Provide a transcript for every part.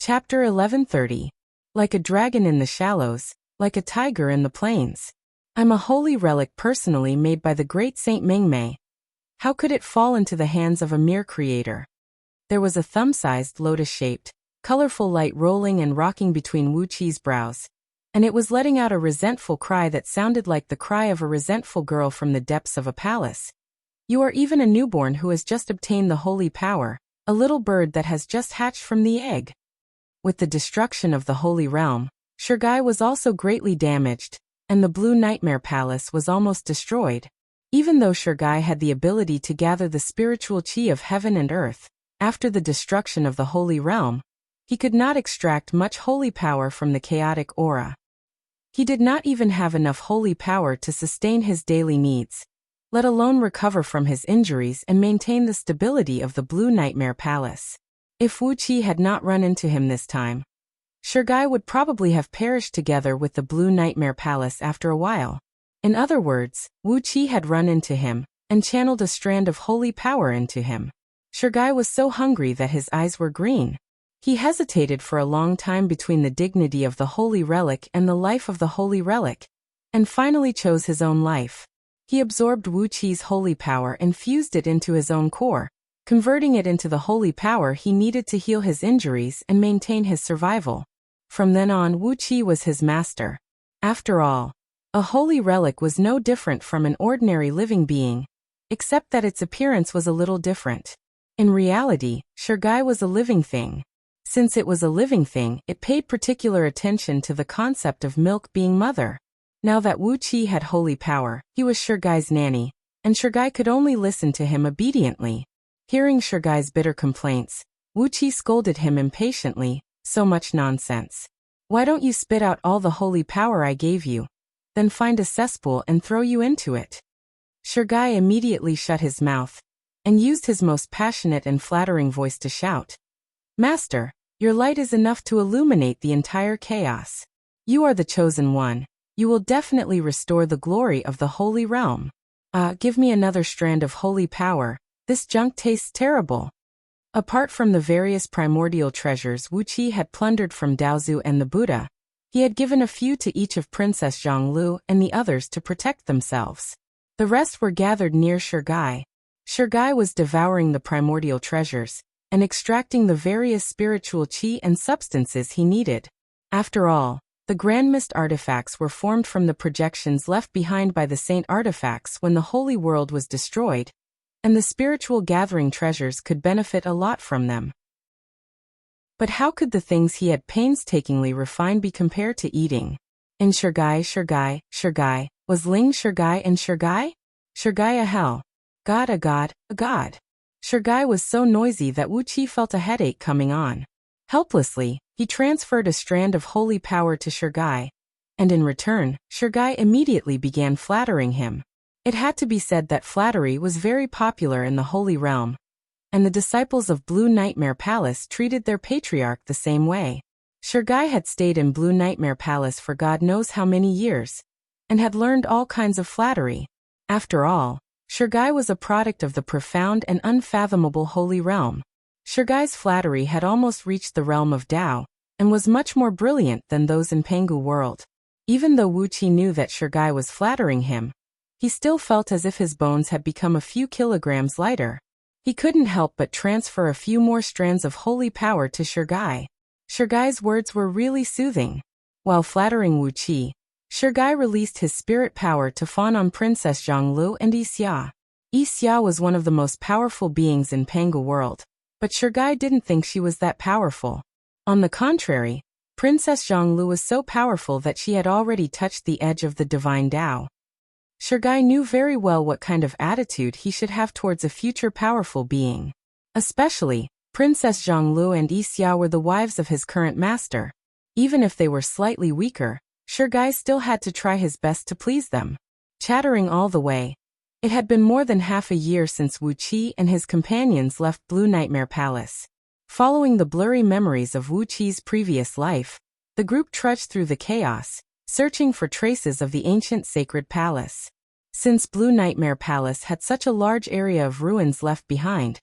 Chapter 1130. Like a dragon in the shallows, like a tiger in the plains. I'm a holy relic personally made by the great Saint Mingmei. How could it fall into the hands of a mere creator? There was a thumb-sized lotus-shaped, colorful light rolling and rocking between Wuxia's brows, and it was letting out a resentful cry that sounded like the cry of a resentful girl from the depths of a palace. You are even a newborn who has just obtained the holy power, a little bird that has just hatched from the egg. With the destruction of the holy realm, Shergai was also greatly damaged, and the Blue Nightmare Palace was almost destroyed. Even though Shergai had the ability to gather the spiritual chi of heaven and earth, after the destruction of the holy realm, he could not extract much holy power from the chaotic aura. He did not even have enough holy power to sustain his daily needs, let alone recover from his injuries and maintain the stability of the Blue Nightmare Palace. If Wuxia had not run into him this time, Shergai would probably have perished together with the Blue Nightmare Palace after a while. In other words, Wuxia had run into him, and channeled a strand of holy power into him. Shergai was so hungry that his eyes were green. He hesitated for a long time between the dignity of the holy relic and the life of the holy relic, and finally chose his own life. He absorbed Wuxia's holy power and fused it into his own core, converting it into the holy power he needed to heal his injuries and maintain his survival. From then on, Wuxia was his master. After all, a holy relic was no different from an ordinary living being, except that its appearance was a little different. In reality, Shergai was a living thing. Since it was a living thing, it paid particular attention to the concept of milk being mother. Now that Wuxia had holy power, he was Shergai's nanny, and Shergai could only listen to him obediently. Hearing Shergai's bitter complaints, Wuxia scolded him impatiently. So much nonsense. Why don't you spit out all the holy power I gave you? Then find a cesspool and throw you into it. Shergai immediately shut his mouth, and used his most passionate and flattering voice to shout, "Master, your light is enough to illuminate the entire chaos. You are the chosen one. You will definitely restore the glory of the holy realm. Give me another strand of holy power. This junk tastes terrible." Apart from the various primordial treasures Wuxia had plundered from Daozu and the Buddha, he had given a few to each of Princess Zhonglu and the others to protect themselves. The rest were gathered near Shergai. Shergai was devouring the primordial treasures, and extracting the various spiritual chi and substances he needed. After all, the Grand Mist artifacts were formed from the projections left behind by the Saint artifacts when the Holy World was destroyed, and the spiritual gathering treasures could benefit a lot from them. But how could the things he had painstakingly refined be compared to eating? In Shergai, was Ling Shergai and Shergai? Shergai a hell. God a god, a god. Shergai was so noisy that Wuxia felt a headache coming on. Helplessly, he transferred a strand of holy power to Shergai, and in return, Shergai immediately began flattering him. It had to be said that flattery was very popular in the Holy Realm, and the disciples of Blue Nightmare Palace treated their patriarch the same way. Shergai had stayed in Blue Nightmare Palace for God knows how many years, and had learned all kinds of flattery. After all, Shergai was a product of the profound and unfathomable Holy Realm. Shergai's flattery had almost reached the realm of Tao, and was much more brilliant than those in Pengu world. Even though Wuxia knew that Shergai was flattering him, he still felt as if his bones had become a few kilograms lighter. He couldn't help but transfer a few more strands of holy power to Shergai. Shergai's words were really soothing. While flattering Wuxia, Shergai released his spirit power to fawn on Princess Zhonglu and Wuxia. Wuxia was one of the most powerful beings in Pengu world, but Shergai didn't think she was that powerful. On the contrary, Princess Zhonglu was so powerful that she had already touched the edge of the divine Tao. Shergai knew very well what kind of attitude he should have towards a future powerful being. Especially, Princess Zhonglu and Wuxia were the wives of his current master. Even if they were slightly weaker, Shergai still had to try his best to please them. Chattering all the way, it had been more than half a year since Wuxia and his companions left Blue Nightmare Palace. Following the blurry memories of Wuxia's previous life, the group trudged through the chaos, searching for traces of the ancient sacred palace. Since Blue Nightmare Palace had such a large area of ruins left behind,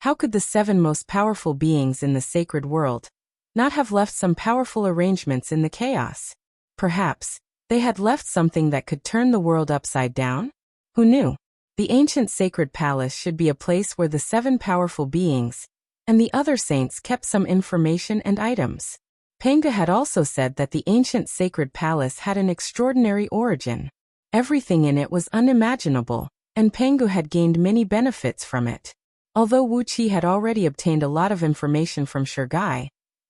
how could the 7 most powerful beings in the sacred world not have left some powerful arrangements in the chaos? Perhaps they had left something that could turn the world upside down? Who knew? The ancient sacred palace should be a place where the 7 powerful beings and the other saints kept some information and items. Pengu had also said that the ancient sacred palace had an extraordinary origin. Everything in it was unimaginable, and Pengu had gained many benefits from it. Although Wuxia had already obtained a lot of information from Shugai,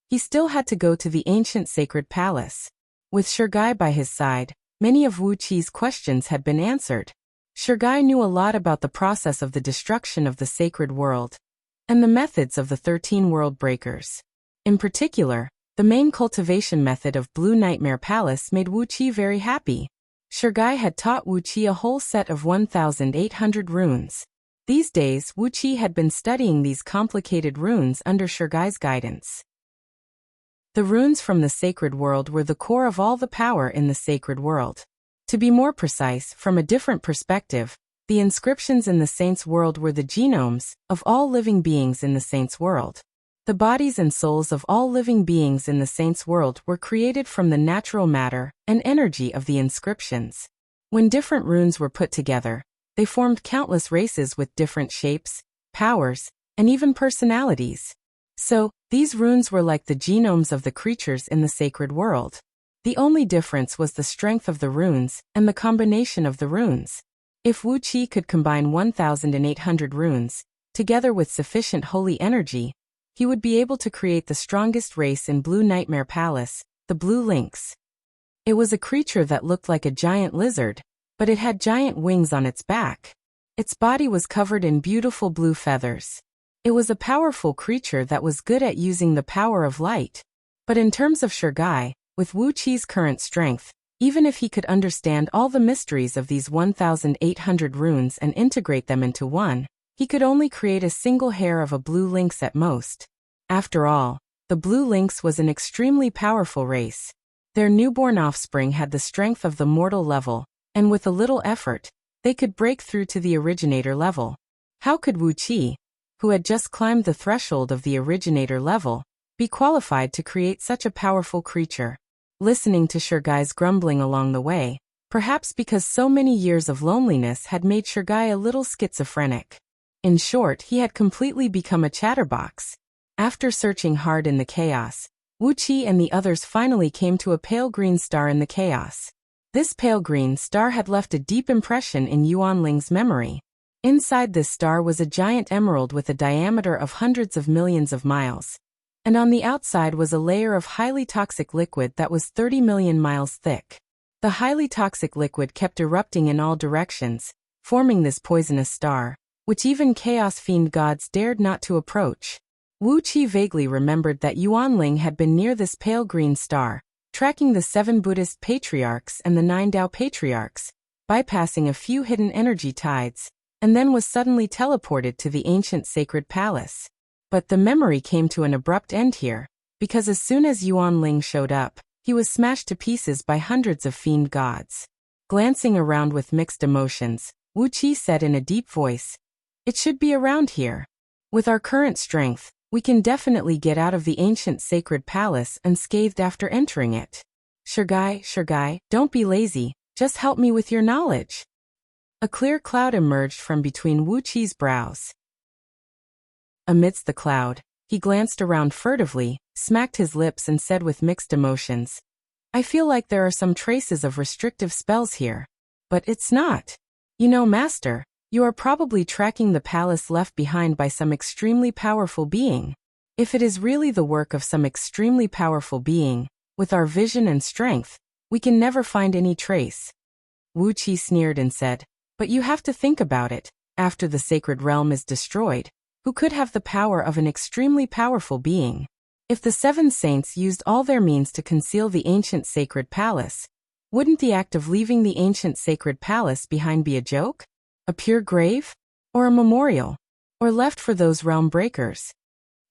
he still had to go to the ancient sacred palace. With Shugai by his side, many of Wuxia's questions had been answered. Shugai knew a lot about the process of the destruction of the sacred world and the methods of the 13 world breakers. In particular, the main cultivation method of Blue Nightmare Palace made Wuxia very happy. Shugai had taught Wuxia a whole set of 1,800 runes. These days, Wuxia had been studying these complicated runes under Shugai's guidance. The runes from the sacred world were the core of all the power in the sacred world. To be more precise, from a different perspective, the inscriptions in the saints' world were the genomes of all living beings in the saints' world. The bodies and souls of all living beings in the saints' world were created from the natural matter and energy of the inscriptions. When different runes were put together, they formed countless races with different shapes, powers, and even personalities. So, these runes were like the genomes of the creatures in the sacred world. The only difference was the strength of the runes and the combination of the runes. If Wuxia could combine 1,800 runes, together with sufficient holy energy, he would be able to create the strongest race in Blue Nightmare Palace, the Blue Lynx. It was a creature that looked like a giant lizard, but it had giant wings on its back. Its body was covered in beautiful blue feathers. It was a powerful creature that was good at using the power of light. But in terms of Shugai, with Wuxia's current strength, even if he could understand all the mysteries of these 1,800 runes and integrate them into one, he could only create a single hair of a blue lynx at most. After all, the blue lynx was an extremely powerful race. Their newborn offspring had the strength of the mortal level, and with a little effort, they could break through to the originator level. How could Wuxia, who had just climbed the threshold of the originator level, be qualified to create such a powerful creature? Listening to Shugai's grumbling along the way, perhaps because so many years of loneliness had made Shugai a little schizophrenic. In short, he had completely become a chatterbox. After searching hard in the chaos, Wuxia and the others finally came to a pale green star in the chaos. This pale green star had left a deep impression in Yuanling's memory. Inside this star was a giant emerald with a diameter of hundreds of millions of miles. And on the outside was a layer of highly toxic liquid that was 30 million miles thick. The highly toxic liquid kept erupting in all directions, forming this poisonous star, which even Chaos Fiend gods dared not to approach. Wuxia vaguely remembered that Yuanling had been near this pale green star, tracking the 7 Buddhist patriarchs and the 9 Tao patriarchs, bypassing a few hidden energy tides, and then was suddenly teleported to the ancient sacred palace. But the memory came to an abrupt end here, because as soon as Yuanling showed up, he was smashed to pieces by hundreds of fiend gods. Glancing around with mixed emotions, Wuxia said in a deep voice, "It should be around here. With our current strength, we can definitely get out of the ancient sacred palace unscathed after entering it. Shugai, don't be lazy, just help me with your knowledge." A clear cloud emerged from between Wuxia's brows. Amidst the cloud, he glanced around furtively, smacked his lips and said with mixed emotions, "I feel like there are some traces of restrictive spells here. But it's not. You know, Master, you are probably tracking the palace left behind by some extremely powerful being. If it is really the work of some extremely powerful being, with our vision and strength, we can never find any trace." Wuxia sneered and said, "But you have to think about it. After the sacred realm is destroyed, who could have the power of an extremely powerful being? If the 7 saints used all their means to conceal the ancient sacred palace, wouldn't the act of leaving the ancient sacred palace behind be a joke? A pure grave? Or a memorial? Or left for those realm breakers?"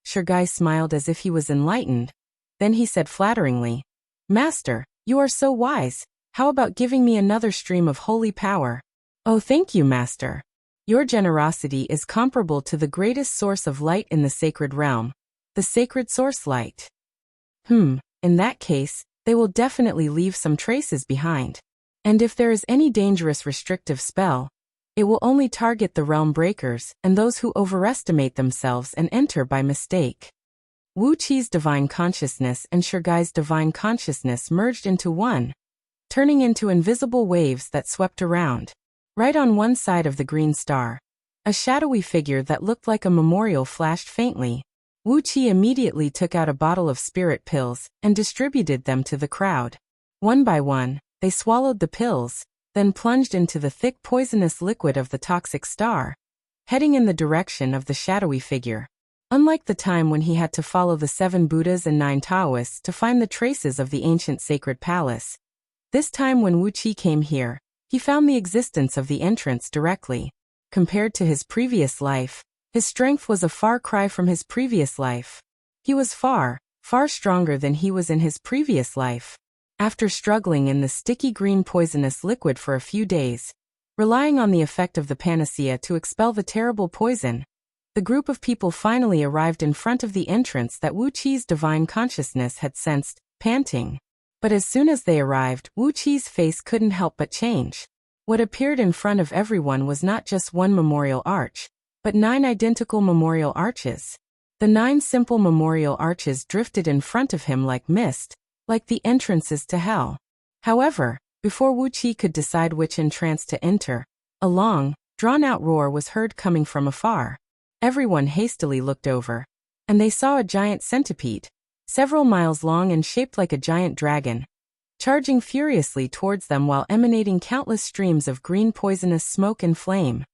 Shugai smiled as if he was enlightened. Then he said flatteringly, "Master, you are so wise. How about giving me another stream of holy power?" "Oh, thank you, Master. Your generosity is comparable to the greatest source of light in the sacred realm, the sacred source light." In that case, they will definitely leave some traces behind. And if there is any dangerous restrictive spell, it will only target the realm breakers and those who overestimate themselves and enter by mistake. Wuxi's divine consciousness and Shigai's divine consciousness merged into one, turning into invisible waves that swept around. Right on one side of the green star, a shadowy figure that looked like a memorial flashed faintly. Wuxi immediately took out a bottle of spirit pills and distributed them to the crowd. One by one, they swallowed the pills, then plunged into the thick poisonous liquid of the toxic star, heading in the direction of the shadowy figure. Unlike the time when he had to follow the 7 Buddhas and 9 Taoists to find the traces of the ancient sacred palace, this time when Wuxi came here, he found the existence of the entrance directly. Compared to his previous life, his strength was a far cry from his previous life. He was far, far stronger than he was in his previous life. After struggling in the sticky green poisonous liquid for a few days, relying on the effect of the panacea to expel the terrible poison, the group of people finally arrived in front of the entrance that Wuxi's divine consciousness had sensed, panting. But as soon as they arrived, Wuxi's face couldn't help but change. What appeared in front of everyone was not just one memorial arch, but 9 identical memorial arches. The 9 simple memorial arches drifted in front of him like mist, like the entrances to hell. However, before Wuxi could decide which entrance to enter, a long, drawn-out roar was heard coming from afar. Everyone hastily looked over, and they saw a giant centipede, several miles long and shaped like a giant dragon, charging furiously towards them while emanating countless streams of green poisonous smoke and flame.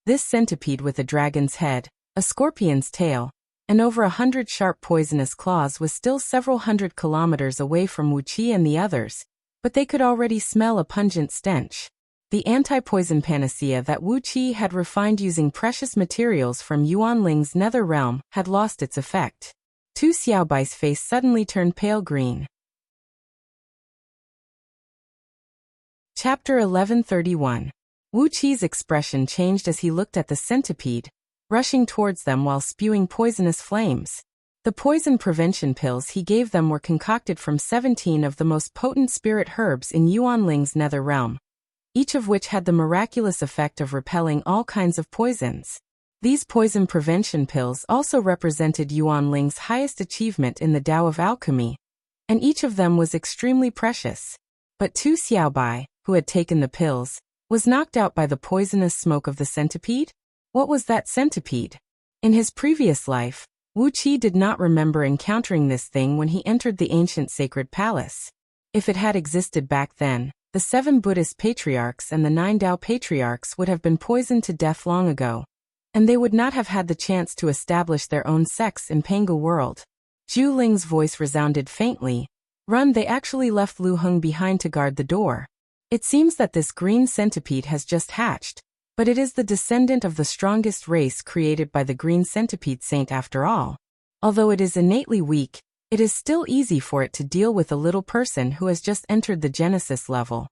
This centipede with a dragon's head, a scorpion's tail, and over 100 sharp poisonous claws was still several hundred kilometers away from Wuxi and the others, but they could already smell a pungent stench. The anti-poison panacea that Wuxi had refined using precious materials from Yuanling's nether realm had lost its effect. Tu Xiaobai's face suddenly turned pale green. Chapter 1131. Wuxi's expression changed as he looked at the centipede, rushing towards them while spewing poisonous flames. The poison prevention pills he gave them were concocted from 17 of the most potent spirit herbs in Yuanling's nether realm, each of which had the miraculous effect of repelling all kinds of poisons. These poison prevention pills also represented Yuanling's highest achievement in the Tao of alchemy, and each of them was extremely precious. But Tu Xiaobai, who had taken the pills, was knocked out by the poisonous smoke of the centipede? What was that centipede? In his previous life, Wuxi did not remember encountering this thing when he entered the ancient sacred palace. If it had existed back then, the 7 Buddhist patriarchs and the 9 Tao patriarchs would have been poisoned to death long ago, and they would not have had the chance to establish their own sects in Panga world. Zhu Ling's voice resounded faintly. Run! They actually left Lu Heng behind to guard the door. It seems that this green centipede has just hatched, but it is the descendant of the strongest race created by the green centipede saint after all. Although it is innately weak, it is still easy for it to deal with a little person who has just entered the Genesis level.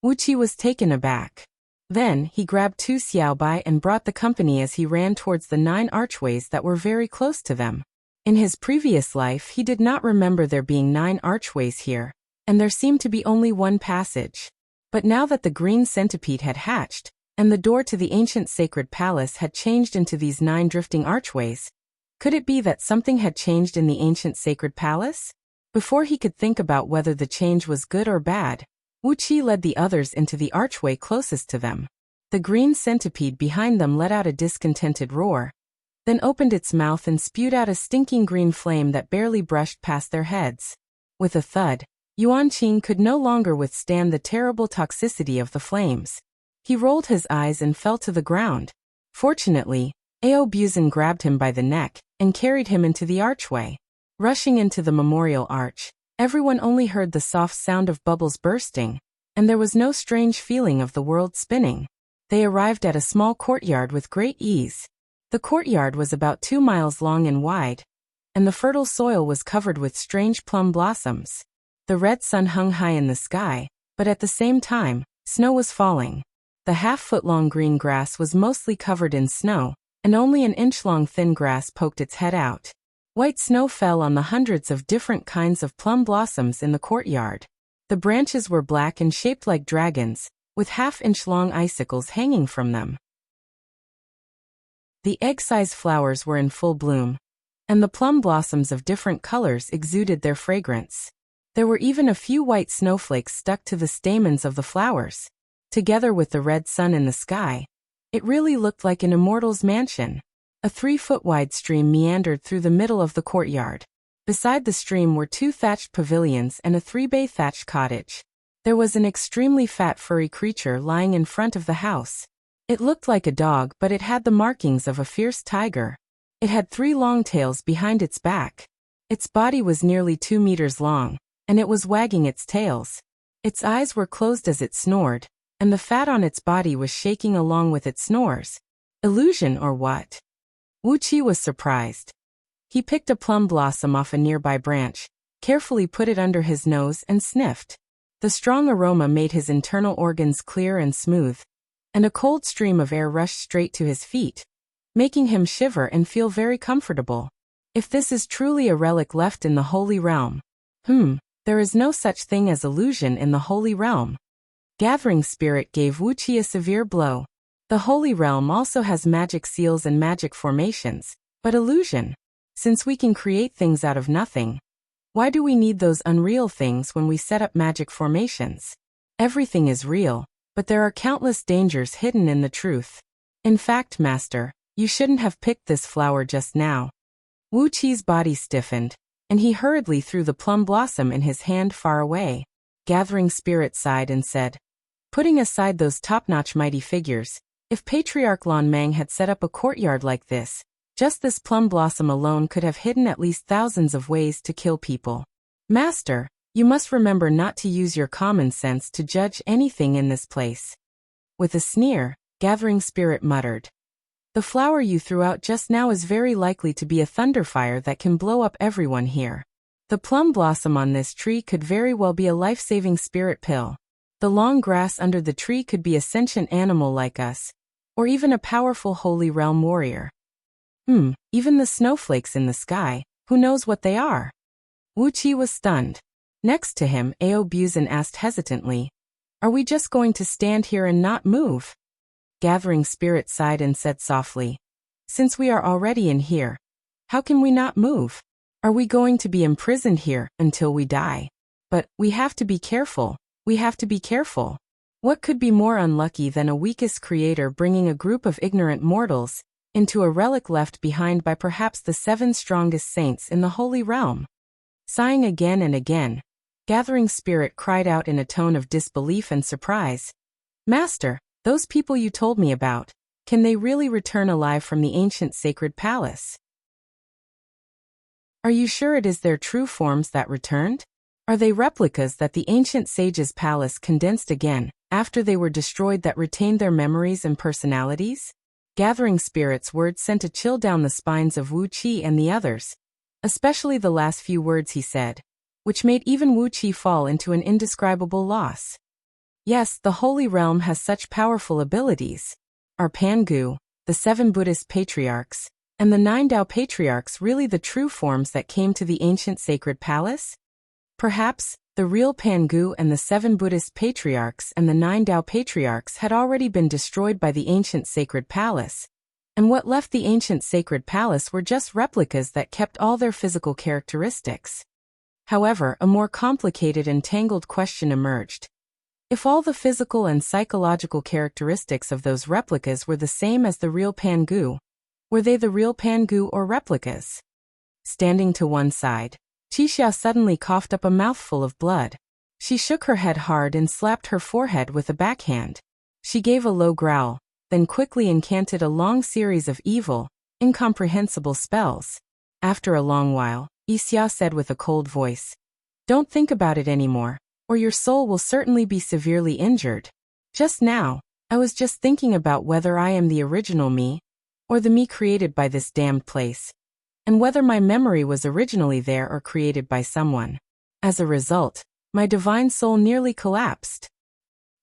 Wuxi was taken aback. Then, he grabbed Tu Xiaobai and brought the company as he ran towards the 9 archways that were very close to them. In his previous life he did not remember there being 9 archways here, and there seemed to be only one passage. But now that the green centipede had hatched, and the door to the ancient sacred palace had changed into these 9 drifting archways, could it be that something had changed in the ancient sacred palace? Before he could think about whether the change was good or bad, Wuxi led the others into the archway closest to them. The green centipede behind them let out a discontented roar, then opened its mouth and spewed out a stinking green flame that barely brushed past their heads. With a thud, Yuanqing could no longer withstand the terrible toxicity of the flames. He rolled his eyes and fell to the ground. Fortunately, Ao Buzin grabbed him by the neck and carried him into the archway. Rushing into the memorial arch, everyone only heard the soft sound of bubbles bursting, and there was no strange feeling of the world spinning. They arrived at a small courtyard with great ease. The courtyard was about 2 miles long and wide, and the fertile soil was covered with strange plum blossoms. The red sun hung high in the sky, but at the same time, snow was falling. The half-foot-long green grass was mostly covered in snow, and only an inch-long thin grass poked its head out. White snow fell on the hundreds of different kinds of plum blossoms in the courtyard. The branches were black and shaped like dragons, with half-inch-long icicles hanging from them. The egg-sized flowers were in full bloom, and the plum blossoms of different colors exuded their fragrance. There were even a few white snowflakes stuck to the stamens of the flowers. Together with the red sun in the sky, it really looked like an immortal's mansion. A 3-foot-wide stream meandered through the middle of the courtyard. Beside the stream were 2 thatched pavilions and a 3-bay thatched cottage. There was an extremely fat furry creature lying in front of the house. It looked like a dog, but it had the markings of a fierce tiger. It had 3 long tails behind its back. Its body was nearly 2 meters long, and it was wagging its tails. Its eyes were closed as it snored, and the fat on its body was shaking along with its snores. Illusion or what? Wuxia was surprised. He picked a plum blossom off a nearby branch, carefully put it under his nose and sniffed. The strong aroma made his internal organs clear and smooth, and a cold stream of air rushed straight to his feet, making him shiver and feel very comfortable. If this is truly a relic left in the Holy Realm, there is no such thing as illusion in the Holy Realm. Gathering Spirit gave Wuxia a severe blow. The Holy Realm also has magic seals and magic formations, but illusion. Since we can create things out of nothing, why do we need those unreal things when we set up magic formations? Everything is real, but there are countless dangers hidden in the truth. In fact, Master, you shouldn't have picked this flower just now. Wuqi's body stiffened, and he hurriedly threw the plum blossom in his hand far away. Gathering Spirit sighed and said, putting aside those top-notch mighty figures, if Patriarch Lan Mang had set up a courtyard like this, just this plum blossom alone could have hidden at least thousands of ways to kill people. Master, you must remember not to use your common sense to judge anything in this place. With a sneer, Gathering Spirit muttered, the flower you threw out just now is very likely to be a thunderfire that can blow up everyone here. The plum blossom on this tree could very well be a life-saving spirit pill. The long grass under the tree could be a sentient animal like us, or even a powerful Holy Realm warrior. Even the snowflakes in the sky, who knows what they are? Wuqi was stunned. Next to him, Ao Buzan asked hesitantly, are we just going to stand here and not move? Gathering Spirit sighed and said softly, since we are already in here, how can we not move? Are we going to be imprisoned here until we die? But we have to be careful. We have to be careful. What could be more unlucky than a weakest creator bringing a group of ignorant mortals into a relic left behind by perhaps the 7 strongest saints in the Holy Realm? Sighing again and again, Gathering Spirit cried out in a tone of disbelief and surprise, Master, those people you told me about, can they really return alive from the ancient sacred palace? Are you sure it is their true forms that returned? Are they replicas that the ancient sage's palace condensed again, after they were destroyed, that retained their memories and personalities? Gathering Spirit's words sent a chill down the spines of Wuqi and the others, especially the last few words he said, which made even Wuqi fall into an indescribable loss. Yes, the Holy Realm has such powerful abilities. Are Pangu, the 7 Buddhist patriarchs, and the 9 Tao patriarchs really the true forms that came to the ancient sacred palace? Perhaps, the real Pangu and the 7 Buddhist patriarchs and the 9 Tao patriarchs had already been destroyed by the ancient sacred palace, and what left the ancient sacred palace were just replicas that kept all their physical characteristics. However, a more complicated and tangled question emerged. If all the physical and psychological characteristics of those replicas were the same as the real Pangu, were they the real Pangu or replicas? Standing to one side, Qixia suddenly coughed up a mouthful of blood. She shook her head hard and slapped her forehead with a backhand. She gave a low growl, then quickly incanted a long series of evil, incomprehensible spells. After a long while, Xia said with a cold voice, don't think about it anymore, or your soul will certainly be severely injured. Just now, I was just thinking about whether I am the original me, or the me created by this damned place, and whether my memory was originally there or created by someone. As a result, my divine soul nearly collapsed.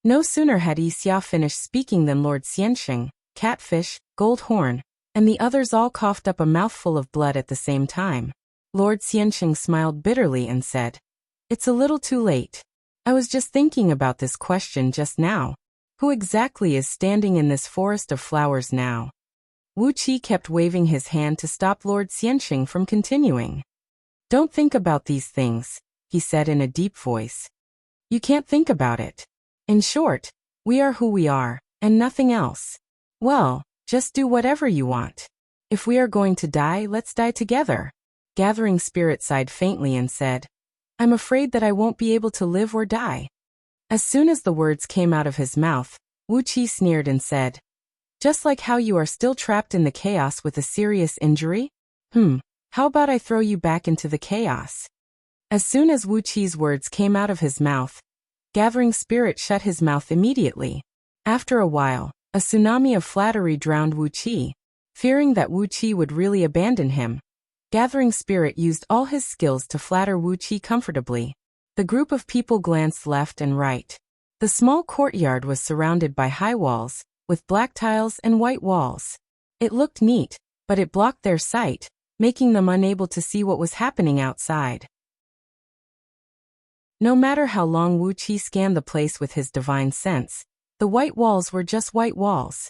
No sooner had Xia finished speaking than Lord Xiansheng, Catfish, Gold Horn, and the others all coughed up a mouthful of blood at the same time. Lord Xianxing smiled bitterly and said, "It's a little too late. I was just thinking about this question just now. Who exactly is standing in this forest of flowers now?" Wuqi kept waving his hand to stop Lord Xianxing from continuing. "Don't think about these things," he said in a deep voice. "You can't think about it. In short, we are who we are, and nothing else. Well, just do whatever you want. If we are going to die, let's die together." Gathering Spirit sighed faintly and said, "I'm afraid that I won't be able to live or die." As soon as the words came out of his mouth, Wuqi sneered and said, "Just like how you are still trapped in the chaos with a serious injury? How about I throw you back into the chaos?" As soon as Wuqi's words came out of his mouth, Gathering Spirit shut his mouth immediately. After a while, a tsunami of flattery drowned Wuqi. Fearing that Wuqi would really abandon him, Gathering Spirit used all his skills to flatter Wuqi comfortably. The group of people glanced left and right. The small courtyard was surrounded by high walls, with black tiles and white walls. It looked neat, but it blocked their sight, making them unable to see what was happening outside. No matter how long Wuqi scanned the place with his divine sense, the white walls were just white walls.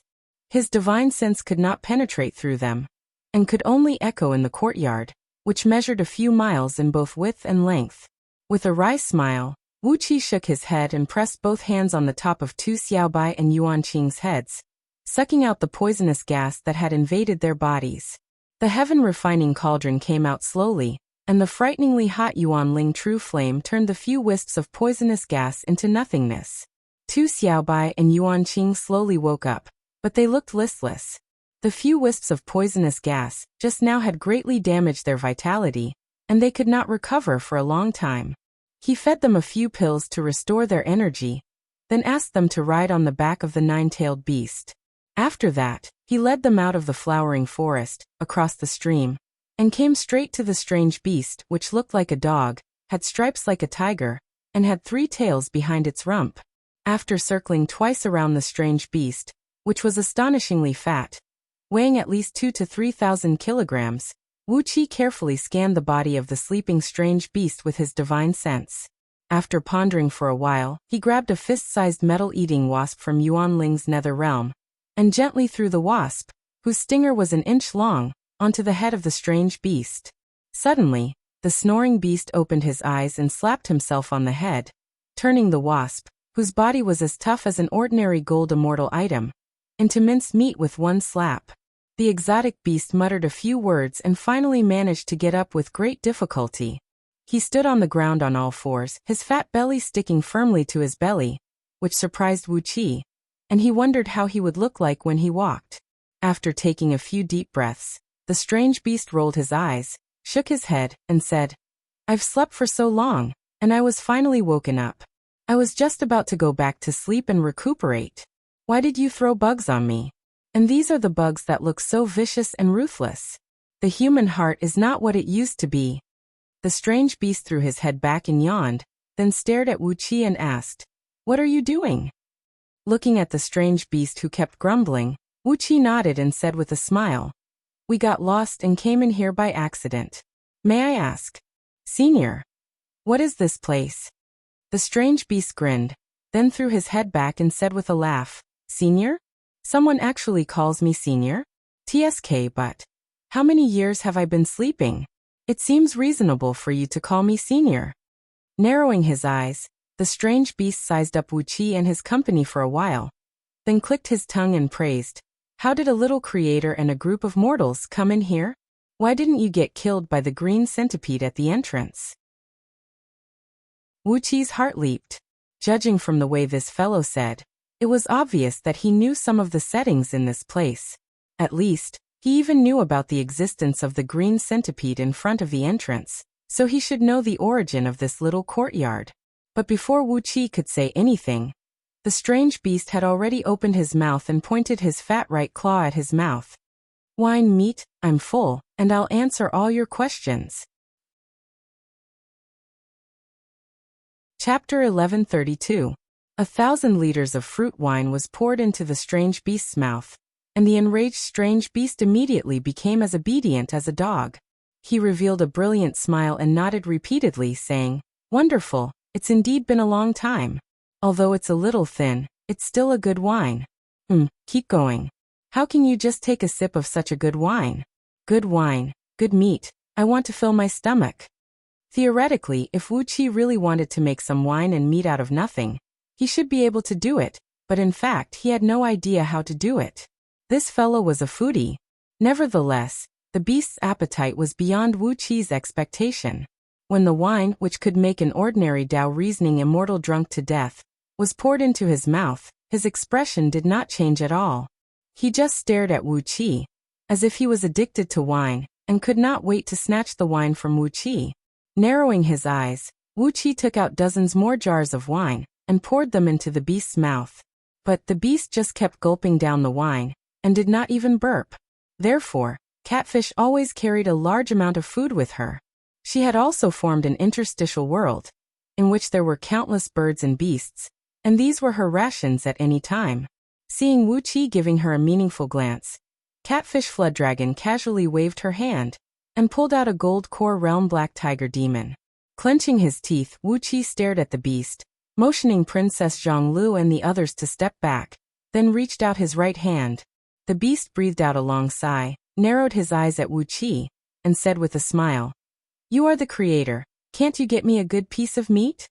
His divine sense could not penetrate through them, and could only echo in the courtyard, which measured a few miles in both width and length. With a wry smile, Wuqi shook his head and pressed both hands on the top of Tu Xiaobai and Yuan Qing's heads, sucking out the poisonous gas that had invaded their bodies. The heaven-refining cauldron came out slowly, and the frighteningly hot Yuan Ling true flame turned the few wisps of poisonous gas into nothingness. Tu Xiaobai and Yuan Qing slowly woke up, but they looked listless. The few wisps of poisonous gas just now had greatly damaged their vitality, and they could not recover for a long time. He fed them a few pills to restore their energy, then asked them to ride on the back of the nine-tailed beast. After that, he led them out of the flowering forest, across the stream, and came straight to the strange beast, which looked like a dog, had stripes like a tiger, and had 3 tails behind its rump. After circling twice around the strange beast, which was astonishingly fat, weighing at least 2,000 to 3,000 kilograms, Wuqi carefully scanned the body of the sleeping strange beast with his divine sense. After pondering for a while, he grabbed a fist-sized metal-eating wasp from Yuan Ling's nether realm, and gently threw the wasp, whose stinger was an inch long, onto the head of the strange beast. Suddenly, the snoring beast opened his eyes and slapped himself on the head, turning the wasp, whose body was as tough as an ordinary gold immortal item, into minced meat with one slap. The exotic beast muttered a few words and finally managed to get up with great difficulty. He stood on the ground on all fours, his fat belly sticking firmly to his belly, which surprised Wuqi, and he wondered how he would look like when he walked. After taking a few deep breaths, the strange beast rolled his eyes, shook his head, and said, "I've slept for so long, and I was finally woken up. I was just about to go back to sleep and recuperate. Why did you throw bugs on me? And these are the bugs that look so vicious and ruthless. The human heart is not what it used to be." The strange beast threw his head back and yawned, then stared at Wuqi and asked, "What are you doing?" Looking at the strange beast who kept grumbling, Wuqi nodded and said with a smile, "We got lost and came in here by accident. May I ask, Senior, what is this place?" The strange beast grinned, then threw his head back and said with a laugh, "Senior? Someone actually calls me Senior? TSK, but how many years have I been sleeping? It seems reasonable for you to call me Senior." Narrowing his eyes, the strange beast sized up Wuqi and his company for a while, then clicked his tongue and praised, "How did a little creator and a group of mortals come in here? Why didn't you get killed by the green centipede at the entrance?" Wuqi's heart leaped. Judging from the way this fellow said, it was obvious that he knew some of the settings in this place. At least, he even knew about the existence of the green centipede in front of the entrance, so he should know the origin of this little courtyard. But before Wuqi could say anything, the strange beast had already opened his mouth and pointed his fat right claw at his mouth. "Wine meat, I'm full, and I'll answer all your questions." Chapter 1132. 1,000 liters of fruit wine was poured into the strange beast's mouth, and the enraged strange beast immediately became as obedient as a dog. He revealed a brilliant smile and nodded repeatedly, saying, "Wonderful, it's indeed been a long time. Although it's a little thin, it's still a good wine. Keep going. How can you just take a sip of such a good wine? Good wine, good meat, I want to fill my stomach." Theoretically, if Wuxia really wanted to make some wine and meat out of nothing, he should be able to do it, but in fact he had no idea how to do it. This fellow was a foodie. Nevertheless, the beast's appetite was beyond Wuxia's expectation. When the wine, which could make an ordinary Tao reasoning immortal drunk to death, was poured into his mouth, his expression did not change at all. He just stared at Wuxia, as if he was addicted to wine, and could not wait to snatch the wine from Wuxia. Narrowing his eyes, Wuxia took out dozens more jars of wine, and poured them into the beast's mouth. But the beast just kept gulping down the wine, and did not even burp. Therefore, Catfish always carried a large amount of food with her. She had also formed an interstitial world, in which there were countless birds and beasts, and these were her rations at any time. Seeing Wuxia giving her a meaningful glance, Catfish Flooddragon casually waved her hand, and pulled out a gold core realm black tiger demon. Clenching his teeth, Wuxia stared at the beast, motioning Princess Zhonglu and the others to step back, then reached out his right hand. The beast breathed out a long sigh, narrowed his eyes at Wuxia, and said with a smile, "You are the creator, can't you get me a good piece of meat?"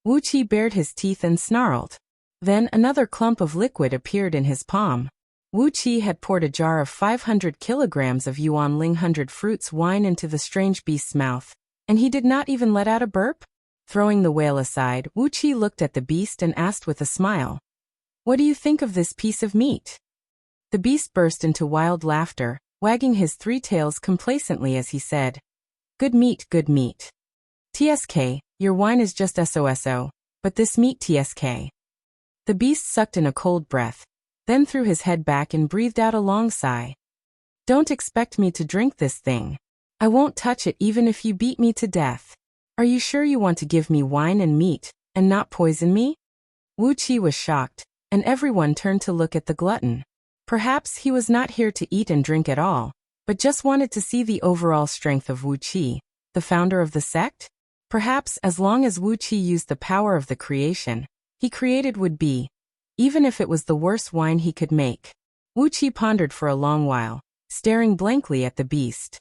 Wuxia bared his teeth and snarled. Then another clump of liquid appeared in his palm. Wuxia had poured a jar of 500 kilograms of Yuan Ling 100 fruits wine into the strange beast's mouth, and he did not even let out a burp? Throwing the whale aside, Wuxia looked at the beast and asked with a smile, "What do you think of this piece of meat?" The beast burst into wild laughter, wagging his three tails complacently as he said, good meat, TSK, your wine is just SOSO, but this meat TSK." The beast sucked in a cold breath, then threw his head back and breathed out a long sigh. "Don't expect me to drink this thing. I won't touch it even if you beat me to death. Are you sure you want to give me wine and meat, and not poison me?" Wuxia was shocked, and everyone turned to look at the glutton. Perhaps he was not here to eat and drink at all, but just wanted to see the overall strength of Wuxia, the founder of the sect? Perhaps as long as Wuxia used the power of the creation he created would be, even if it was the worst wine he could make. Wuxia pondered for a long while, staring blankly at the beast.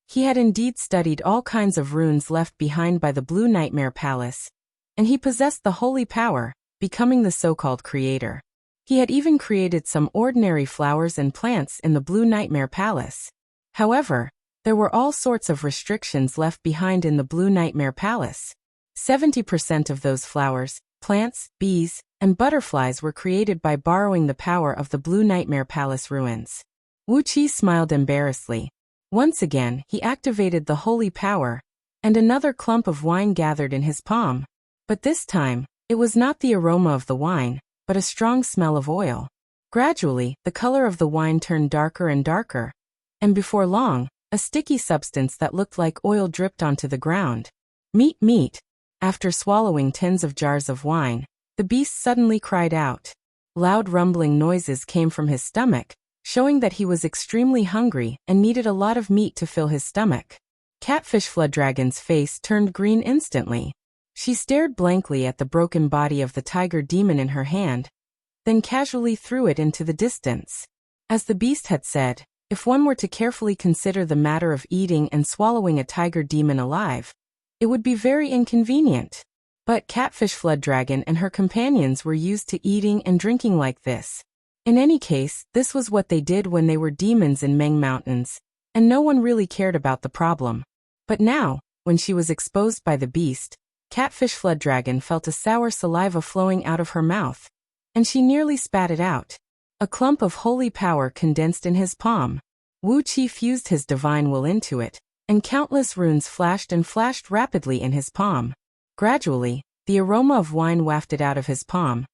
He had indeed studied all kinds of runes left behind by the Blue Nightmare Palace, and he possessed the holy power, becoming the so-called creator. He had even created some ordinary flowers and plants in the Blue Nightmare Palace. However, there were all sorts of restrictions left behind in the Blue Nightmare Palace. 70% of those flowers, plants, bees, and butterflies were created by borrowing the power of the Blue Nightmare Palace ruins. Wuxia smiled embarrassedly. Once again, he activated the holy power, and another clump of wine gathered in his palm. But this time, it was not the aroma of the wine, but a strong smell of oil. Gradually, the color of the wine turned darker and darker, and before long, a sticky substance that looked like oil dripped onto the ground. Meat. After swallowing tens of jars of wine, the beast suddenly cried out. Loud rumbling noises came from his stomach, showing that he was extremely hungry and needed a lot of meat to fill his stomach. Catfish Flooddragon's face turned green instantly. She stared blankly at the broken body of the tiger demon in her hand, then casually threw it into the distance. As the beast had said, if one were to carefully consider the matter of eating and swallowing a tiger demon alive, it would be very inconvenient. But Catfish Flooddragon and her companions were used to eating and drinking like this. In any case, this was what they did when they were demons in Meng Mountains, and no one really cared about the problem. But now, when she was exposed by the beast, Catfish Flooddragon felt a sour saliva flowing out of her mouth, and she nearly spat it out. A clump of holy power condensed in his palm. Wuxia fused his divine will into it, and countless runes flashed and flashed rapidly in his palm. Gradually, the aroma of wine wafted out of his palm,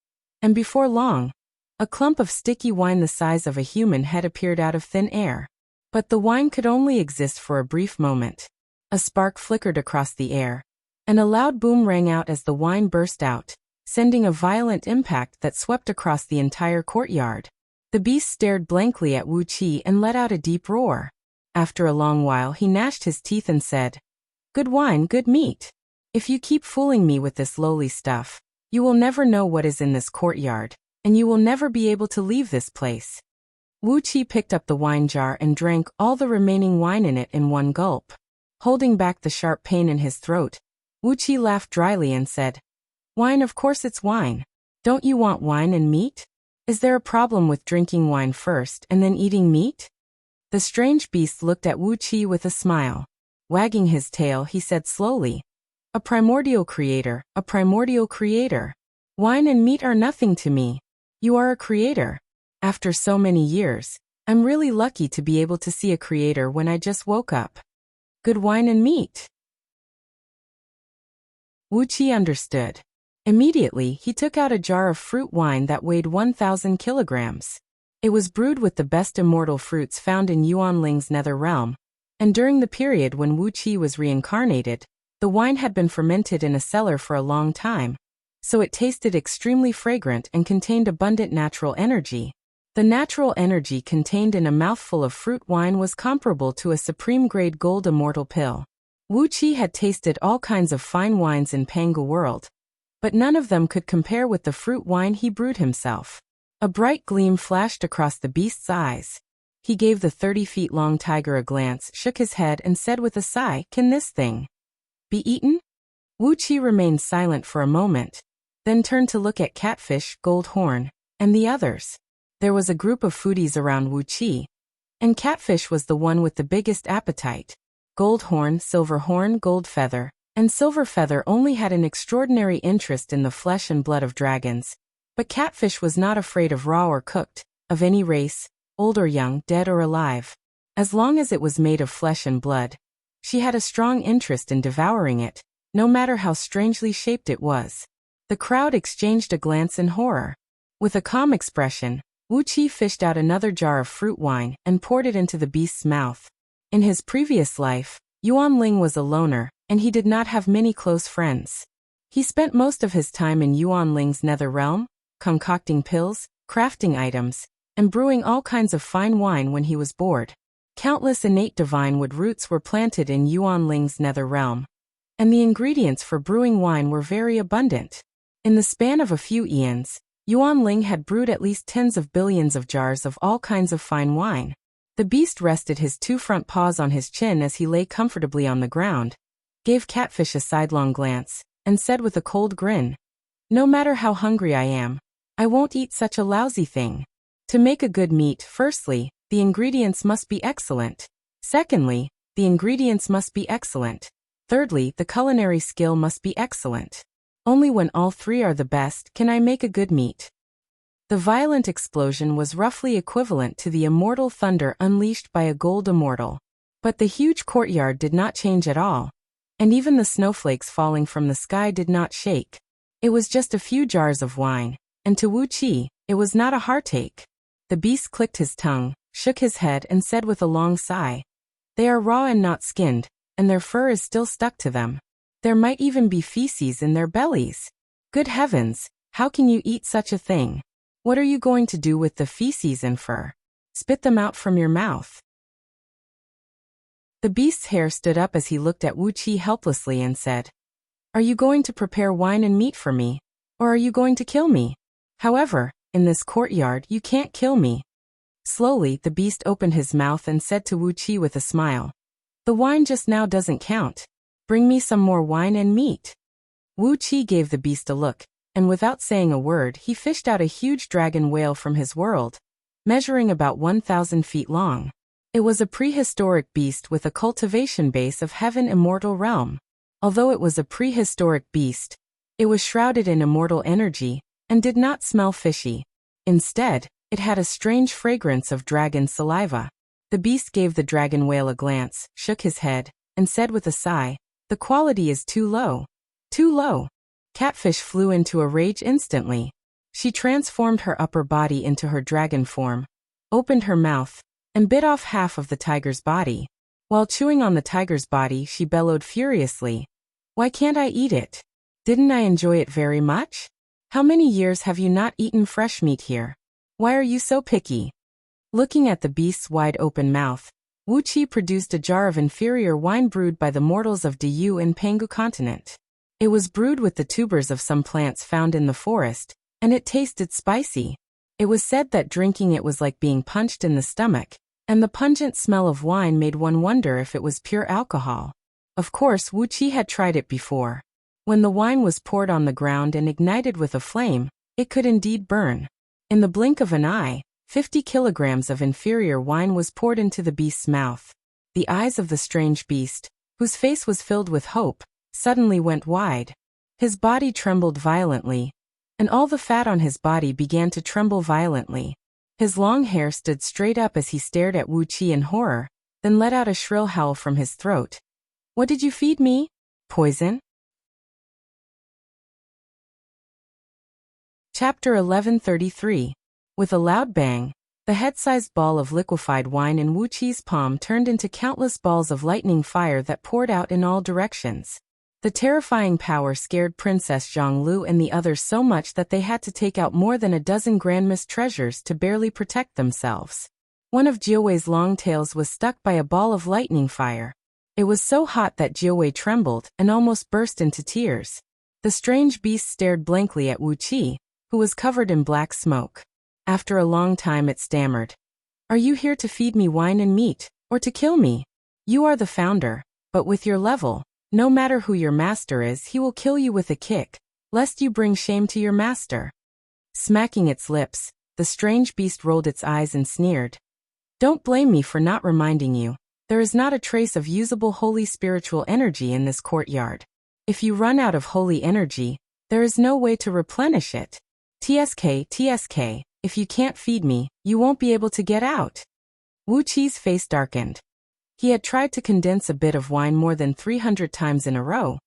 and before long, a clump of sticky wine the size of a human head appeared out of thin air. But the wine could only exist for a brief moment. A spark flickered across the air, and a loud boom rang out as the wine burst out, sending a violent impact that swept across the entire courtyard. The beast stared blankly at Wuxia and let out a deep roar. After a long while he gnashed his teeth and said, "Good wine, good meat. If you keep fooling me with this lowly stuff, you will never know what is in this courtyard, and you will never be able to leave this place." Wuqi picked up the wine jar and drank all the remaining wine in it in one gulp. Holding back the sharp pain in his throat, Wuqi laughed dryly and said, "Wine, of course it's wine. Don't you want wine and meat? Is there a problem with drinking wine first and then eating meat?" The strange beast looked at Wuqi with a smile. Wagging his tail, he said slowly, "A primordial creator, a primordial creator. Wine and meat are nothing to me. You are a creator. After so many years, I'm really lucky to be able to see a creator when I just woke up. Good wine and meat." Wuqi understood. Immediately, he took out a jar of fruit wine that weighed 1,000 kilograms. It was brewed with the best immortal fruits found in Yuanling's nether realm, and during the period when Wuqi was reincarnated, the wine had been fermented in a cellar for a long time, so it tasted extremely fragrant and contained abundant natural energy. The natural energy contained in a mouthful of fruit wine was comparable to a supreme-grade gold immortal pill. Wuqi had tasted all kinds of fine wines in Panga world, but none of them could compare with the fruit wine he brewed himself. A bright gleam flashed across the beast's eyes. He gave the 30-feet-long tiger a glance, shook his head, and said with a sigh, "Can this thing be eaten?" Wuqi remained silent for a moment, then turned to look at Catfish, Goldhorn, and the others. There was a group of foodies around Wuqi, and Catfish was the one with the biggest appetite. Goldhorn, Silverhorn, Goldfeather, and Silverfeather only had an extraordinary interest in the flesh and blood of dragons, but Catfish was not afraid of raw or cooked, of any race, old or young, dead or alive. As long as it was made of flesh and blood, she had a strong interest in devouring it, no matter how strangely shaped it was. The crowd exchanged a glance in horror. With a calm expression, Wuqi fished out another jar of fruit wine and poured it into the beast's mouth. In his previous life, Yuanling was a loner, and he did not have many close friends. He spent most of his time in Yuanling's nether realm, concocting pills, crafting items, and brewing all kinds of fine wine when he was bored. Countless innate divine wood roots were planted in Yuanling's nether realm, and the ingredients for brewing wine were very abundant. In the span of a few eons, Yuanling had brewed at least tens of billions of jars of all kinds of fine wine. The beast rested his two front paws on his chin as he lay comfortably on the ground, gave Catfish a sidelong glance, and said with a cold grin, "No matter how hungry I am, I won't eat such a lousy thing. To make a good meat, firstly, the ingredients must be excellent. Secondly, the ingredients must be excellent. Thirdly, the culinary skill must be excellent. Only when all three are the best can I make a good meat." The violent explosion was roughly equivalent to the immortal thunder unleashed by a gold immortal. But the huge courtyard did not change at all, and even the snowflakes falling from the sky did not shake. It was just a few jars of wine, and to Wuqi, it was not a heartache. The beast clicked his tongue, shook his head, and said with a long sigh, "They are raw and not skinned, and their fur is still stuck to them. There might even be feces in their bellies. Good heavens, how can you eat such a thing? What are you going to do with the feces and fur? Spit them out from your mouth." The beast's hair stood up as he looked at Wuqi helplessly and said, "Are you going to prepare wine and meat for me, or are you going to kill me? However, in this courtyard you can't kill me." Slowly, the beast opened his mouth and said to Wuqi with a smile, "The wine just now doesn't count. Bring me some more wine and meat." Wuqi gave the beast a look, and without saying a word he fished out a huge dragon whale from his world, measuring about 1,000 feet long. It was a prehistoric beast with a cultivation base of heaven immortal realm. Although it was a prehistoric beast, it was shrouded in immortal energy, and did not smell fishy. Instead, it had a strange fragrance of dragon saliva. The beast gave the dragon whale a glance, shook his head, and said with a sigh, "The quality is too low. Too low." Catfish flew into a rage instantly. She transformed her upper body into her dragon form, opened her mouth, and bit off half of the tiger's body. While chewing on the tiger's body, she bellowed furiously, "Why can't I eat it? Didn't I enjoy it very much? How many years have you not eaten fresh meat here? Why are you so picky?" Looking at the beast's wide-open mouth, Wuxia produced a jar of inferior wine brewed by the mortals of Diyu and Pangu continent. It was brewed with the tubers of some plants found in the forest, and it tasted spicy. It was said that drinking it was like being punched in the stomach, and the pungent smell of wine made one wonder if it was pure alcohol. Of course, Wuxia had tried it before. When the wine was poured on the ground and ignited with a flame, it could indeed burn. In the blink of an eye, 50 kilograms of inferior wine was poured into the beast's mouth. The eyes of the strange beast, whose face was filled with hope, suddenly went wide. His body trembled violently, and all the fat on his body began to tremble violently. His long hair stood straight up as he stared at Wuxia in horror, then let out a shrill howl from his throat. "What did you feed me? Poison?" Chapter 1133. With a loud bang, the head-sized ball of liquefied wine in Wuqi's palm turned into countless balls of lightning fire that poured out in all directions. The terrifying power scared Princess Zhonglu and the others so much that they had to take out more than a dozen grandmas treasures to barely protect themselves. One of Jiawei's long tails was stuck by a ball of lightning fire. It was so hot that Jiawei trembled and almost burst into tears. The strange beast stared blankly at Wuqi, who was covered in black smoke. After a long time it stammered. "Are you here to feed me wine and meat, or to kill me? You are the founder, but with your level, no matter who your master is, he will kill you with a kick, lest you bring shame to your master." Smacking its lips, the strange beast rolled its eyes and sneered. "Don't blame me for not reminding you. There is not a trace of usable holy spiritual energy in this courtyard. If you run out of holy energy, there is no way to replenish it. TSK, if you can't feed me, you won't be able to get out." Wuqi's face darkened. He had tried to condense a bit of wine more than 300 times in a row,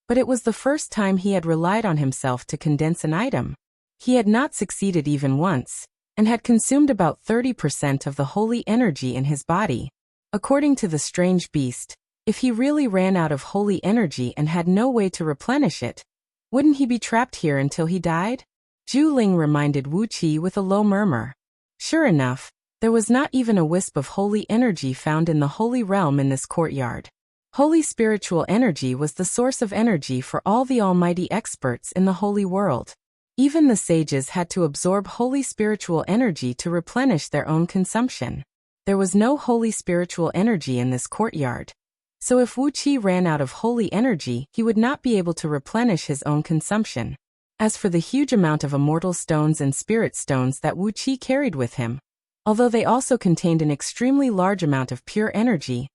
but it was the first time he had relied on himself to condense an item. He had not succeeded even once, and had consumed about 30% of the holy energy in his body. According to the strange beast, if he really ran out of holy energy and had no way to replenish it, wouldn't he be trapped here until he died? Zhu Ling reminded Wuqi with a low murmur. Sure enough, there was not even a wisp of holy energy found in the holy realm in this courtyard. Holy spiritual energy was the source of energy for all the almighty experts in the holy world. Even the sages had to absorb holy spiritual energy to replenish their own consumption. There was no holy spiritual energy in this courtyard. So if Wuqi ran out of holy energy, he would not be able to replenish his own consumption. As for the huge amount of immortal stones and spirit stones that Wuqi carried with him, although they also contained an extremely large amount of pure energy,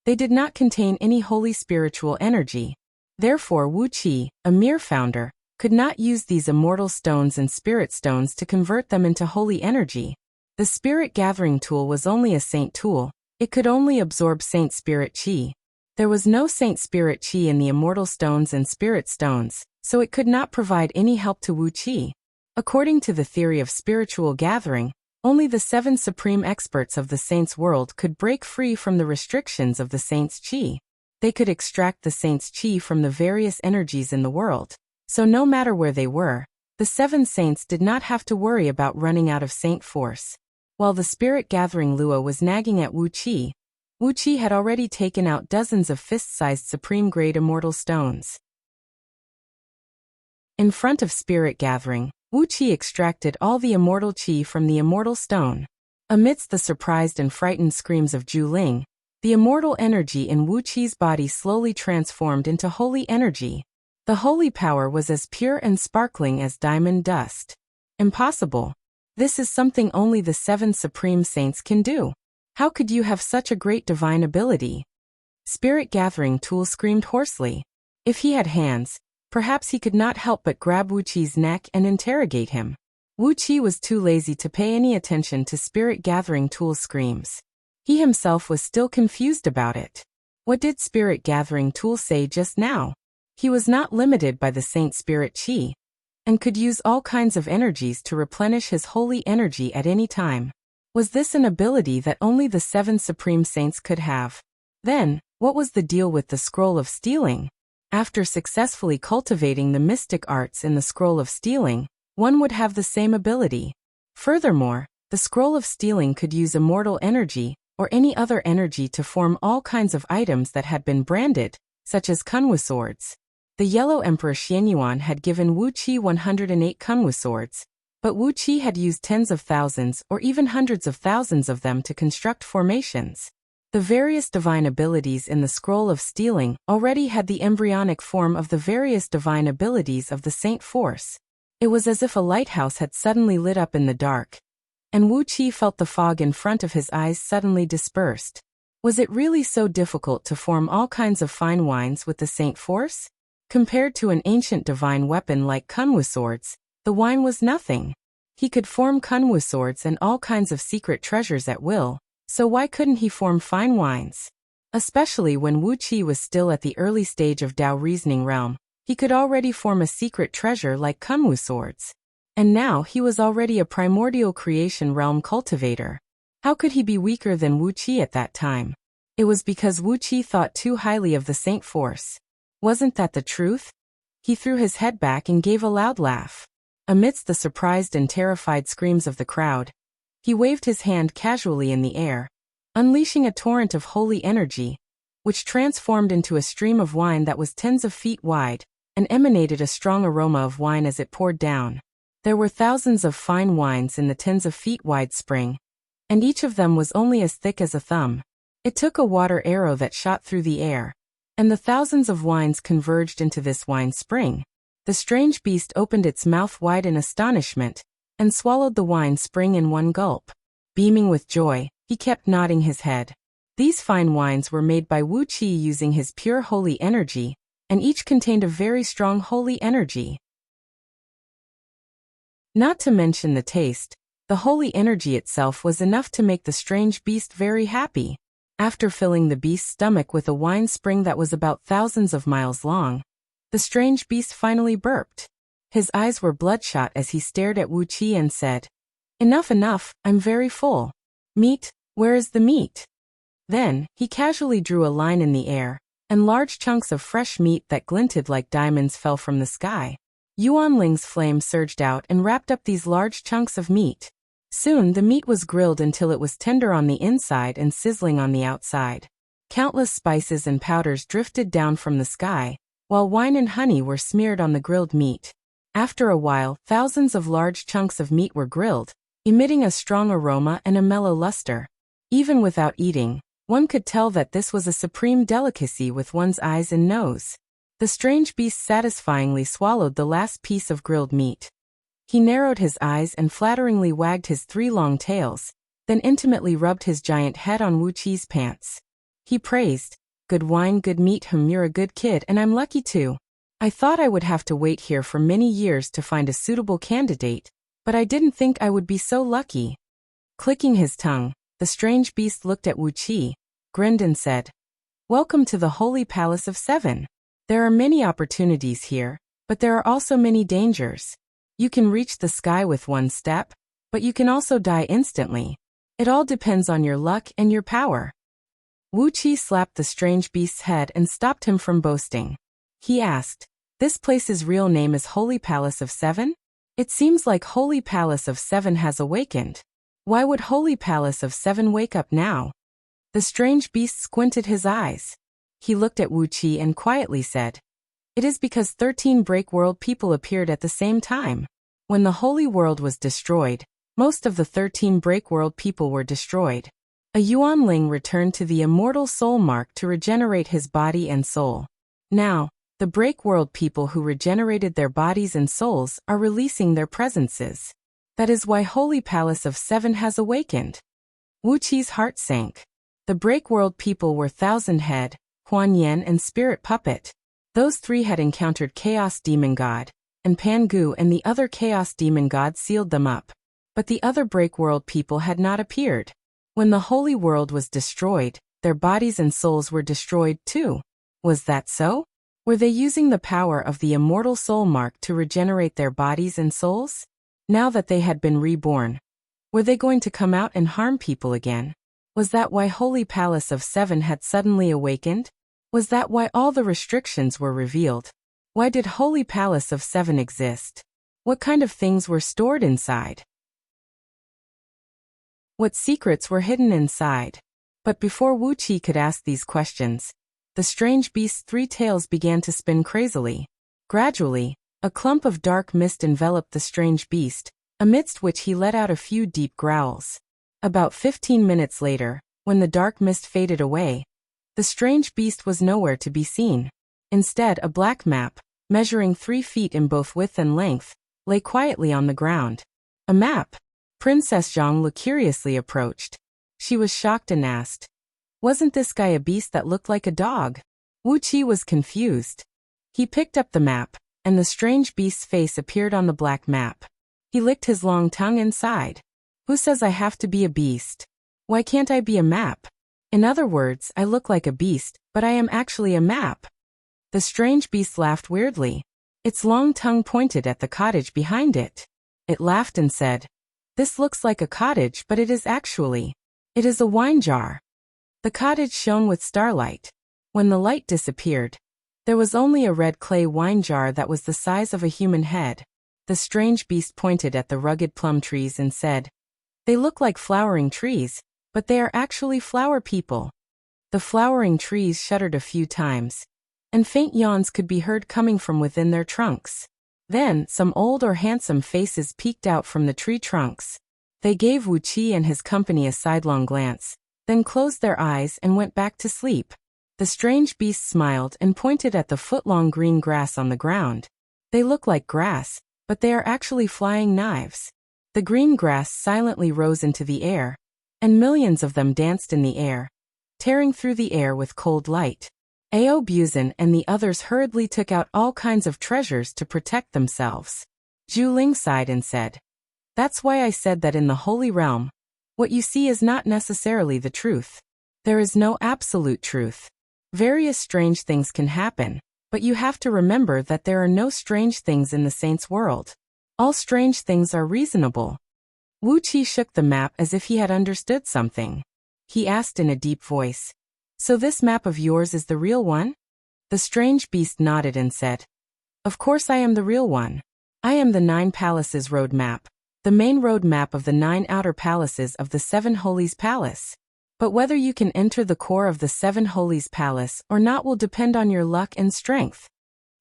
they did not contain any holy spiritual energy. Therefore Wuqi, a mere founder, could not use these immortal stones and spirit stones to convert them into holy energy. The spirit gathering tool was only a saint tool. It could only absorb saint spirit chi. There was no saint spirit chi in the immortal stones and spirit stones, so it could not provide any help to Wuqi. According to the theory of spiritual gathering, only the 7 supreme experts of the saints' world could break free from the restrictions of the saints' chi. They could extract the saints' chi from the various energies in the world, so no matter where they were, the 7 saints did not have to worry about running out of saint force. While the spirit gathering Luo was nagging at Wuqi, Wuqi had already taken out dozens of fist-sized supreme-grade immortal stones. In front of spirit gathering, Wuqi extracted all the immortal chi from the immortal stone. Amidst the surprised and frightened screams of Zhu Ling, the immortal energy in Wuqi's body slowly transformed into holy energy. The holy power was as pure and sparkling as diamond dust. Impossible. This is something only the 7 supreme saints can do. How could you have such a great divine ability? Spirit gathering tool screamed hoarsely. If he had hands, perhaps he could not help but grab Wuqi's neck and interrogate him. Wuqi was too lazy to pay any attention to spirit gathering tool's screams. He himself was still confused about it. What did spirit gathering tool say just now? He was not limited by the saint spirit chi, and could use all kinds of energies to replenish his holy energy at any time. Was this an ability that only the 7 supreme saints could have? Then, what was the deal with the scroll of stealing? After successfully cultivating the mystic arts in the scroll of stealing, one would have the same ability. Furthermore, the scroll of stealing could use immortal energy, or any other energy to form all kinds of items that had been branded, such as kunwu swords. The Yellow Emperor Xianyuan had given Wu Qi 108 kunwu swords, but Wu Qi had used tens of thousands or even hundreds of thousands of them to construct formations. The various divine abilities in the Scroll of Stealing already had the embryonic form of the various divine abilities of the Saint Force. It was as if a lighthouse had suddenly lit up in the dark, and Wu Qi felt the fog in front of his eyes suddenly dispersed. Was it really so difficult to form all kinds of fine wines with the Saint Force? Compared to an ancient divine weapon like kunwu swords, the wine was nothing. He could form kunwu swords and all kinds of secret treasures at will, so why couldn't he form fine wines? Especially when Wu Qi was still at the early stage of Dao reasoning realm, he could already form a secret treasure like kunwu swords. And now he was already a primordial creation realm cultivator. How could he be weaker than Wu Qi at that time? It was because Wu Qi thought too highly of the Saint Force. Wasn't that the truth? He threw his head back and gave a loud laugh. Amidst the surprised and terrified screams of the crowd, he waved his hand casually in the air, unleashing a torrent of holy energy, which transformed into a stream of wine that was tens of feet wide, and emanated a strong aroma of wine as it poured down. There were thousands of fine wines in the tens of feet wide spring, and each of them was only as thick as a thumb. It took a water arrow that shot through the air, and the thousands of wines converged into this wine spring. The strange beast opened its mouth wide in astonishment, and swallowed the wine spring in one gulp. Beaming with joy, he kept nodding his head. These fine wines were made by Wu Qi using his pure holy energy, and each contained a very strong holy energy. Not to mention the taste, the holy energy itself was enough to make the strange beast very happy. After filling the beast's stomach with a wine spring that was about thousands of miles long, the strange beast finally burped. His eyes were bloodshot as he stared at Wu Qi and said, "Enough, enough, I'm very full. Meat, where is the meat?" Then, he casually drew a line in the air, and large chunks of fresh meat that glinted like diamonds fell from the sky. Yuan Ling's flame surged out and wrapped up these large chunks of meat. Soon the meat was grilled until it was tender on the inside and sizzling on the outside. Countless spices and powders drifted down from the sky, while wine and honey were smeared on the grilled meat. After a while, thousands of large chunks of meat were grilled, emitting a strong aroma and a mellow luster. Even without eating, one could tell that this was a supreme delicacy with one's eyes and nose. The strange beast satisfyingly swallowed the last piece of grilled meat. He narrowed his eyes and flatteringly wagged his three long tails, then intimately rubbed his giant head on Wu Qi's pants. He praised, "Good wine, good meat, you're a good kid, and I'm lucky too. I thought I would have to wait here for many years to find a suitable candidate, but I didn't think I would be so lucky." Clicking his tongue, the strange beast looked at Wu Qi, grinned and said, "Welcome to the Holy Palace of Seven. There are many opportunities here, but there are also many dangers. You can reach the sky with one step, but you can also die instantly. It all depends on your luck and your power." Wu Qi slapped the strange beast's head and stopped him from boasting. He asked, "This place's real name is Holy Palace of Seven? It seems like Holy Palace of Seven has awakened. Why would Holy Palace of Seven wake up now?" The strange beast squinted his eyes. He looked at Wu Qi and quietly said, "It is because 13 Break World people appeared at the same time. When the Holy World was destroyed, most of the 13 Break World people were destroyed. A Yuan Ling returned to the immortal soul mark to regenerate his body and soul. Now, the Break World people who regenerated their bodies and souls are releasing their presences. That is why Holy Palace of Seven has awakened." Wu Qi's heart sank. The Break World people were Thousand Head, Huan Yan and Spirit Puppet. Those three had encountered Chaos Demon God, and Pan Gu and the other Chaos Demon God sealed them up. But the other Break World people had not appeared. When the Holy World was destroyed, their bodies and souls were destroyed too. Was that so? Were they using the power of the immortal soul mark to regenerate their bodies and souls? Now that they had been reborn, were they going to come out and harm people again? Was that why Holy Palace of Seven had suddenly awakened? Was that why all the restrictions were revealed? Why did Holy Palace of Seven exist? What kind of things were stored inside? What secrets were hidden inside? But before Wuqi could ask these questions, the strange beast's 3 tails began to spin crazily. Gradually, a clump of dark mist enveloped the strange beast, amidst which he let out a few deep growls. About 15 minutes later, when the dark mist faded away, the strange beast was nowhere to be seen. Instead, a black map, measuring 3 feet in both width and length, lay quietly on the ground. A map? Princess Zhang curiously approached. She was shocked and asked, "Wasn't this guy a beast that looked like a dog?" Wuqi was confused. He picked up the map, and the strange beast's face appeared on the black map. He licked his long tongue and sighed. "Who says I have to be a beast? Why can't I be a map? In other words, I look like a beast, but I am actually a map." The strange beast laughed weirdly. Its long tongue pointed at the cottage behind it. It laughed and said, "This looks like a cottage, but it is a wine jar." The cottage shone with starlight. When the light disappeared, there was only a red clay wine jar that was the size of a human head. The strange beast pointed at the rugged plum trees and said, "They look like flowering trees, but they are actually flower people." The flowering trees shuddered a few times, and faint yawns could be heard coming from within their trunks. Then, some old or handsome faces peeked out from the tree trunks. They gave Wuqi and his company a sidelong glance, then closed their eyes and went back to sleep. The strange beast smiled and pointed at the foot-long green grass on the ground. "They look like grass, but they are actually flying knives." The green grass silently rose into the air, and millions of them danced in the air, tearing through the air with cold light. Ao Buzan and the others hurriedly took out all kinds of treasures to protect themselves. Zhu Ling sighed and said, "That's why I said that in the Holy Realm, what you see is not necessarily the truth. There is no absolute truth. Various strange things can happen, but you have to remember that there are no strange things in the saints' world. All strange things are reasonable." Wuqi shook the map as if he had understood something. He asked in a deep voice, "So this map of yours is the real one?" The strange beast nodded and said, "Of course I am the real one. I am the 9 Palaces road map, the main road map of the 9 outer palaces of the 7 Holies Palace. But whether you can enter the core of the 7 Holies Palace or not will depend on your luck and strength."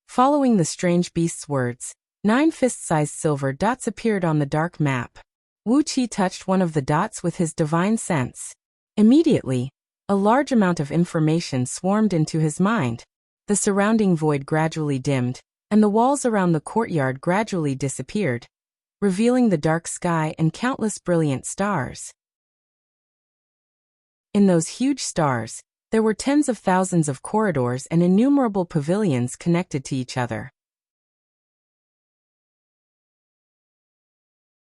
Following the strange beast's words, 9 fist-sized silver dots appeared on the dark map. Wuqi touched one of the dots with his divine sense. Immediately, a large amount of information swarmed into his mind. The surrounding void gradually dimmed, and the walls around the courtyard gradually disappeared, revealing the dark sky and countless brilliant stars. In those huge stars, there were tens of thousands of corridors and innumerable pavilions connected to each other.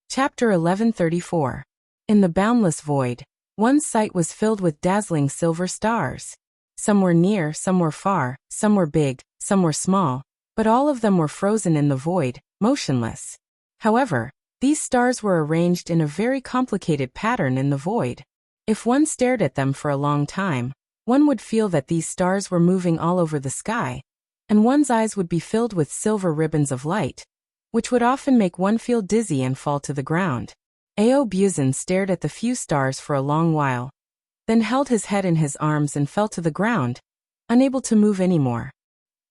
Chapter 1134. In the boundless void, one sight was filled with dazzling silver stars. Some were near, some were far, some were big, some were small, but all of them were frozen in the void, motionless. However, these stars were arranged in a very complicated pattern in the void. If one stared at them for a long time, one would feel that these stars were moving all over the sky, and one's eyes would be filled with silver ribbons of light, which would often make one feel dizzy and fall to the ground. Ao Buzan stared at the few stars for a long while, then held his head in his arms and fell to the ground, unable to move anymore.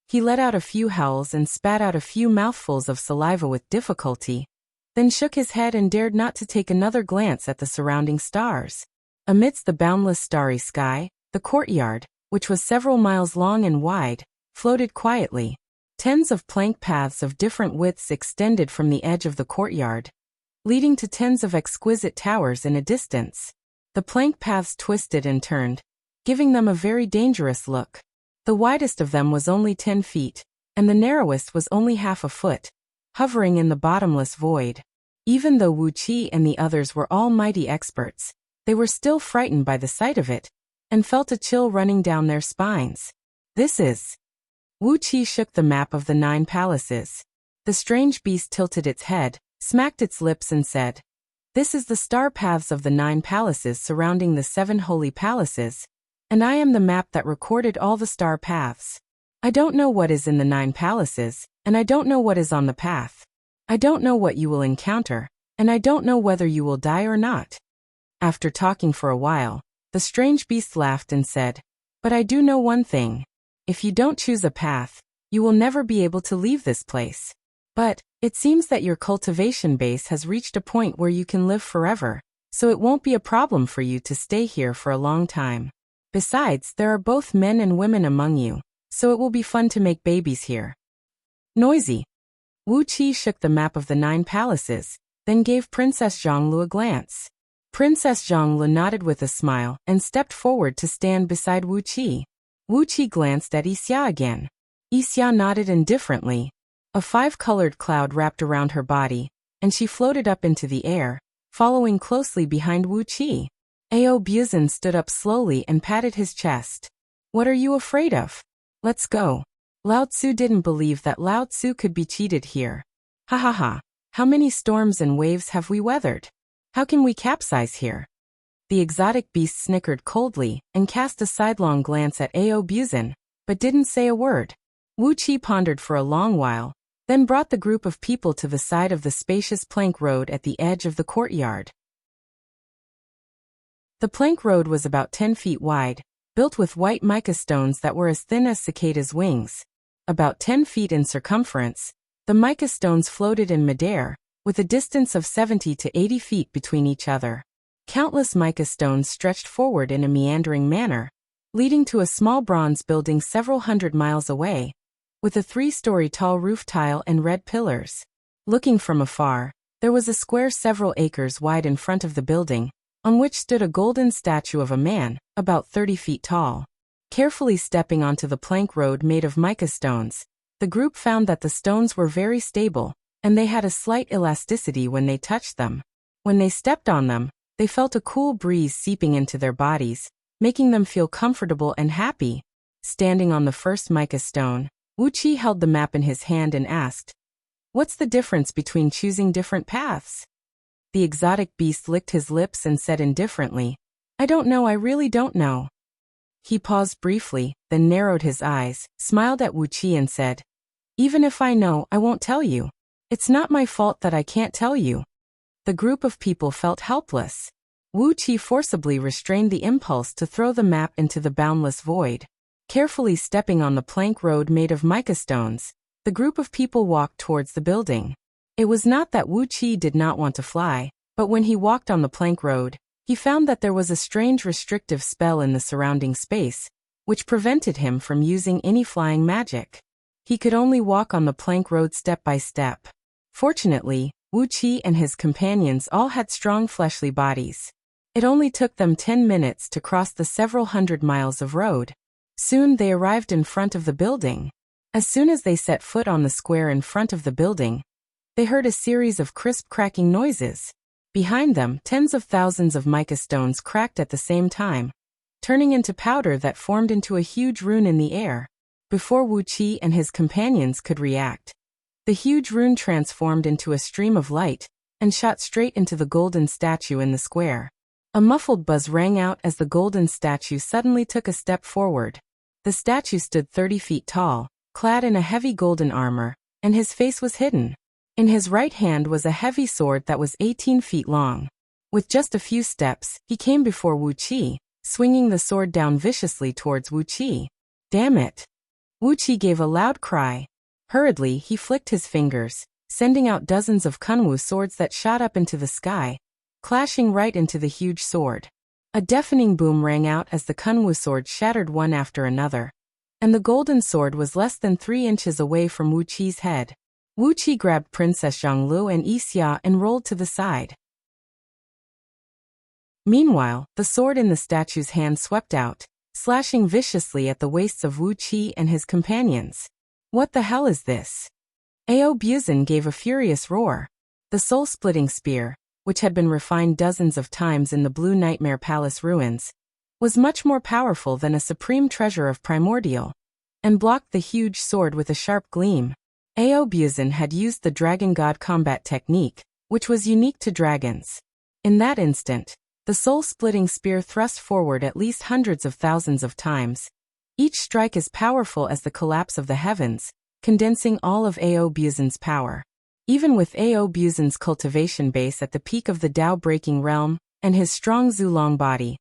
He let out a few howls and spat out a few mouthfuls of saliva with difficulty, then shook his head and dared not to take another glance at the surrounding stars. Amidst the boundless starry sky, the courtyard, which was several miles long and wide, floated quietly. Tens of plank paths of different widths extended from the edge of the courtyard, leading to tens of exquisite towers in a distance. The plank paths twisted and turned, giving them a very dangerous look. The widest of them was only 10 feet, and the narrowest was only half a foot, hovering in the bottomless void. Even though Wuqi and the others were all mighty experts, they were still frightened by the sight of it, and felt a chill running down their spines. "This is..." Wuqi shook the map of the 9 palaces. The strange beast tilted its head, smacked its lips and said, "This is the star paths of the 9 palaces surrounding the 7 holy palaces, and I am the map that recorded all the star paths. I don't know what is in the 9 palaces, and I don't know what is on the path. I don't know what you will encounter, and I don't know whether you will die or not." After talking for a while, The strange beast laughed and said, "But I do know one thing. If you don't choose a path, you will never be able to leave this place. But it seems that your cultivation base has reached a point where you can live forever, so it won't be a problem for you to stay here for a long time. Besides, there are both men and women among you, so it will be fun to make babies here." Noisy. Wuxia shook the map of the 9 palaces, then gave Princess Zhonglu a glance. Princess Zhonglu nodded with a smile and stepped forward to stand beside Wuxia. Wuxia glanced at Wuxia again. Wuxia nodded indifferently. A 5-colored cloud wrapped around her body, and she floated up into the air, following closely behind Wuxia. Ao Buzin stood up slowly and patted his chest. "What are you afraid of? Let's go." Lao Tzu didn't believe that Lao Tzu could be cheated here. "Ha ha ha. How many storms and waves have we weathered? How can we capsize here?" The exotic beast snickered coldly and cast a sidelong glance at Ao Buzin, but didn't say a word. Wuxia pondered for a long while, then brought the group of people to the side of the spacious plank road at the edge of the courtyard. The plank road was about 10 feet wide, built with white mica stones that were as thin as cicadas' wings. About 10 feet in circumference, the mica stones floated in midair, with a distance of 70 to 80 feet between each other. Countless mica stones stretched forward in a meandering manner, leading to a small bronze building several hundred miles away, with a 3-story tall roof tile and red pillars. Looking from afar, there was a square several acres wide in front of the building, on which stood a golden statue of a man, about 30 feet tall. Carefully stepping onto the plank road made of mica stones, the group found that the stones were very stable, and they had a slight elasticity when they touched them. When they stepped on them, they felt a cool breeze seeping into their bodies, making them feel comfortable and happy. Standing on the first mica stone, Wuxia held the map in his hand and asked, "What's the difference between choosing different paths?" The exotic beast licked his lips and said indifferently, "I don't know, I really don't know." He paused briefly, then narrowed his eyes, smiled at Wuxia and said, "Even if I know, I won't tell you. It's not my fault that I can't tell you." The group of people felt helpless. Wuxia forcibly restrained the impulse to throw the map into the boundless void. Carefully stepping on the plank road made of mica stones, the group of people walked towards the building. It was not that Wuxia did not want to fly, but when he walked on the plank road, he found that there was a strange restrictive spell in the surrounding space, which prevented him from using any flying magic. He could only walk on the plank road step by step. Fortunately, Wuxia and his companions all had strong fleshly bodies. It only took them 10 minutes to cross the several hundred miles of road. Soon they arrived in front of the building. As soon as they set foot on the square in front of the building, they heard a series of crisp cracking noises. Behind them, tens of thousands of mica stones cracked at the same time, turning into powder that formed into a huge rune in the air. Before Wuxia and his companions could react, the huge rune transformed into a stream of light and shot straight into the golden statue in the square. A muffled buzz rang out as the golden statue suddenly took a step forward. The statue stood 30 feet tall, clad in a heavy golden armor, and his face was hidden. In his right hand was a heavy sword that was 18 feet long. With just a few steps, he came before Wuxia, swinging the sword down viciously towards Wuxia. "Damn it!" Wuxia gave a loud cry. Hurriedly, he flicked his fingers, sending out dozens of kunwu swords that shot up into the sky, clashing right into the huge sword. A deafening boom rang out as the kunwu sword shattered one after another, and the golden sword was less than 3 inches away from Wuqia's head. Wuxia grabbed Princess Zhonglu and Wuxia and rolled to the side. Meanwhile, the sword in the statue's hand swept out, slashing viciously at the waists of Wuxia and his companions. "What the hell is this?" Ao Buzin gave a furious roar. The soul-splitting spear, which had been refined dozens of times in the Blue Nightmare Palace ruins, was much more powerful than a supreme treasure of primordial, and blocked the huge sword with a sharp gleam. Ao Buzin had used the Dragon God combat technique, which was unique to dragons. In that instant, the soul-splitting spear thrust forward at least hundreds of thousands of times, each strike as powerful as the collapse of the heavens, condensing all of Ao Buzin's power. Even with Ao Buzin's cultivation base at the peak of the Tao-breaking realm, and his strong Zulong body,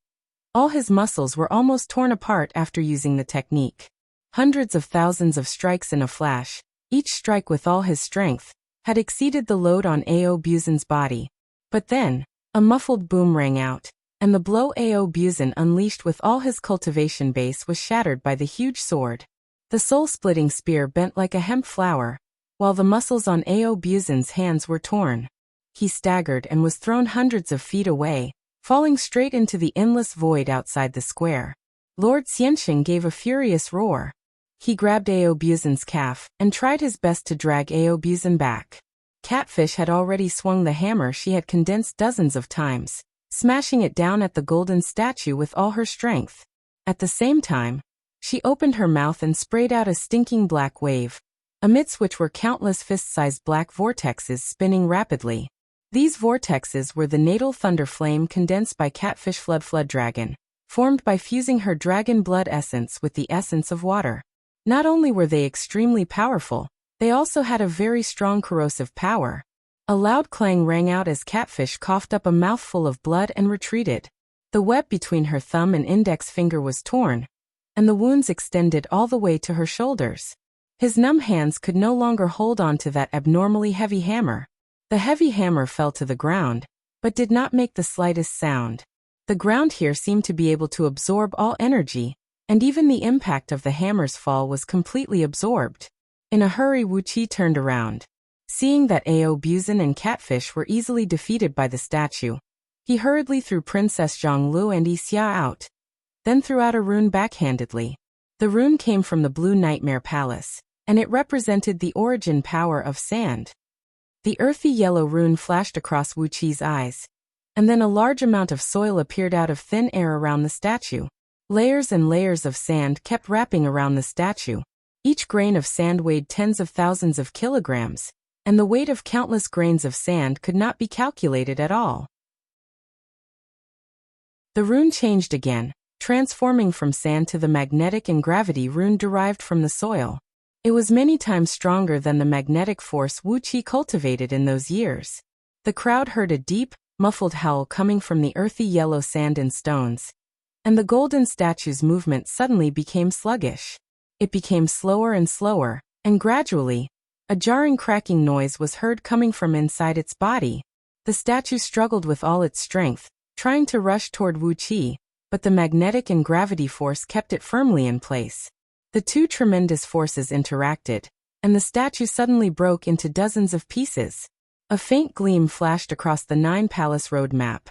All his muscles were almost torn apart after using the technique. Hundreds of thousands of strikes in a flash, each strike with all his strength, had exceeded the load on Ao Buzan's body. But then, a muffled boom rang out, and the blow Ao Buzan unleashed with all his cultivation base was shattered by the huge sword. The soul-splitting spear bent like a hemp flower, while the muscles on Ao Buzan's hands were torn. He staggered and was thrown hundreds of feet away, falling straight into the endless void outside the square. Lord Xianxing gave a furious roar. He grabbed Ao Buzan's calf and tried his best to drag Ao Buzan back. Catfish had already swung the hammer she had condensed dozens of times, smashing it down at the golden statue with all her strength. At the same time, she opened her mouth and sprayed out a stinking black wave, amidst which were countless fist-sized black vortexes spinning rapidly. These vortexes were the natal thunder flame condensed by Catfish Flood Dragon, formed by fusing her dragon blood essence with the essence of water. Not only were they extremely powerful, they also had a very strong corrosive power. A loud clang rang out as Catfish coughed up a mouthful of blood and retreated. The web between her thumb and index finger was torn, and the wounds extended all the way to her shoulders. His numb hands could no longer hold on to that abnormally heavy hammer. The heavy hammer fell to the ground, but did not make the slightest sound. The ground here seemed to be able to absorb all energy, and even the impact of the hammer's fall was completely absorbed. In a hurry, Wuxia turned around. Seeing that Ao Buzan and Catfish were easily defeated by the statue, he hurriedly threw Princess Zhonglu and Xia out, then threw out a rune backhandedly. The rune came from the Blue Nightmare Palace, and it represented the origin power of sand. The earthy yellow rune flashed across Wuxia's eyes, and then a large amount of soil appeared out of thin air around the statue. Layers and layers of sand kept wrapping around the statue. Each grain of sand weighed tens of thousands of kilograms, and the weight of countless grains of sand could not be calculated at all. The rune changed again, transforming from sand to the magnetic and gravity rune derived from the soil. It was many times stronger than the magnetic force Wuxia cultivated in those years. The crowd heard a deep, muffled howl coming from the earthy yellow sand and stones, and the golden statue's movement suddenly became sluggish. It became slower and slower, and gradually, a jarring cracking noise was heard coming from inside its body. The statue struggled with all its strength, trying to rush toward Wuxia, but the magnetic and gravity force kept it firmly in place. The two tremendous forces interacted, and the statue suddenly broke into dozens of pieces. A faint gleam flashed across the Nine Palace road map,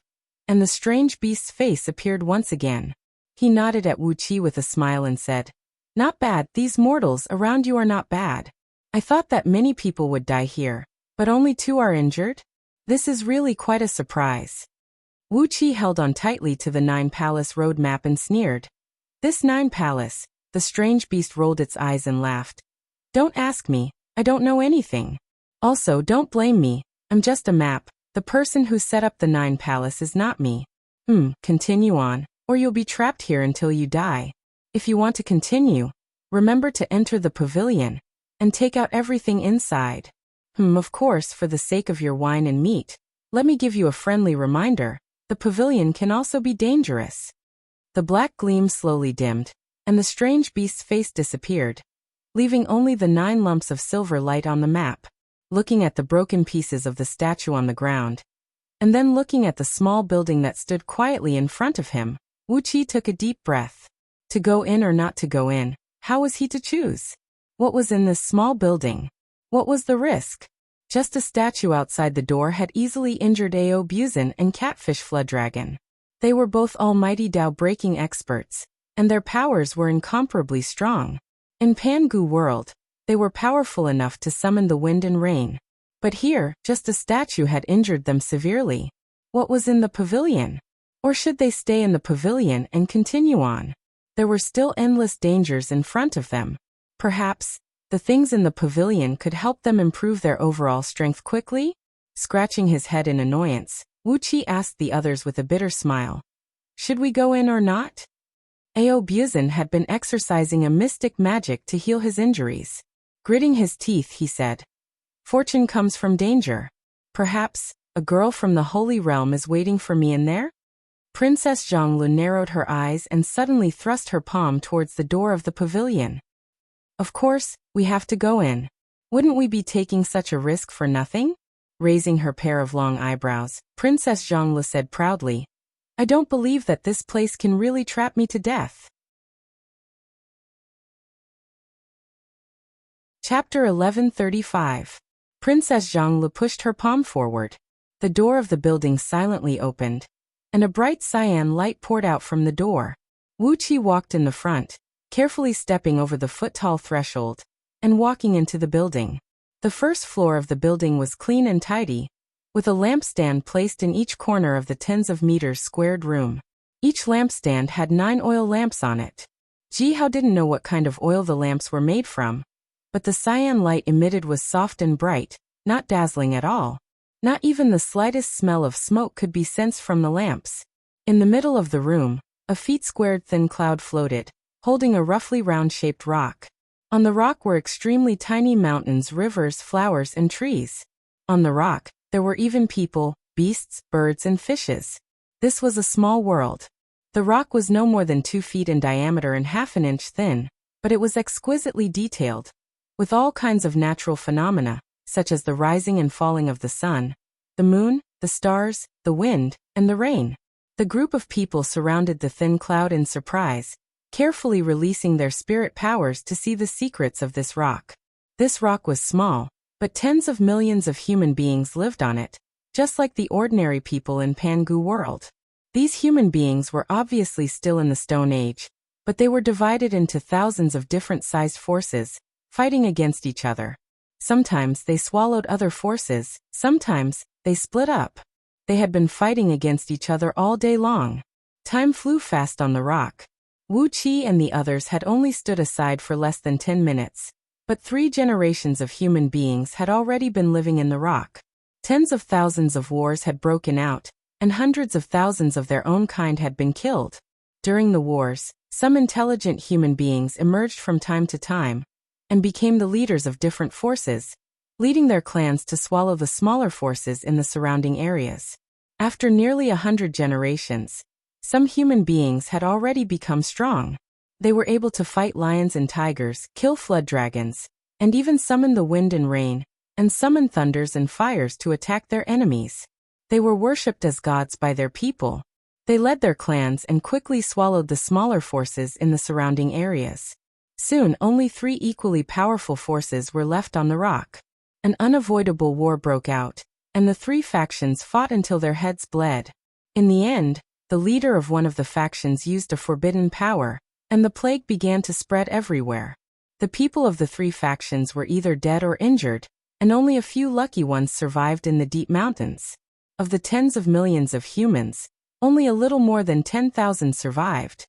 and the strange beast's face appeared once again. He nodded at Wuxia with a smile and said, "Not bad, these mortals around you are not bad. I thought that many people would die here, but only 2 are injured? This is really quite a surprise." Wuxia held on tightly to the Nine Palace road map and sneered. "This Nine Palace?" The strange beast rolled its eyes and laughed. "Don't ask me, I don't know anything. Also, don't blame me, I'm just a map. The person who set up the Nine Palace is not me." Continue on, or you'll be trapped here until you die. If you want to continue, remember to enter the pavilion, and take out everything inside. Of course, for the sake of your wine and meat, let me give you a friendly reminder, the pavilion can also be dangerous. The black gleam slowly dimmed, and the strange beast's face disappeared, leaving only the 9 lumps of silver light on the map. Looking at the broken pieces of the statue on the ground, and then looking at the small building that stood quietly in front of him, Wuxia took a deep breath. To go in or not to go in, how was he to choose? What was in this small building? What was the risk? Just a statue outside the door had easily injured Ao Buzan and Catfish Flood Dragon. They were both almighty Dao-breaking experts, and their powers were incomparably strong. In Pangu world, they were powerful enough to summon the wind and rain. But here, just a statue had injured them severely. What was in the pavilion? Or should they stay in the pavilion and continue on? There were still endless dangers in front of them. Perhaps, the things in the pavilion could help them improve their overall strength quickly? Scratching his head in annoyance, Wuxia asked the others with a bitter smile. Should we go in or not? Ao Buzan had been exercising a mystic magic to heal his injuries. Gritting his teeth, he said, "Fortune comes from danger. Perhaps, a girl from the Holy Realm is waiting for me in there?" Princess Zhonglu narrowed her eyes and suddenly thrust her palm towards the door of the pavilion. Of course, we have to go in. Wouldn't we be taking such a risk for nothing? Raising her pair of long eyebrows, Princess Zhonglu said proudly, I don't believe that this place can really trap me to death. Chapter 1135. Princess Zhonglu pushed her palm forward. The door of the building silently opened, and a bright cyan light poured out from the door. Wuxia walked in the front, carefully stepping over the foot-tall threshold, and walking into the building. The first floor of the building was clean and tidy, with a lampstand placed in each corner of the tens of meters squared room. Each lampstand had 9 oil lamps on it. Ji Hao didn't know what kind of oil the lamps were made from, but the cyan light emitted was soft and bright, not dazzling at all. Not even the slightest smell of smoke could be sensed from the lamps. In the middle of the room, a feet-squared thin cloud floated, holding a roughly round-shaped rock. On the rock were extremely tiny mountains, rivers, flowers, and trees. On the rock, there were even people, beasts, birds, and fishes. This was a small world. The rock was no more than 2 feet in diameter and half an inch thin, but it was exquisitely detailed, with all kinds of natural phenomena, such as the rising and falling of the sun, the moon, the stars, the wind, and the rain. The group of people surrounded the thin cloud in surprise, carefully releasing their spirit powers to see the secrets of this rock. This rock was small, but tens of millions of human beings lived on it, just like the ordinary people in Pangu world. These human beings were obviously still in the Stone Age, but they were divided into thousands of different sized forces, fighting against each other. Sometimes they swallowed other forces, sometimes they split up. They had been fighting against each other all day long. Time flew fast on the rock. Wu Qi and the others had only stood aside for less than 10 minutes, but 3 generations of human beings had already been living in the rock. Tens of thousands of wars had broken out, and hundreds of thousands of their own kind had been killed. During the wars, some intelligent human beings emerged from time to time, and became the leaders of different forces, leading their clans to swallow the smaller forces in the surrounding areas. After nearly 100 generations, some human beings had already become strong. They were able to fight lions and tigers, kill flood dragons, and even summon the wind and rain, and summon thunders and fires to attack their enemies. They were worshipped as gods by their people. They led their clans and quickly swallowed the smaller forces in the surrounding areas. Soon, only 3 equally powerful forces were left on the rock. An unavoidable war broke out, and the 3 factions fought until their heads bled. In the end, the leader of one of the factions used a forbidden power, and the plague began to spread everywhere. The people of the 3 factions were either dead or injured, and only a few lucky ones survived in the deep mountains. Of the tens of millions of humans, only a little more than 10,000 survived.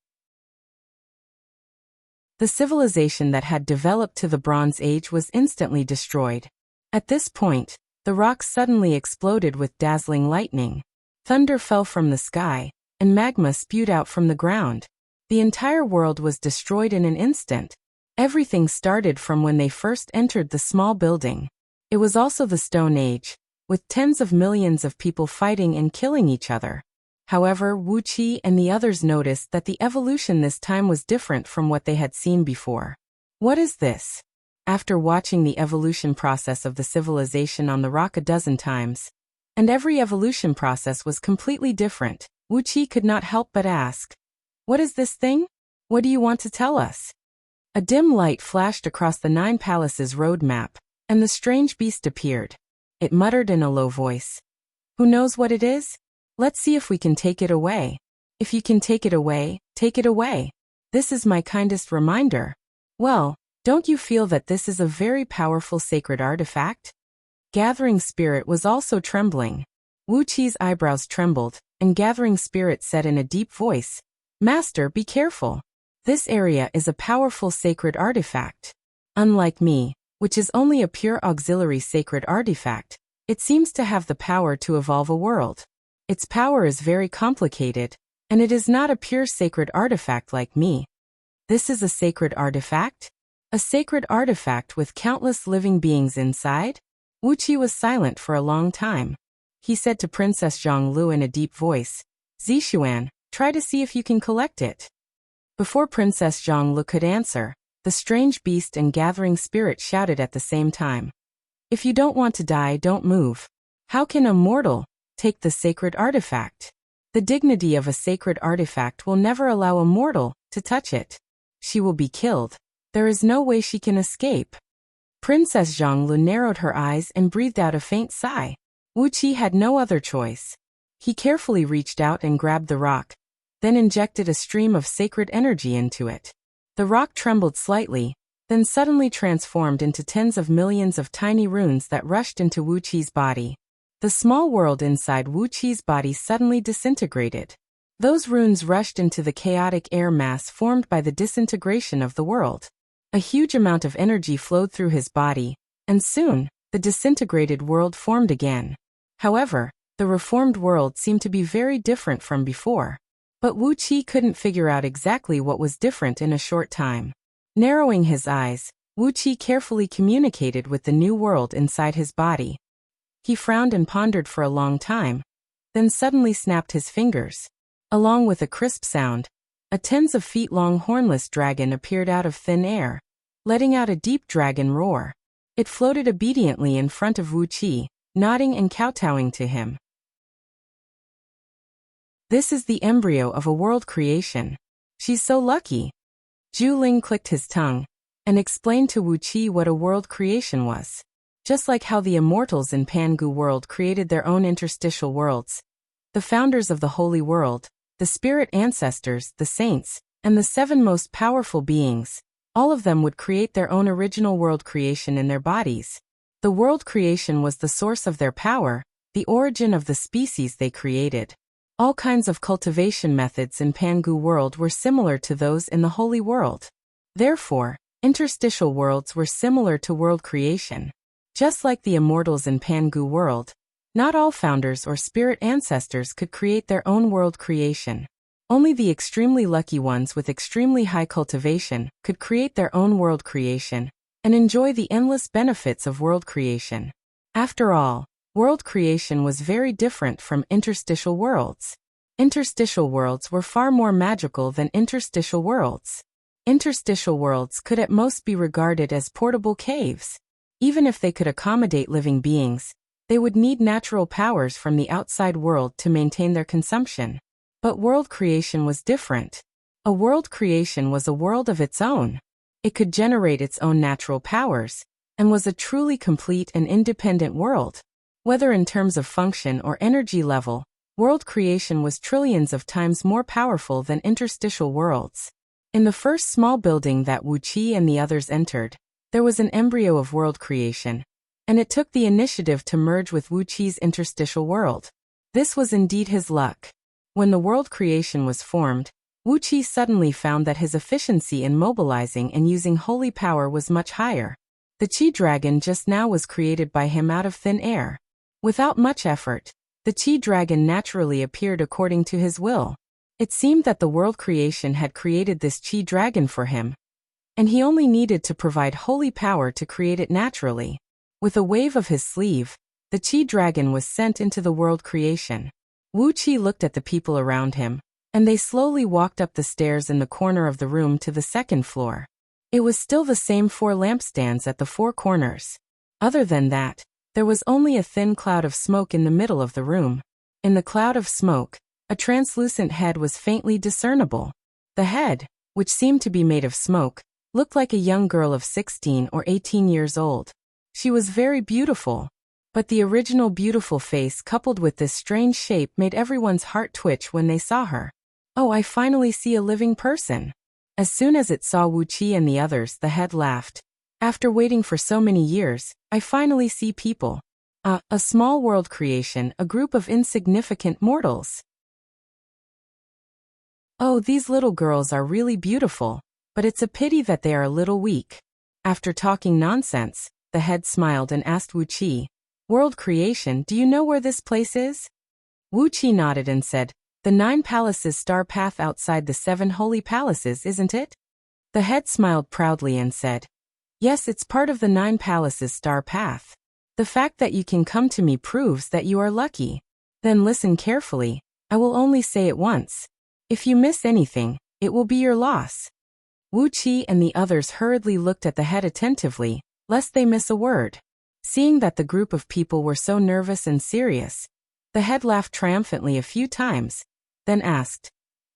The civilization that had developed to the Bronze Age was instantly destroyed. At this point, the rock suddenly exploded with dazzling lightning. Thunder fell from the sky, and magma spewed out from the ground. The entire world was destroyed in an instant. Everything started from when they first entered the small building. It was also the Stone Age, with tens of millions of people fighting and killing each other. However, Wu Qi and the others noticed that the evolution this time was different from what they had seen before. What is this? After watching the evolution process of the civilization on the rock a dozen times, and every evolution process was completely different, Wu Qi could not help but ask, "What is this thing? What do you want to tell us?" A dim light flashed across the 9 palaces road map, and the strange beast appeared. It muttered in a low voice, "Who knows what it is? Let's see if we can take it away. If you can take it away, take it away. This is my kindest reminder." Well, don't you feel that this is a very powerful sacred artifact? Gathering Spirit was also trembling. Wu Qi's eyebrows trembled, and Gathering Spirit said in a deep voice, "Master, be careful. This area is a powerful sacred artifact. Unlike me, which is only a pure auxiliary sacred artifact, it seems to have the power to evolve a world. Its power is very complicated, and it is not a pure sacred artifact like me." This is a sacred artifact? A sacred artifact with countless living beings inside? Wu Qi was silent for a long time. He said to Princess Zhonglu in a deep voice, "Zixuan, Try to see if you can collect it. Before Princess Zhonglu could answer, the strange beast and gathering spirit shouted at the same time. If you don't want to die, don't move. How can a mortal take the sacred artifact? The dignity of a sacred artifact will never allow a mortal to touch it. She will be killed. There is no way she can escape. Princess Zhonglu narrowed her eyes and breathed out a faint sigh. Wuqi had no other choice. He carefully reached out and grabbed the rock, then injected a stream of sacred energy into it. The rock trembled slightly, then suddenly transformed into tens of millions of tiny runes that rushed into Wuqi's body. The small world inside Wuqi's body suddenly disintegrated. Those runes rushed into the chaotic air mass formed by the disintegration of the world. A huge amount of energy flowed through his body, and soon, the disintegrated world formed again. However, the reformed world seemed to be very different from before. But Wuqi couldn't figure out exactly what was different in a short time. Narrowing his eyes, Wuqi carefully communicated with the new world inside his body. He frowned and pondered for a long time, then suddenly snapped his fingers. Along with a crisp sound, a tens of feet long hornless dragon appeared out of thin air, letting out a deep dragon roar. It floated obediently in front of Wuqi, nodding and kowtowing to him. This is the embryo of a world creation. She's so lucky. Zhu Ling clicked his tongue and explained to Wuqi what a world creation was. Just like how the immortals in Pangu world created their own interstitial worlds, the founders of the holy world, the spirit ancestors, the saints, and the 7 most powerful beings, all of them would create their own original world creation in their bodies. The world creation was the source of their power, the origin of the species they created. All kinds of cultivation methods in Pangu world were similar to those in the holy world. Therefore, interstitial worlds were similar to world creation. Just like the immortals in Pangu world, not all founders or spirit ancestors could create their own world creation. Only the extremely lucky ones with extremely high cultivation could create their own world creation and enjoy the endless benefits of world creation. After all, world creation was very different from interstitial worlds. Interstitial worlds were far more magical than interstitial worlds. Interstitial worlds could at most be regarded as portable caves. Even if they could accommodate living beings, they would need natural powers from the outside world to maintain their consumption. But world creation was different. A world creation was a world of its own. It could generate its own natural powers, and was a truly complete and independent world. Whether in terms of function or energy level, world creation was trillions of times more powerful than interstitial worlds. In the first small building that Wuqi and the others entered, there was an embryo of world creation, and it took the initiative to merge with Wuqi's interstitial world. This was indeed his luck. When the world creation was formed, Wuqi suddenly found that his efficiency in mobilizing and using holy power was much higher. The Qi dragon just now was created by him out of thin air. Without much effort, the Qi dragon naturally appeared according to his will. It seemed that the world creation had created this Qi dragon for him, and he only needed to provide holy power to create it naturally. With a wave of his sleeve, the Qi dragon was sent into the world creation. Wuqi looked at the people around him, and they slowly walked up the stairs in the corner of the room to the second floor. It was still the same 4 lampstands at the 4 corners. Other than that, there was only a thin cloud of smoke in the middle of the room. In the cloud of smoke, a translucent head was faintly discernible. The head, which seemed to be made of smoke, looked like a young girl of 16 or 18 years old. She was very beautiful, but the original beautiful face coupled with this strange shape made everyone's heart twitch when they saw her. Oh, I finally see a living person. As soon as it saw Wuqi and the others, the head laughed. After waiting for so many years, I finally see people. A small world creation, a group of insignificant mortals. Oh, these little girls are really beautiful, but it's a pity that they are a little weak. After talking nonsense, the head smiled and asked Wuqi, "World creation, do you know where this place is?" Wuqi nodded and said, "The 9 palaces star path outside the 7 holy palaces, isn't it?" The head smiled proudly and said, "Yes, it's part of the 9 palaces star path. The fact that you can come to me proves that you are lucky. Then listen carefully, I will only say it once. If you miss anything, it will be your loss. Wuxia and the others hurriedly looked at the head attentively, lest they miss a word. Seeing that the group of people were so nervous and serious, the head laughed triumphantly a few times, then asked,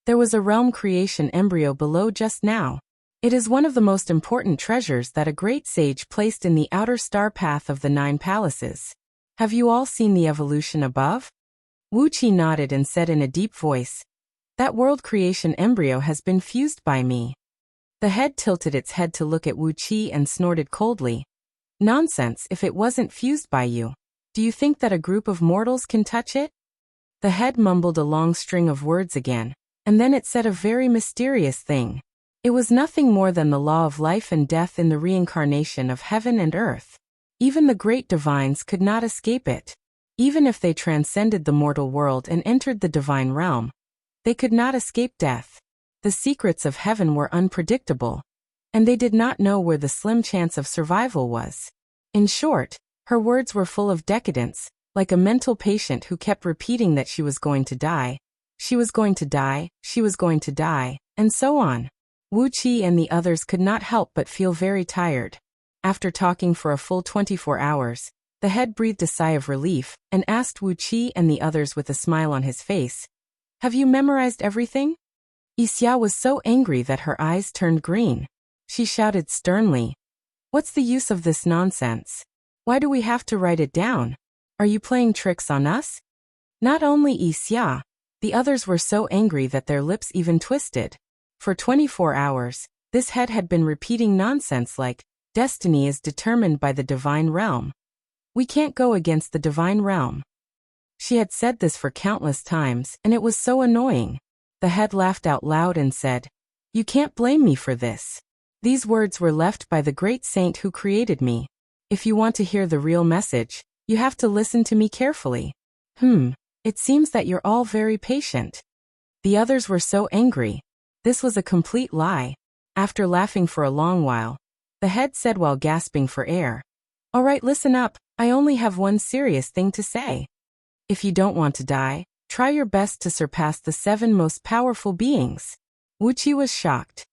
"There was a realm creation embryo below just now. It is one of the most important treasures that a great sage placed in the outer star path of the 9 palaces. Have you all seen the evolution above?" Wuxia nodded and said in a deep voice, "That world creation embryo has been fused by me." The head tilted its head to look at Wuxia and snorted coldly. "Nonsense, if it wasn't fused by you. Do you think that a group of mortals can touch it?" The head mumbled a long string of words again, and then it said a very mysterious thing. It was nothing more than the law of life and death in the reincarnation of heaven and earth. Even the great divines could not escape it. Even if they transcended the mortal world and entered the divine realm, they could not escape death. The secrets of heaven were unpredictable, and they did not know where the slim chance of survival was. In short, her words were full of decadence, like a mental patient who kept repeating that she was going to die, she was going to die, she was going to die, and so on. Wuxia and the others could not help but feel very tired. After talking for a full 24 hours, the head breathed a sigh of relief and asked Wuxia and the others with a smile on his face, "Have you memorized everything?" Wuxia was so angry that her eyes turned green. She shouted sternly, "What's the use of this nonsense? Why do we have to write it down? Are you playing tricks on us?" Not only Wuxia, the others were so angry that their lips even twisted. For 24 hours, this head had been repeating nonsense like, "Destiny is determined by the divine realm. We can't go against the divine realm." She had said this for countless times, and it was so annoying. The head laughed out loud and said, "You can't blame me for this. These words were left by the great saint who created me. If you want to hear the real message, you have to listen to me carefully." It seems that you're all very patient." The others were so angry. This was a complete lie. After laughing for a long while, the head said while gasping for air, "All right, listen up, I only have one serious thing to say. If you don't want to die, try your best to surpass the 7 most powerful beings." Wuxia was shocked.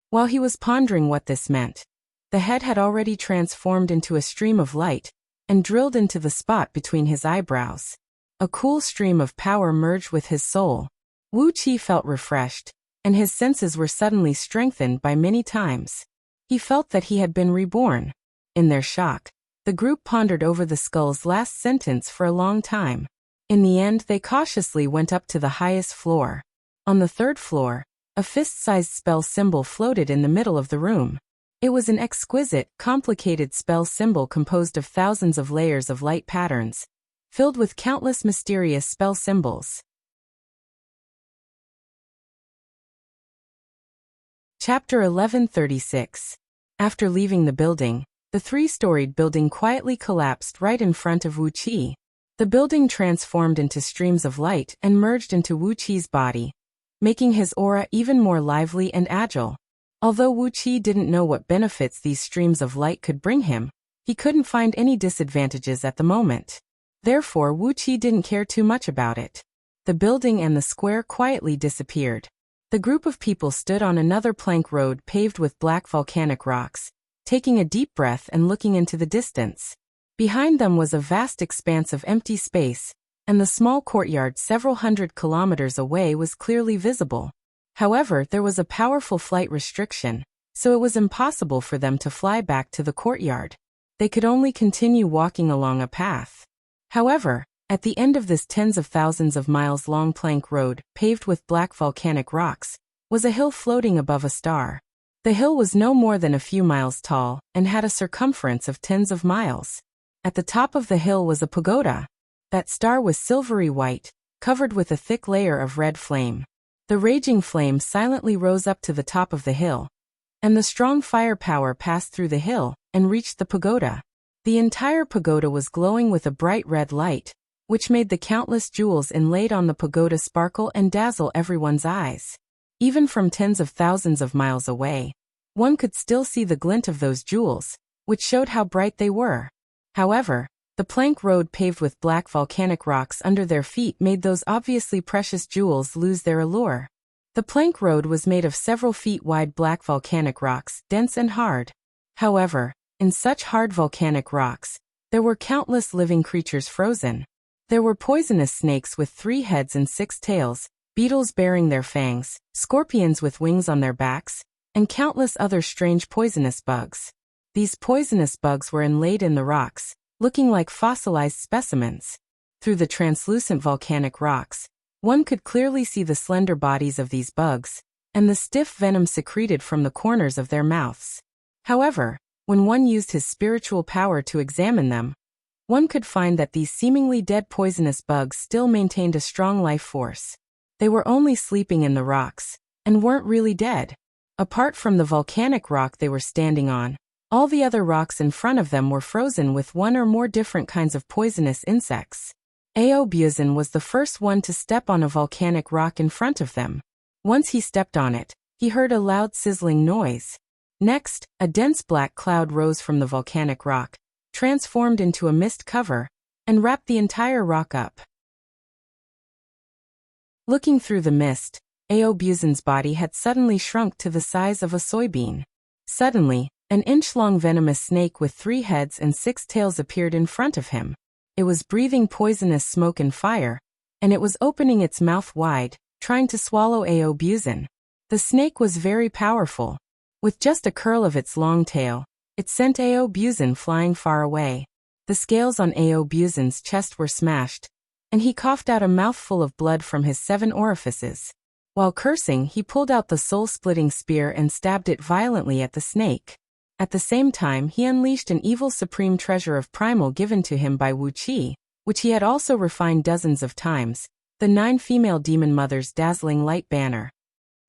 While he was pondering what this meant, the head had already transformed into a stream of light and drilled into the spot between his eyebrows. A cool stream of power merged with his soul. Wuxia felt refreshed, and his senses were suddenly strengthened by many times. He felt that he had been reborn. In their shock, the group pondered over the skull's last sentence for a long time. In the end, they cautiously went up to the highest floor. On the 3rd floor, a fist-sized spell symbol floated in the middle of the room. It was an exquisite, complicated spell symbol composed of thousands of layers of light patterns, filled with countless mysterious spell symbols. Chapter 1136. After leaving the building, the 3-storied building quietly collapsed right in front of Wuxia. The building transformed into streams of light and merged into Wuqia's body, making his aura even more lively and agile. Although Wuxia didn't know what benefits these streams of light could bring him, he couldn't find any disadvantages at the moment. Therefore, Wuxia didn't care too much about it. The building and the square quietly disappeared. The group of people stood on another plank road paved with black volcanic rocks, taking a deep breath and looking into the distance. Behind them was a vast expanse of empty space, and the small courtyard several hundred kilometers away was clearly visible. However, there was a powerful flight restriction, so it was impossible for them to fly back to the courtyard. They could only continue walking along a path. However, at the end of this tens of thousands of miles long plank road, paved with black volcanic rocks, was a hill floating above a star. The hill was no more than a few miles tall and had a circumference of tens of miles. At the top of the hill was a pagoda. That star was silvery white, covered with a thick layer of red flame. The raging flame silently rose up to the top of the hill, and the strong firepower passed through the hill and reached the pagoda. The entire pagoda was glowing with a bright red light, which made the countless jewels inlaid on the pagoda sparkle and dazzle everyone's eyes. Even from tens of thousands of miles away, one could still see the glint of those jewels, which showed how bright they were. However, The plank road paved with black volcanic rocks under their feet made those obviously precious jewels lose their allure. The plank road was made of several feet wide black volcanic rocks, dense and hard. However, in such hard volcanic rocks, there were countless living creatures frozen. There were poisonous snakes with 3 heads and 6 tails, beetles bearing their fangs, scorpions with wings on their backs, and countless other strange poisonous bugs. These poisonous bugs were inlaid in the rocks, looking like fossilized specimens. Through the translucent volcanic rocks, one could clearly see the slender bodies of these bugs, and the stiff venom secreted from the corners of their mouths. However, when one used his spiritual power to examine them, one could find that these seemingly dead poisonous bugs still maintained a strong life force. They were only sleeping in the rocks, and weren't really dead. Apart from the volcanic rock they were standing on, all the other rocks in front of them were frozen with one or more different kinds of poisonous insects. Aobuzin was the first one to step on a volcanic rock in front of them. Once he stepped on it, he heard a loud sizzling noise. Next, a dense black cloud rose from the volcanic rock, transformed into a mist cover, and wrapped the entire rock up. Looking through the mist, Aobuzin's body had suddenly shrunk to the size of a soybean. Suddenly, an inch-long venomous snake with 3 heads and 6 tails appeared in front of him. It was breathing poisonous smoke and fire, and it was opening its mouth wide, trying to swallow Aobuzin. The snake was very powerful. With just a curl of its long tail, it sent Aobuzin flying far away. The scales on Aobuzin's chest were smashed, and he coughed out a mouthful of blood from his 7 orifices. While cursing, he pulled out the soul-splitting spear and stabbed it violently at the snake. At the same time, he unleashed an evil supreme treasure of primal given to him by Wuxia, which he had also refined dozens of times, the 9 female demon mothers' dazzling light banner.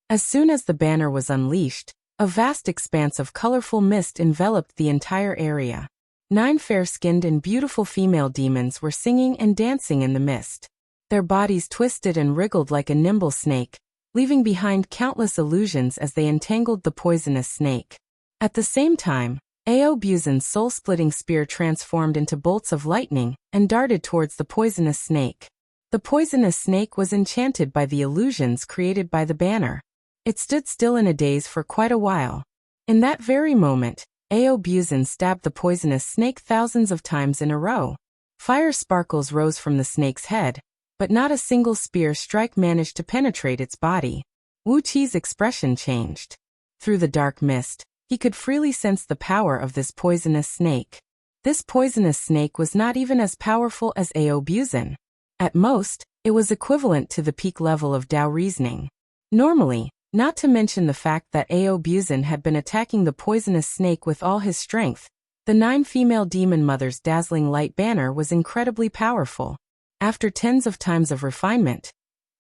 As soon as the banner was unleashed, a vast expanse of colorful mist enveloped the entire area. 9 fair-skinned and beautiful female demons were singing and dancing in the mist. Their bodies twisted and wriggled like a nimble snake, leaving behind countless illusions as they entangled the poisonous snake. At the same time, Aobuzin's soul-splitting spear transformed into bolts of lightning and darted towards the poisonous snake. The poisonous snake was enchanted by the illusions created by the banner. It stood still in a daze for quite a while. In that very moment, Aobuzin stabbed the poisonous snake thousands of times in a row. Fire sparkles rose from the snake's head, but not a single spear strike managed to penetrate its body. Wuqi's expression changed. Through the dark mist, he could freely sense the power of this poisonous snake. This poisonous snake was not even as powerful as Aobuzin. At most, it was equivalent to the peak level of Dao reasoning. Normally, not to mention the fact that Aobuzin had been attacking the poisonous snake with all his strength, the 9 female demon mothers' dazzling light banner was incredibly powerful. After tens of times of refinement,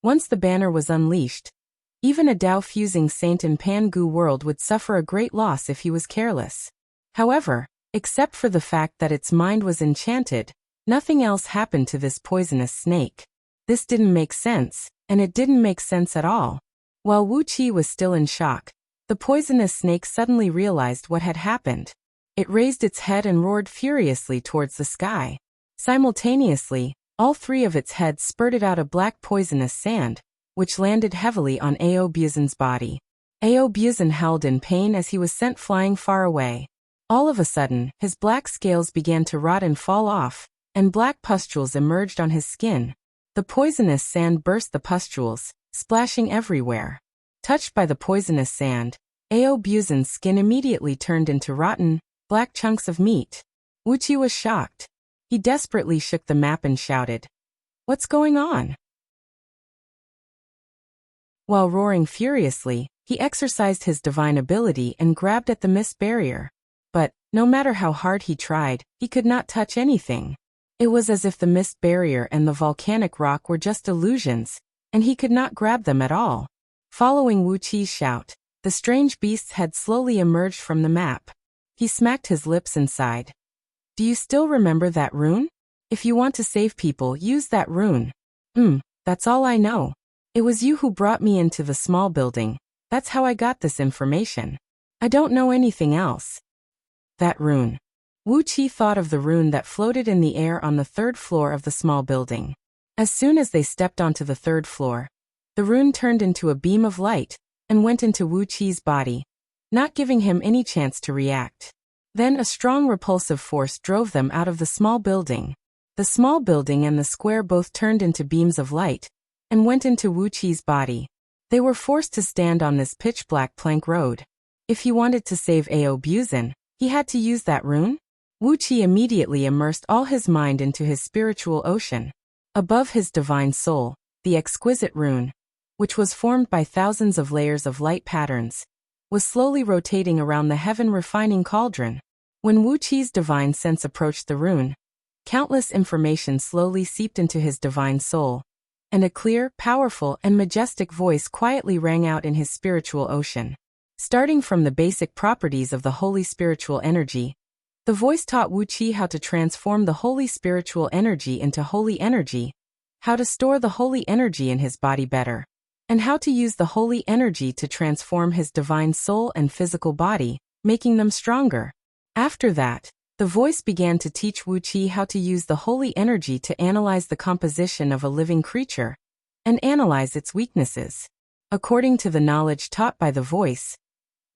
once the banner was unleashed, even a Dao-fusing saint in Pangu world would suffer a great loss if he was careless. However, except for the fact that its mind was enchanted, nothing else happened to this poisonous snake. This didn't make sense, and it didn't make sense at all. While Wuqi was still in shock, the poisonous snake suddenly realized what had happened. It raised its head and roared furiously towards the sky. Simultaneously, all 3 of its heads spurted out a black poisonous sand, which landed heavily on Aobuzin's body. Aobuzin howled in pain as he was sent flying far away. All of a sudden, his black scales began to rot and fall off, and black pustules emerged on his skin. The poisonous sand burst the pustules, splashing everywhere. Touched by the poisonous sand, Aobuzin's skin immediately turned into rotten, black chunks of meat. Wuqi was shocked. He desperately shook the map and shouted, "What's going on?" While roaring furiously, he exercised his divine ability and grabbed at the mist barrier. But, no matter how hard he tried, he could not touch anything. It was as if the mist barrier and the volcanic rock were just illusions, and he could not grab them at all. Following Wuqi's shout, the strange beasts had slowly emerged from the map. He smacked his lips and sighed. "Do you still remember that rune? If you want to save people, use that rune." That's all I know. It was you who brought me into the small building. That's how I got this information. I don't know anything else." "That rune. Wuxia thought of the rune that floated in the air on the third floor of the small building. As soon as they stepped onto the third floor, the rune turned into a beam of light and went into Wuqi's body, not giving him any chance to react. Then a strong repulsive force drove them out of the small building. The small building and the square both turned into beams of light and went into Wuqi's body. They were forced to stand on this pitch-black plank road. If he wanted to save Ao Buzin, he had to use that rune? Wuxia immediately immersed all his mind into his spiritual ocean. Above his divine soul, the exquisite rune, which was formed by thousands of layers of light patterns, was slowly rotating around the heaven-refining cauldron. When Wuqi's divine sense approached the rune, countless information slowly seeped into his divine soul, and a clear, powerful, and majestic voice quietly rang out in his spiritual ocean. Starting from the basic properties of the holy spiritual energy, the voice taught Wuxia how to transform the holy spiritual energy into holy energy, how to store the holy energy in his body better, and how to use the holy energy to transform his divine soul and physical body, making them stronger. After that, the voice began to teach Wuxia how to use the holy energy to analyze the composition of a living creature and analyze its weaknesses. According to the knowledge taught by the voice,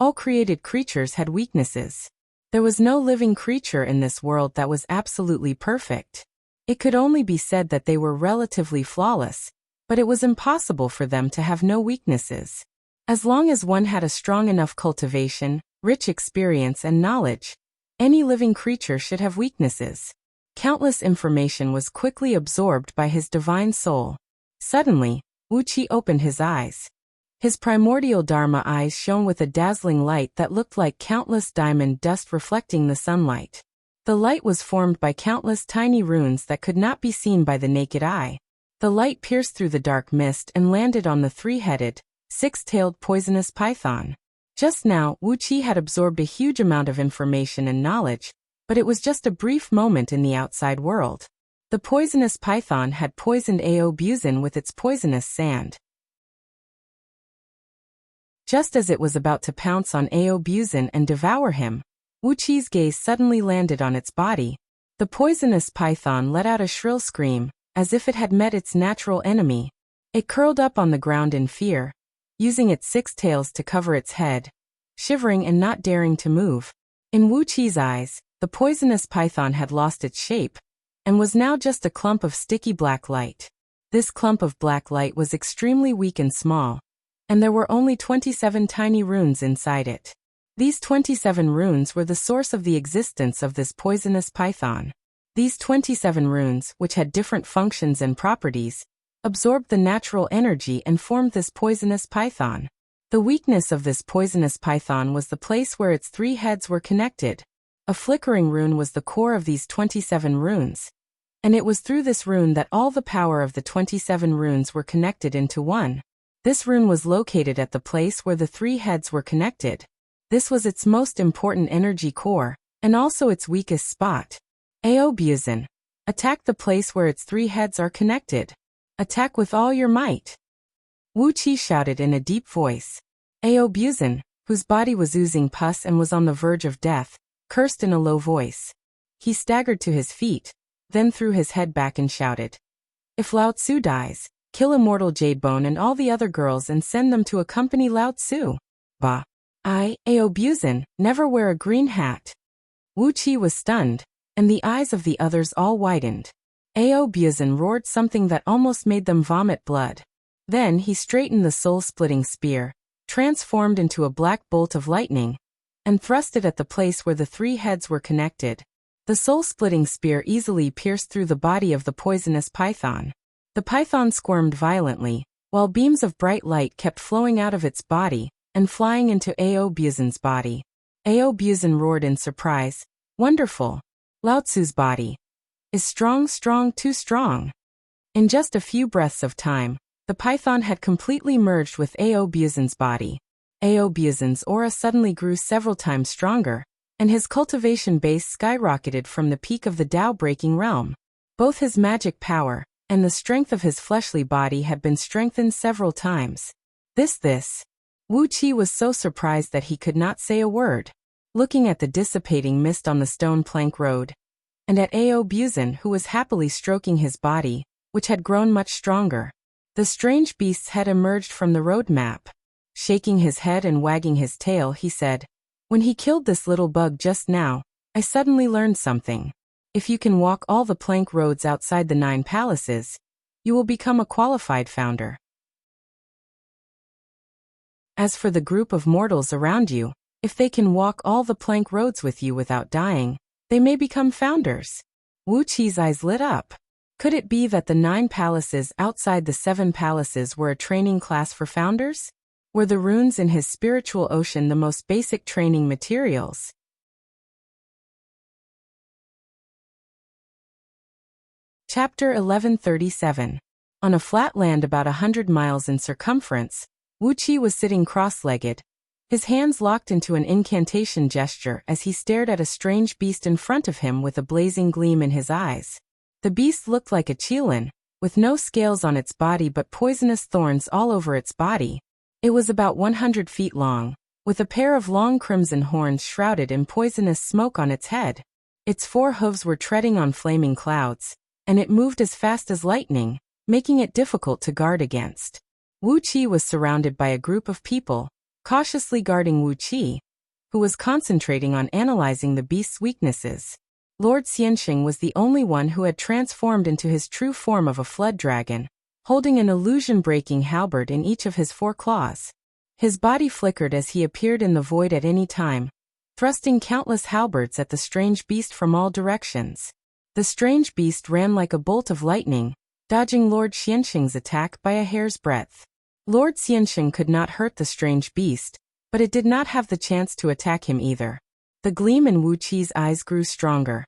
all created creatures had weaknesses. There was no living creature in this world that was absolutely perfect. It could only be said that they were relatively flawless, but it was impossible for them to have no weaknesses. As long as one had a strong enough cultivation, rich experience and knowledge, any living creature should have weaknesses. Countless information was quickly absorbed by his divine soul. Suddenly, Wuxia opened his eyes. His primordial Dharma eyes shone with a dazzling light that looked like countless diamond dust reflecting the sunlight. The light was formed by countless tiny runes that could not be seen by the naked eye. The light pierced through the dark mist and landed on the three-headed, six-tailed poisonous python. Just now, Wuxia had absorbed a huge amount of information and knowledge, but it was just a brief moment in the outside world. The poisonous python had poisoned Ao Buzin with its poisonous sand. Just as it was about to pounce on Ao Buzin and devour him, Wuqi's gaze suddenly landed on its body. The poisonous python let out a shrill scream, as if it had met its natural enemy. It curled up on the ground in fear, using its 6 tails to cover its head, shivering and not daring to move. In Wuqi's eyes, the poisonous python had lost its shape, and was now just a clump of sticky black light. This clump of black light was extremely weak and small, and there were only 27 tiny runes inside it. These 27 runes were the source of the existence of this poisonous python. These 27 runes, which had different functions and properties, absorbed the natural energy and formed this poisonous python. The weakness of this poisonous python was the place where its 3 heads were connected. A flickering rune was the core of these 27 runes, and it was through this rune that all the power of the 27 runes were connected into one. This rune was located at the place where the 3 heads were connected. This was its most important energy core, and also its weakest spot. Ao Buzin, attack the place where its 3 heads are connected. Attack with all your might. Wuxia shouted in a deep voice. Ao Buzin, whose body was oozing pus and was on the verge of death, cursed in a low voice. He staggered to his feet, then threw his head back and shouted, "If Lao Tzu dies, kill Immortal Jadebone and all the other girls and send them to accompany Lao Tzu. Bah. I, Ao Buzin, never wear a green hat." Wuxia was stunned, and the eyes of the others all widened. Ao Buzin roared something that almost made them vomit blood. Then he straightened the soul-splitting spear, transformed into a black bolt of lightning, and thrust it at the place where the 3 heads were connected. The soul-splitting spear easily pierced through the body of the poisonous python. The python squirmed violently, while beams of bright light kept flowing out of its body and flying into Ao Buzin's body. Ao Buzin roared in surprise, "Wonderful! Lao Tzu's body is strong, too strong." In just a few breaths of time, the python had completely merged with Ao Buzin's body. Ao Buzin's aura suddenly grew several times stronger, and his cultivation base skyrocketed from the peak of the Tao-breaking realm. Both his magic power and the strength of his fleshly body had been strengthened several times. Wuxia was so surprised that he could not say a word. looking at the dissipating mist on the stone plank road, and at Ao Buzin, who was happily stroking his body, which had grown much stronger. The strange beast's head emerged from the road map. Shaking his head and wagging his tail, he said, "When he killed this little bug just now, I suddenly learned something. If you can walk all the plank roads outside the 9 palaces, you will become a qualified founder. As for the group of mortals around you, if they can walk all the plank roads with you without dying, they may become founders." Wu Qi's eyes lit up. Could it be that the 9 palaces outside the 7 palaces were a training class for founders? Were the runes in his spiritual ocean the most basic training materials? Chapter 1137. On a flat land about 100 miles in circumference, Wu Qi was sitting cross-legged, his hands locked into an incantation gesture as he stared at a strange beast in front of him with a blazing gleam in his eyes. The beast looked like a qilin, with no scales on its body but poisonous thorns all over its body. It was about 100 feet long, with a pair of long crimson horns shrouded in poisonous smoke on its head. Its 4 hooves were treading on flaming clouds, and it moved as fast as lightning, making it difficult to guard against. Wu Qi was surrounded by a group of people, cautiously guarding Wu Qi, who was concentrating on analyzing the beast's weaknesses. Lord Xianxing was the only one who had transformed into his true form of a flood dragon, holding an illusion-breaking halberd in each of his 4 claws. His body flickered as he appeared in the void at any time, thrusting countless halberds at the strange beast from all directions. The strange beast ran like a bolt of lightning, dodging Lord Xianxing's attack by a hair's breadth. Lord Xianxing could not hurt the strange beast, but it did not have the chance to attack him either. The gleam in Wu Qi's eyes grew stronger,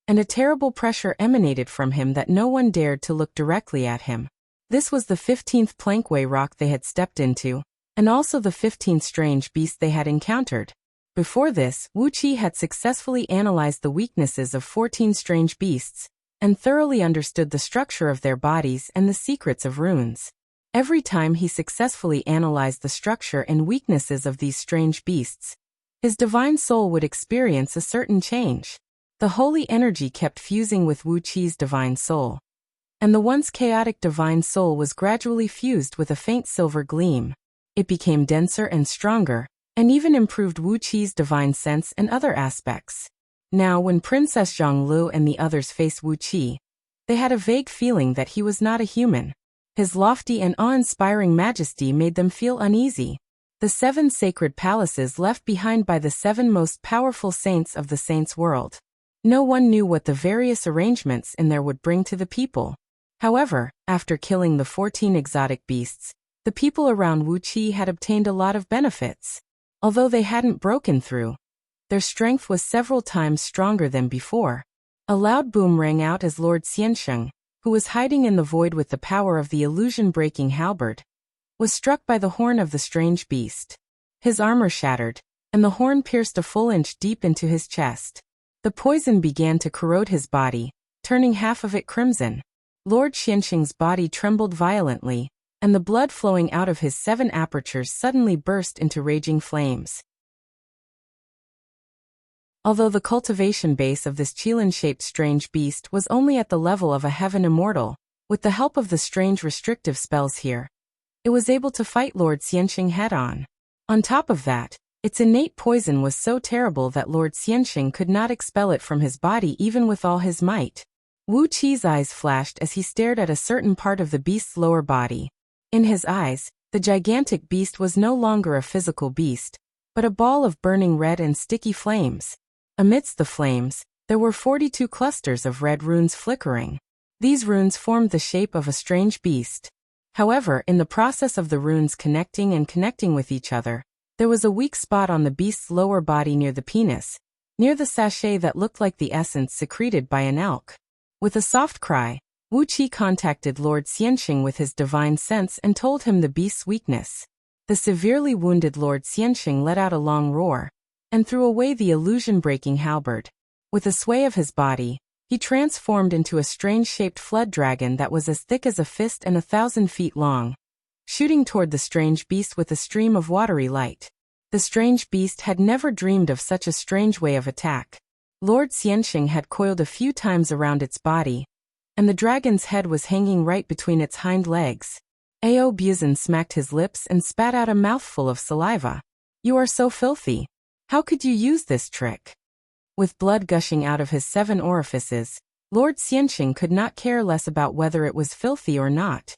and a terrible pressure emanated from him that no one dared to look directly at him. This was the 15th plankway rock they had stepped into, and also the 15th strange beast they had encountered. Before this, Wu Qi had successfully analyzed the weaknesses of 14 strange beasts, and thoroughly understood the structure of their bodies and the secrets of runes. Every time he successfully analyzed the structure and weaknesses of these strange beasts, his divine soul would experience a certain change. The holy energy kept fusing with Wu Qi's divine soul, and the once chaotic divine soul was gradually fused with a faint silver gleam. It became denser and stronger, and even improved Wu Qi's divine sense and other aspects. Now, when Princess Zhonglu and the others faced Wu Qi, they had a vague feeling that he was not a human. His lofty and awe-inspiring majesty made them feel uneasy. The 7 sacred palaces left behind by the 7 most powerful saints of the saints' world. No one knew what the various arrangements in there would bring to the people. However, after killing the 14 exotic beasts, the people around Wu Qi had obtained a lot of benefits. Although they hadn't broken through, their strength was several times stronger than before. A loud boom rang out as Lord Xianxing, who was hiding in the void with the power of the illusion-breaking halberd, was struck by the horn of the strange beast. His armor shattered, and the horn pierced a full inch deep into his chest. The poison began to corrode his body, turning half of it crimson. Lord Xianxing's body trembled violently, and the blood flowing out of his 7 apertures suddenly burst into raging flames. Although the cultivation base of this qilin-shaped strange beast was only at the level of a heaven immortal, with the help of the strange restrictive spells here, it was able to fight Lord Xianxing head-on. On top of that, its innate poison was so terrible that Lord Xianxing could not expel it from his body even with all his might. Wu Qi's eyes flashed as he stared at a certain part of the beast's lower body. In his eyes, the gigantic beast was no longer a physical beast, but a ball of burning red and sticky flames. Amidst the flames, there were 42 clusters of red runes flickering. These runes formed the shape of a strange beast. However, in the process of the runes connecting with each other, there was a weak spot on the beast's lower body near the penis, near the sachet that looked like the essence secreted by an elk. With a soft cry, Wu Qi contacted Lord Xianxing with his divine sense and told him the beast's weakness. The severely wounded Lord Xianxing let out a long roar, and threw away the illusion-breaking halberd. With a sway of his body, he transformed into a strange-shaped flood dragon that was as thick as a fist and 1,000 feet long, shooting toward the strange beast with a stream of watery light. The strange beast had never dreamed of such a strange way of attack. Lord Xianxing had coiled a few times around its body, and the dragon's head was hanging right between its hind legs. Ao Buzan smacked his lips and spat out a mouthful of saliva. "You are so filthy. How could you use this trick?" With blood gushing out of his 7 orifices, Lord Xianxing could not care less about whether it was filthy or not.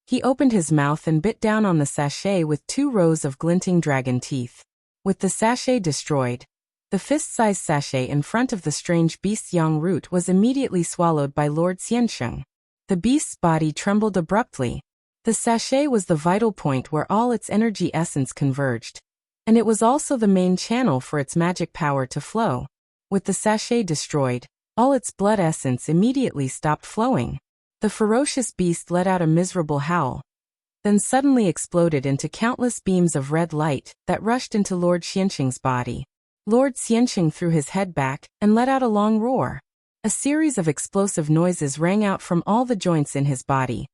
He opened his mouth and bit down on the sachet with 2 rows of glinting dragon teeth. With the sachet destroyed, the fist-sized sachet in front of the strange beast's yang root was immediately swallowed by Lord Xianxing. The beast's body trembled abruptly. The sachet was the vital point where all its energy essence converged, and it was also the main channel for its magic power to flow. With the sachet destroyed, all its blood essence immediately stopped flowing. The ferocious beast let out a miserable howl, then suddenly exploded into countless beams of red light that rushed into Lord Xianxing's body. Lord Xianxing threw his head back and let out a long roar. A series of explosive noises rang out from all the joints in his body,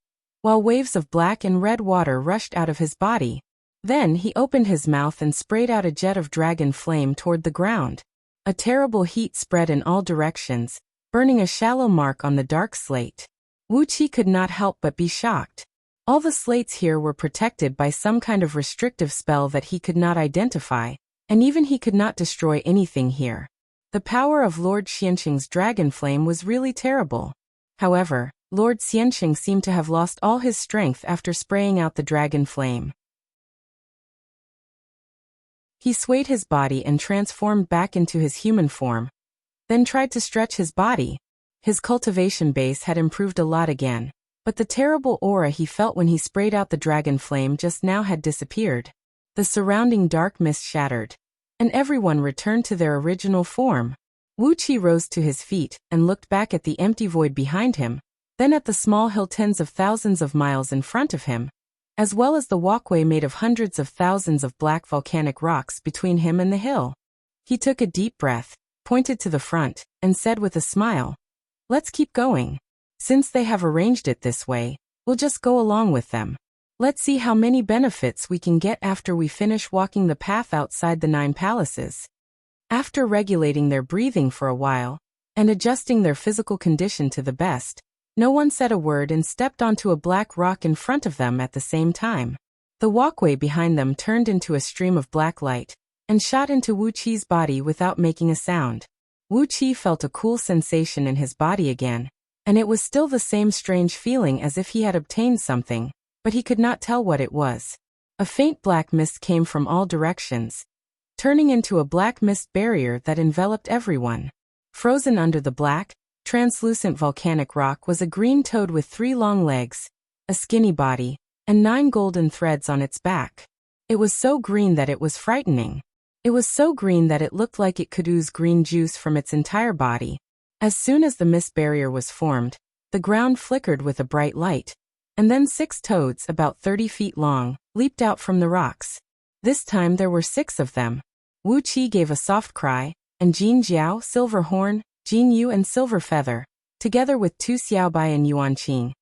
while waves of black and red water rushed out of his body. Then he opened his mouth and sprayed out a jet of dragon flame toward the ground. A terrible heat spread in all directions, burning a shallow mark on the dark slate. Wuxia could not help but be shocked. All the slates here were protected by some kind of restrictive spell that he could not identify, and even he could not destroy anything here. The power of Lord Xianxing's dragon flame was really terrible. However, Lord Xianxing seemed to have lost all his strength after spraying out the dragon flame. He swayed his body and transformed back into his human form, then tried to stretch his body. His cultivation base had improved a lot again, but the terrible aura he felt when he sprayed out the dragon flame just now had disappeared. The surrounding dark mist shattered, and everyone returned to their original form. Wuxia rose to his feet and looked back at the empty void behind him, then at the small hill tens of thousands of miles in front of him, as well as the walkway made of hundreds of thousands of black volcanic rocks between him and the hill. He took a deep breath, pointed to the front, and said with a smile, "Let's keep going. Since they have arranged it this way, we'll just go along with them. Let's see how many benefits we can get after we finish walking the path outside the 9 palaces." After regulating their breathing for a while, and adjusting their physical condition to the best, no one said a word and stepped onto a black rock in front of them at the same time. The walkway behind them turned into a stream of black light, and shot into Wuqi's body without making a sound. Wuqi felt a cool sensation in his body again, and it was still the same strange feeling as if he had obtained something, but he could not tell what it was. A faint black mist came from all directions, turning into a black mist barrier that enveloped everyone. Frozen under the black, translucent volcanic rock was a green toad with 3 long legs, a skinny body, and 9 golden threads on its back. It was so green that it was frightening. It was so green that it looked like it could ooze green juice from its entire body. As soon as the mist barrier was formed, the ground flickered with a bright light, and then 6 toads about 30 feet long leaped out from the rocks. This time there were 6 of them. Wuqi gave a soft cry, and Jin Jiao, Silver Horn, Jin Yu and Silver Feather, together with 2 Xiaobai and Yuan Qing,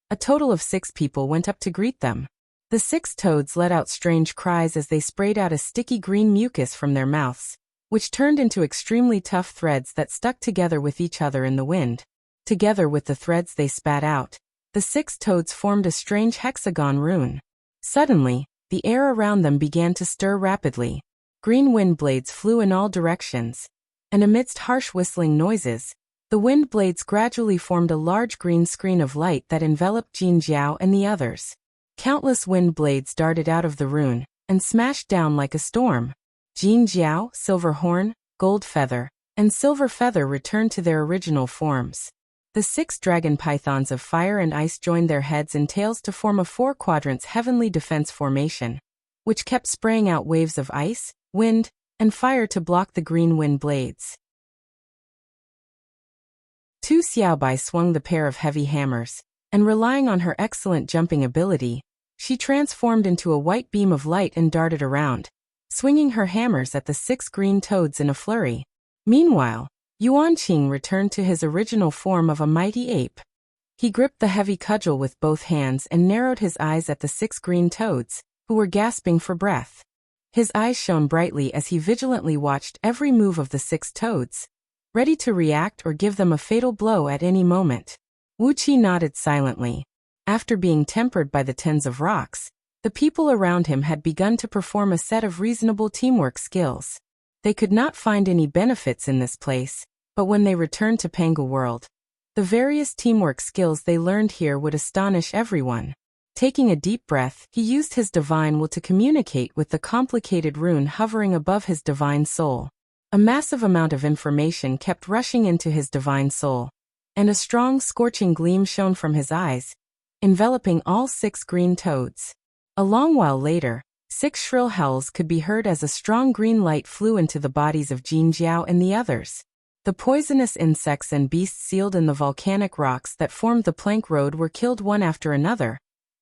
a total of 6 people went up to greet them. The 6 toads let out strange cries as they sprayed out a sticky green mucus from their mouths, which turned into extremely tough threads that stuck together with each other in the wind. Together with the threads they spat out, the 6 toads formed a strange hexagon rune. Suddenly, the air around them began to stir rapidly. Green wind blades flew in all directions, and amidst harsh whistling noises, the wind blades gradually formed a large green screen of light that enveloped Jin Jiao and the others. Countless wind blades darted out of the rune and smashed down like a storm. Jin Jiao, Silver Horn, Gold Feather, and Silver Feather returned to their original forms. The 6 dragon pythons of fire and ice joined their heads and tails to form a 4-quadrants heavenly defense formation, which kept spraying out waves of ice, wind, and fire to block the green wind blades. 2 Xiaobai swung the pair of heavy hammers, and relying on her excellent jumping ability, she transformed into a white beam of light and darted around, swinging her hammers at the 6 green toads in a flurry. Meanwhile, Yuan Qing returned to his original form of a mighty ape. He gripped the heavy cudgel with both hands and narrowed his eyes at the 6 green toads, who were gasping for breath. His eyes shone brightly as he vigilantly watched every move of the 6 toads, ready to react or give them a fatal blow at any moment. Wuxia nodded silently. After being tempered by the tens of rocks, the people around him had begun to perform a set of reasonable teamwork skills. They could not find any benefits in this place, but when they returned to Panga World, the various teamwork skills they learned here would astonish everyone. Taking a deep breath, he used his divine will to communicate with the complicated rune hovering above his divine soul. A massive amount of information kept rushing into his divine soul, and a strong, scorching gleam shone from his eyes, enveloping all 6 green toads. A long while later, 6 shrill howls could be heard as a strong green light flew into the bodies of Jin Jiao and the others. The poisonous insects and beasts sealed in the volcanic rocks that formed the plank road were killed one after another,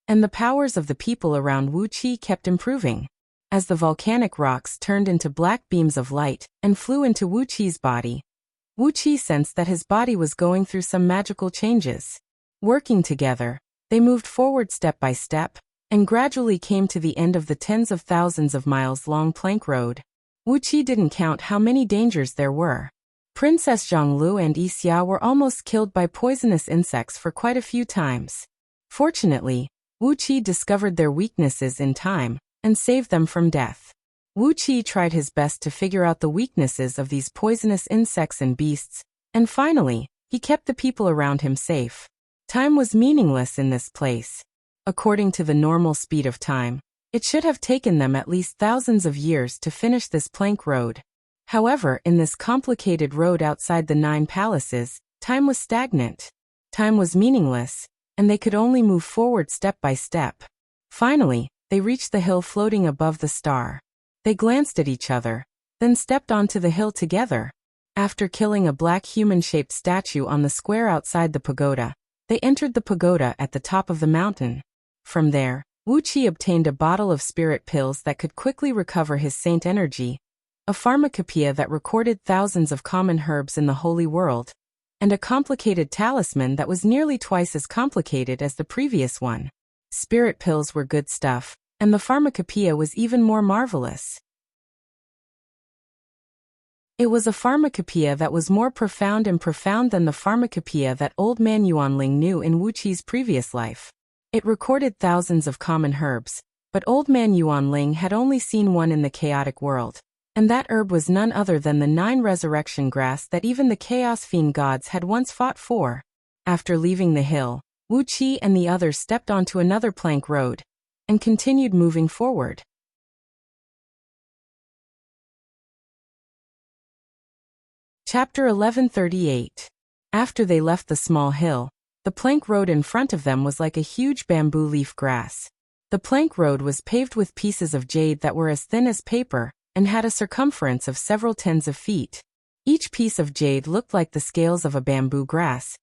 and the powers of the people around Wuxia kept improving. As the volcanic rocks turned into black beams of light and flew into Wuxia's body, Wuxia sensed that his body was going through some magical changes. Working together, they moved forward step by step, and gradually came to the end of the tens of thousands of miles-long plank road. Wuxia didn't count how many dangers there were. Princess Zhonglu and Yixia were almost killed by poisonous insects for quite a few times. Fortunately, Wuxia discovered their weaknesses in time and saved them from death. Wuxia tried his best to figure out the weaknesses of these poisonous insects and beasts, and finally, he kept the people around him safe. Time was meaningless in this place. According to the normal speed of time, it should have taken them at least thousands of years to finish this plank road. However, in this complicated road outside the 9 palaces, time was stagnant. Time was meaningless, and they could only move forward step by step. Finally, they reached the hill floating above the star. They glanced at each other, then stepped onto the hill together. After killing a black human-shaped statue on the square outside the pagoda, they entered the pagoda at the top of the mountain. From there, Wuxia obtained a bottle of spirit pills that could quickly recover his saint energy, a pharmacopoeia that recorded thousands of common herbs in the holy world, and a complicated talisman that was nearly twice as complicated as the previous one. Spirit pills were good stuff, and the pharmacopoeia was even more marvelous. It was a pharmacopoeia that was more profound than the pharmacopoeia that Old Man Yuanling knew in Wuxia's previous life. It recorded thousands of common herbs, but Old Man Yuanling had only seen one in the chaotic world, and that herb was none other than the 9 resurrection grass that even the Chaos Fiend gods had once fought for. After leaving the hill, Wuxia and the others stepped onto another plank road, and continued moving forward. Chapter 1138. After they left the small hill, the plank road in front of them was like a huge bamboo leaf grass. The plank road was paved with pieces of jade that were as thin as paper, and had a circumference of several tens of feet. Each piece of jade looked like the scales of a bamboo grass,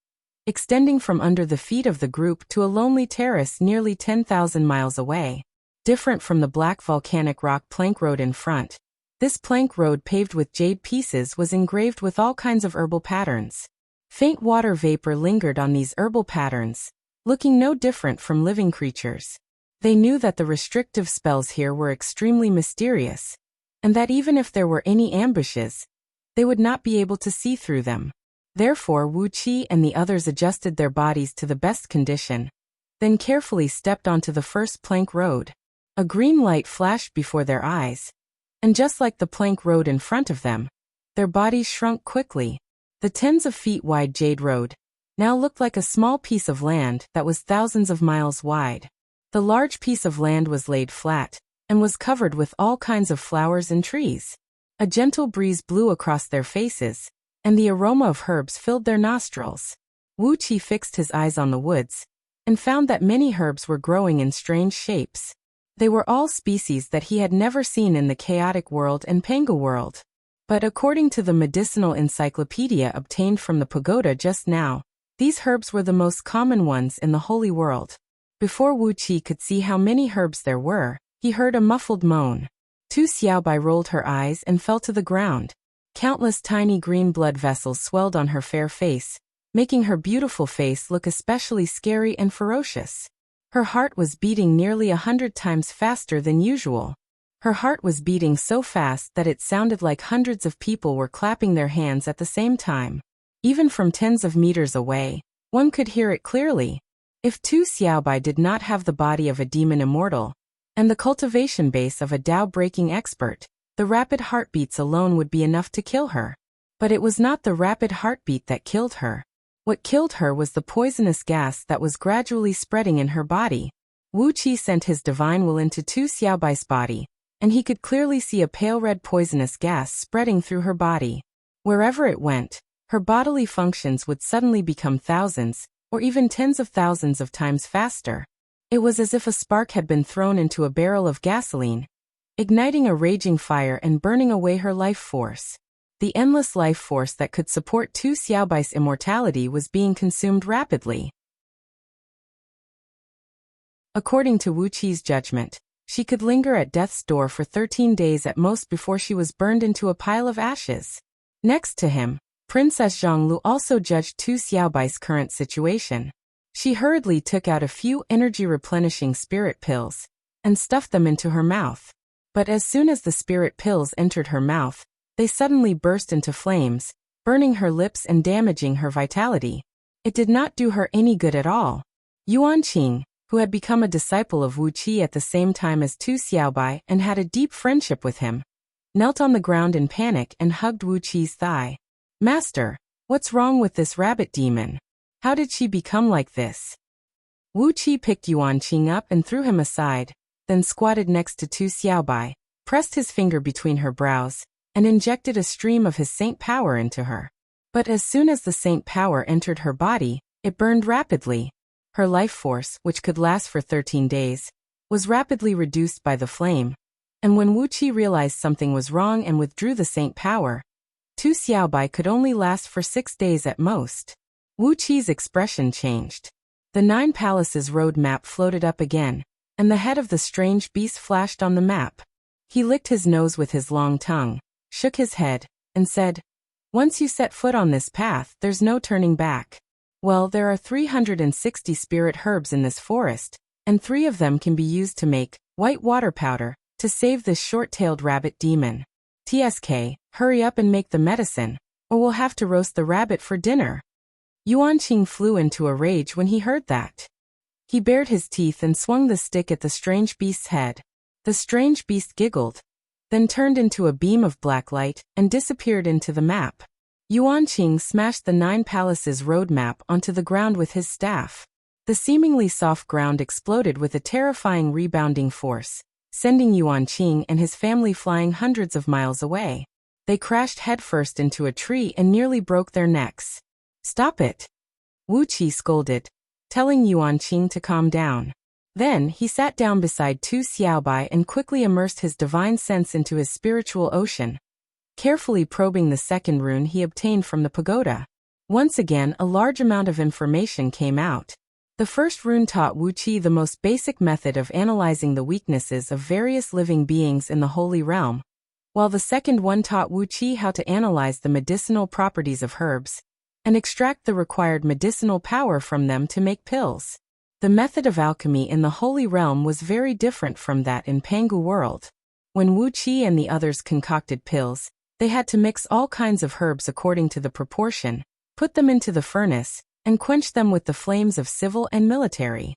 extending from under the feet of the group to a lonely terrace nearly 10,000 miles away. Different from the black volcanic rock plank road in front, this plank road paved with jade pieces was engraved with all kinds of herbal patterns. Faint water vapor lingered on these herbal patterns, looking no different from living creatures. They knew that the restrictive spells here were extremely mysterious, and that even if there were any ambushes, they would not be able to see through them. Therefore Wuxia and the others adjusted their bodies to the best condition, then carefully stepped onto the first plank road. A green light flashed before their eyes, and just like the plank road in front of them, their bodies shrunk quickly. The tens of feet wide jade road now looked like a small piece of land that was thousands of miles wide. The large piece of land was laid flat, and was covered with all kinds of flowers and trees. A gentle breeze blew across their faces, and the aroma of herbs filled their nostrils. Wuxia fixed his eyes on the woods, and found that many herbs were growing in strange shapes. They were all species that he had never seen in the chaotic world and Panga world. But according to the medicinal encyclopedia obtained from the pagoda just now, these herbs were the most common ones in the holy world. Before Wuxia could see how many herbs there were, he heard a muffled moan. Tu Xiaobai rolled her eyes and fell to the ground. Countless tiny green blood vessels swelled on her fair face, making her beautiful face look especially scary and ferocious. Her heart was beating nearly 100 times faster than usual. Her heart was beating so fast that it sounded like hundreds of people were clapping their hands at the same time. Even from tens of meters away, one could hear it clearly. If Tu Xiaobai did not have the body of a demon immortal, and the cultivation base of a Tao-breaking expert, the rapid heartbeats alone would be enough to kill her. But it was not the rapid heartbeat that killed her. What killed her was the poisonous gas that was gradually spreading in her body. Wuxia sent his divine will into Tu Xiaobai's body, and he could clearly see a pale red poisonous gas spreading through her body. Wherever it went, her bodily functions would suddenly become thousands, or even tens of thousands of times faster. It was as if a spark had been thrown into a barrel of gasoline, igniting a raging fire and burning away her life force. The endless life force that could support Tu Xiaobai's immortality was being consumed rapidly. According to Wuqi's judgment, she could linger at death's door for 13 days at most before she was burned into a pile of ashes. Next to him, Princess Zhonglu also judged Tu Xiaobai's current situation. She hurriedly took out a few energy-replenishing spirit pills and stuffed them into her mouth. But as soon as the spirit pills entered her mouth, they suddenly burst into flames, burning her lips and damaging her vitality. It did not do her any good at all. Yuanqing, who had become a disciple of Wuqi at the same time as Tu Xiaobai and had a deep friendship with him, knelt on the ground in panic and hugged Wuqi's thigh. "Master, what's wrong with this rabbit demon? How did she become like this?" Wuqi picked Yuanqing up and threw him aside, then squatted next to Tu Xiaobai, pressed his finger between her brows, and injected a stream of his saint power into her. But as soon as the saint power entered her body, it burned rapidly. Her life force, which could last for 13 days, was rapidly reduced by the flame, and when Wuqi realized something was wrong and withdrew the saint power, Tu Xiaobai could only last for 6 days at most. Wuqi's expression changed. The 9 Palaces road map floated up again, and the head of the strange beast flashed on the map. He licked his nose with his long tongue, shook his head, and said, "Once you set foot on this path, there's no turning back. Well, there are 360 spirit herbs in this forest, and 3 of them can be used to make white water powder to save this short-tailed rabbit demon. TSK, hurry up and make the medicine, or we'll have to roast the rabbit for dinner." Yuanqing flew into a rage when he heard that. He bared his teeth and swung the stick at the strange beast's head. The strange beast giggled, then turned into a beam of black light and disappeared into the map. Yuanqing smashed the 9 Palaces road map onto the ground with his staff. The seemingly soft ground exploded with a terrifying rebounding force, sending Yuanqing and his family flying hundreds of miles away. They crashed headfirst into a tree and nearly broke their necks. "Stop it!" Wuqi scolded, telling Yuanqing to calm down. Then he sat down beside Tu Xiaobai and quickly immersed his divine sense into his spiritual ocean, carefully probing the second rune he obtained from the pagoda. Once again, a large amount of information came out. The first rune taught Wuqi the most basic method of analyzing the weaknesses of various living beings in the Holy Realm, while the second one taught Wuqi how to analyze the medicinal properties of herbs and extract the required medicinal power from them to make pills. The method of alchemy in the Holy Realm was very different from that in Pangu world. When Wuqi and the others concocted pills, they had to mix all kinds of herbs according to the proportion, put them into the furnace, and quench them with the flames of civil and military.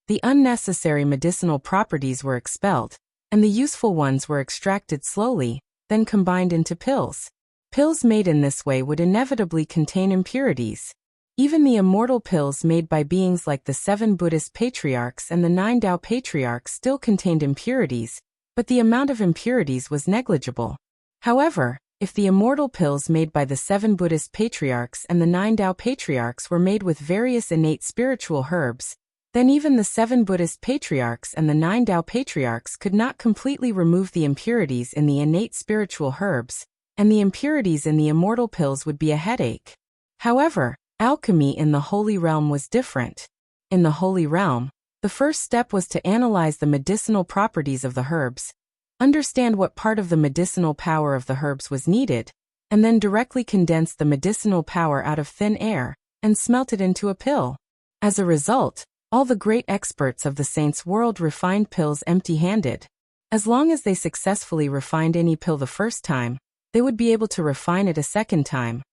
The unnecessary medicinal properties were expelled, and the useful ones were extracted slowly, then combined into pills. Pills made in this way would inevitably contain impurities. Even the immortal pills made by beings like the 7 Buddhist patriarchs and the 9 Tao patriarchs still contained impurities, but the amount of impurities was negligible. However, if the immortal pills made by the 7 Buddhist patriarchs and the 9 Tao patriarchs were made with various innate spiritual herbs, then even the 7 Buddhist patriarchs and the 9 Tao patriarchs could not completely remove the impurities in the innate spiritual herbs, and the impurities in the immortal pills would be a headache. However, alchemy in the Holy Realm was different. In the Holy Realm, the first step was to analyze the medicinal properties of the herbs, understand what part of the medicinal power of the herbs was needed, and then directly condense the medicinal power out of thin air and smelt it into a pill. As a result, All the great experts of the saints' world refined pills empty-handed. As long as they successfully refined any pill the first time, they would be able to refine it a second time,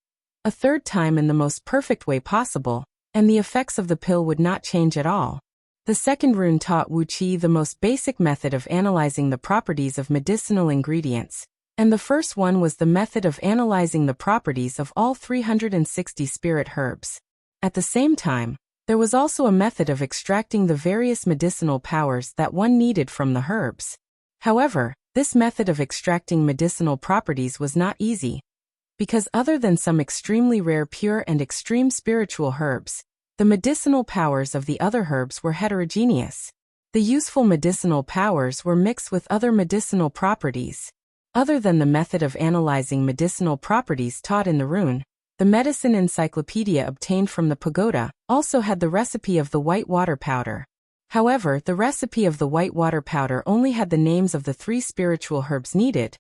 a third time in the most perfect way possible, and the effects of the pill would not change at all. The second rune taught Wuxia the most basic method of analyzing the properties of medicinal ingredients, and the first one was the method of analyzing the properties of all 360 spirit herbs. At the same time, there was also a method of extracting the various medicinal powers that one needed from the herbs. However, this method of extracting medicinal properties was not easy, because other than some extremely rare pure and extreme spiritual herbs, the medicinal powers of the other herbs were heterogeneous. The useful medicinal powers were mixed with other medicinal properties. Other than the method of analyzing medicinal properties taught in the rune, the medicine encyclopedia obtained from the pagoda also had the recipe of the white water powder. However, the recipe of the white water powder only had the names of the 3 spiritual herbs needed,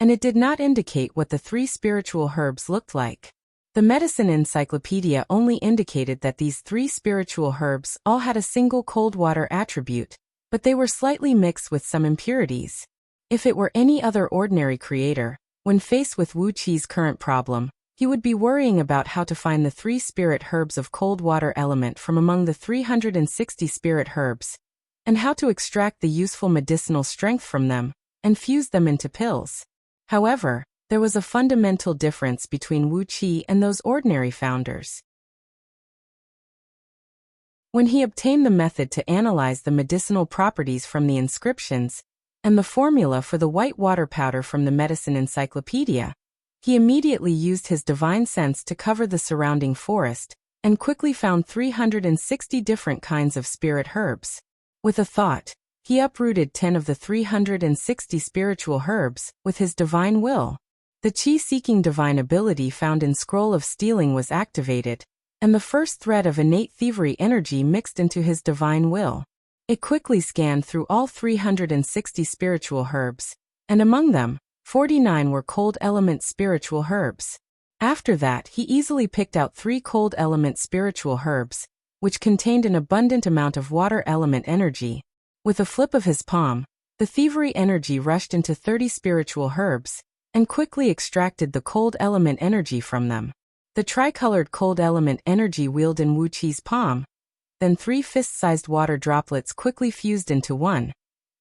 and it did not indicate what the 3 spiritual herbs looked like. The medicine encyclopedia only indicated that these 3 spiritual herbs all had a single cold water attribute, but they were slightly mixed with some impurities. If it were any other ordinary creator, when faced with Wuxia's current problem, he would be worrying about how to find the 3 spirit herbs of cold water element from among the 360 spirit herbs, and how to extract the useful medicinal strength from them, and fuse them into pills. However, there was a fundamental difference between Wuxia and those ordinary founders. When he obtained the method to analyze the medicinal properties from the inscriptions, and the formula for the white water powder from the medicine encyclopedia, he immediately used his divine sense to cover the surrounding forest, and quickly found 360 different kinds of spirit herbs. With a thought, he uprooted 10 of the 360 spiritual herbs with his divine will. The chi-seeking divine ability found in Scroll of Stealing was activated, and the first thread of innate thievery energy mixed into his divine will. It quickly scanned through all 360 spiritual herbs, and among them, 49 were cold element spiritual herbs. After that, he easily picked out 3 cold element spiritual herbs, which contained an abundant amount of water element energy. With a flip of his palm, the thievery energy rushed into 30 spiritual herbs, and quickly extracted the cold element energy from them. The tricolored cold element energy wheeled in Wuxia's palm, then 3 fist-sized water droplets quickly fused into one,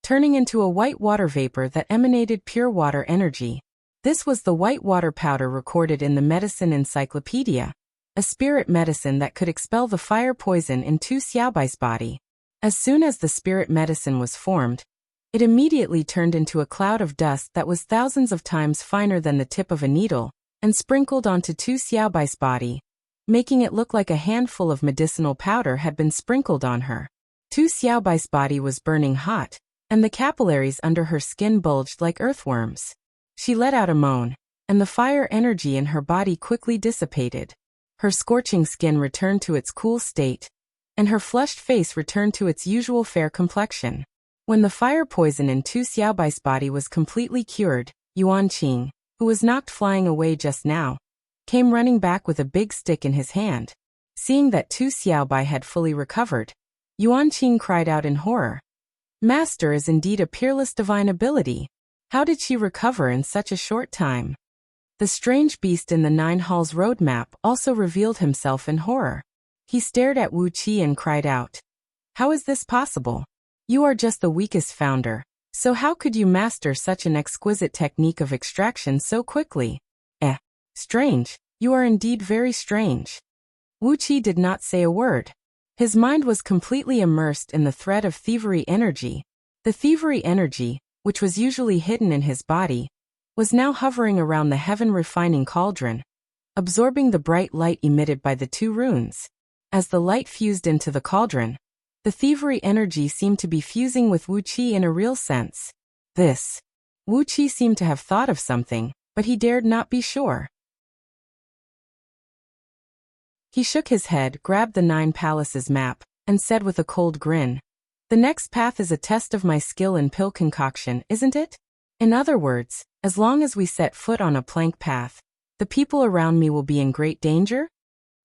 turning into a white water vapor that emanated pure water energy. This was the white water powder recorded in the medicine encyclopedia, a spirit medicine that could expel the fire poison in Tu Xiaobai's body. As soon as the spirit medicine was formed, it immediately turned into a cloud of dust that was thousands of times finer than the tip of a needle, and sprinkled onto Tu Xiaobai's body, making it look like a handful of medicinal powder had been sprinkled on her. Tu Xiaobai's body was burning hot, and the capillaries under her skin bulged like earthworms. She let out a moan, and the fire energy in her body quickly dissipated. Her scorching skin returned to its cool state, and her flushed face returned to its usual fair complexion. When the fire poison in Tu Xiaobai's body was completely cured, Yuan Qing, who was knocked flying away just now, came running back with a big stick in his hand. Seeing that Tu Xiaobai had fully recovered, Yuan Qing cried out in horror. Master is indeed a peerless divine ability. How did she recover in such a short time? The strange beast in the 9 Halls roadmap also revealed himself in horror. He stared at Wuxia and cried out, "How is this possible? You are just the weakest founder, so how could you master such an exquisite technique of extraction so quickly? Strange, you are indeed very strange." Wuxia did not say a word. His mind was completely immersed in the thread of thievery energy. The thievery energy, which was usually hidden in his body, was now hovering around the heaven-refining cauldron, absorbing the bright light emitted by the 2 runes. As the light fused into the cauldron, the thievery energy seemed to be fusing with Wuxia in a real sense. Wuxia seemed to have thought of something, but he dared not be sure. He shook his head, grabbed the 9 palaces map, and said with a cold grin, "The next path is a test of my skill in pill concoction, isn't it? In other words, as long as we set foot on a plank path, the people around me will be in great danger?"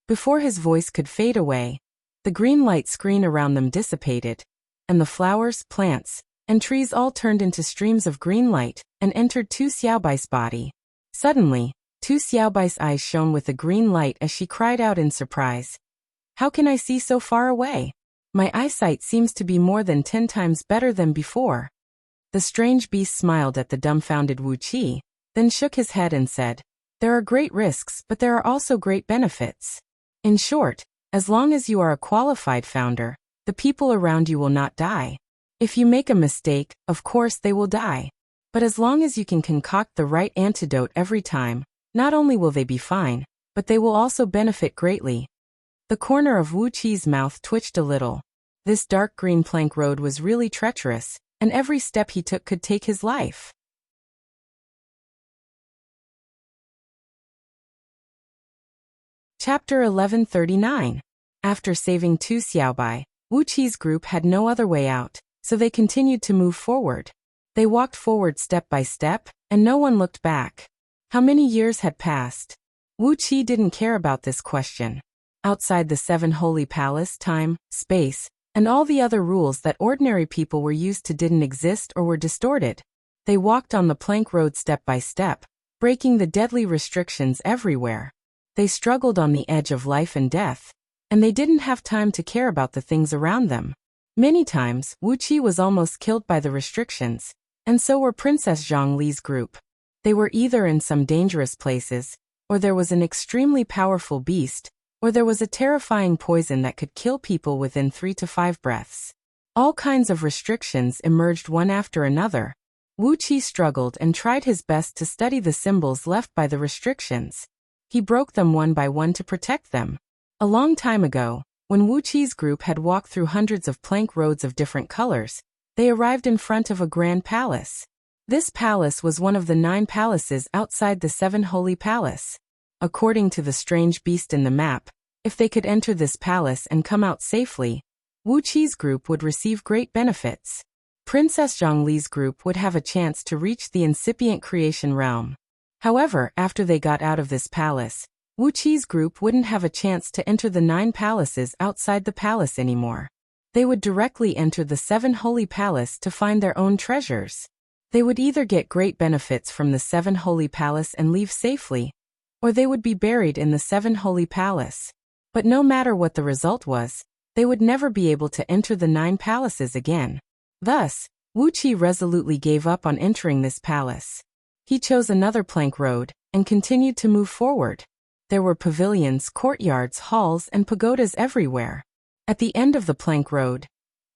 Before his voice could fade away, The green light screen around them dissipated, and the flowers, plants, and trees all turned into streams of green light and entered Tu Xiaobai's body. Suddenly, Tu Xiaobai's eyes shone with a green light as she cried out in surprise. How can I see so far away? My eyesight seems to be more than 10 times better than before. The strange beast smiled at the dumbfounded Wuqi, then shook his head and said, There are great risks, but there are also great benefits. In short, as long as you are a qualified founder, the people around you will not die. If you make a mistake, of course they will die. But as long as you can concoct the right antidote every time, not only will they be fine, but they will also benefit greatly. The corner of Wu Qi's mouth twitched a little. This dark green plank road was really treacherous, and every step he took could take his life. Chapter 1139. After saving Tu Xiaobai, Wu Qi's group had no other way out, so they continued to move forward. They walked forward step by step, and no one looked back. How many years had passed? Wu Qi didn't care about this question. Outside the 7 holy palace, time, space, and all the other rules that ordinary people were used to didn't exist or were distorted. They walked on the plank road step by step, breaking the deadly restrictions everywhere. They struggled on the edge of life and death, and they didn't have time to care about the things around them. Many times, Wu Qi was almost killed by the restrictions, and so were Princess Zhongli's group. They were either in some dangerous places, or there was an extremely powerful beast, or there was a terrifying poison that could kill people within 3 to 5 breaths. All kinds of restrictions emerged one after another. Wu Qi struggled and tried his best to study the symbols left by the restrictions. He broke them one by one to protect them. A long time ago, when Wu Qi's group had walked through hundreds of plank roads of different colors, they arrived in front of a grand palace. This palace was one of the 9 palaces outside the 7 holy palace. According to the strange beast in the map, if they could enter this palace and come out safely, Wu Qi's group would receive great benefits. Princess Zhongli's group would have a chance to reach the incipient creation realm. However, after they got out of this palace, Wu Qi's group wouldn't have a chance to enter the 9 palaces outside the palace anymore. They would directly enter the 7 holy palace to find their own treasures. They would either get great benefits from the 7 holy palace and leave safely, or they would be buried in the 7 holy palace. But no matter what the result was, they would never be able to enter the 9 palaces again. Thus, Wu Qi resolutely gave up on entering this palace. He chose another plank road and continued to move forward. There were pavilions, courtyards, halls, and pagodas everywhere. At the end of the plank road,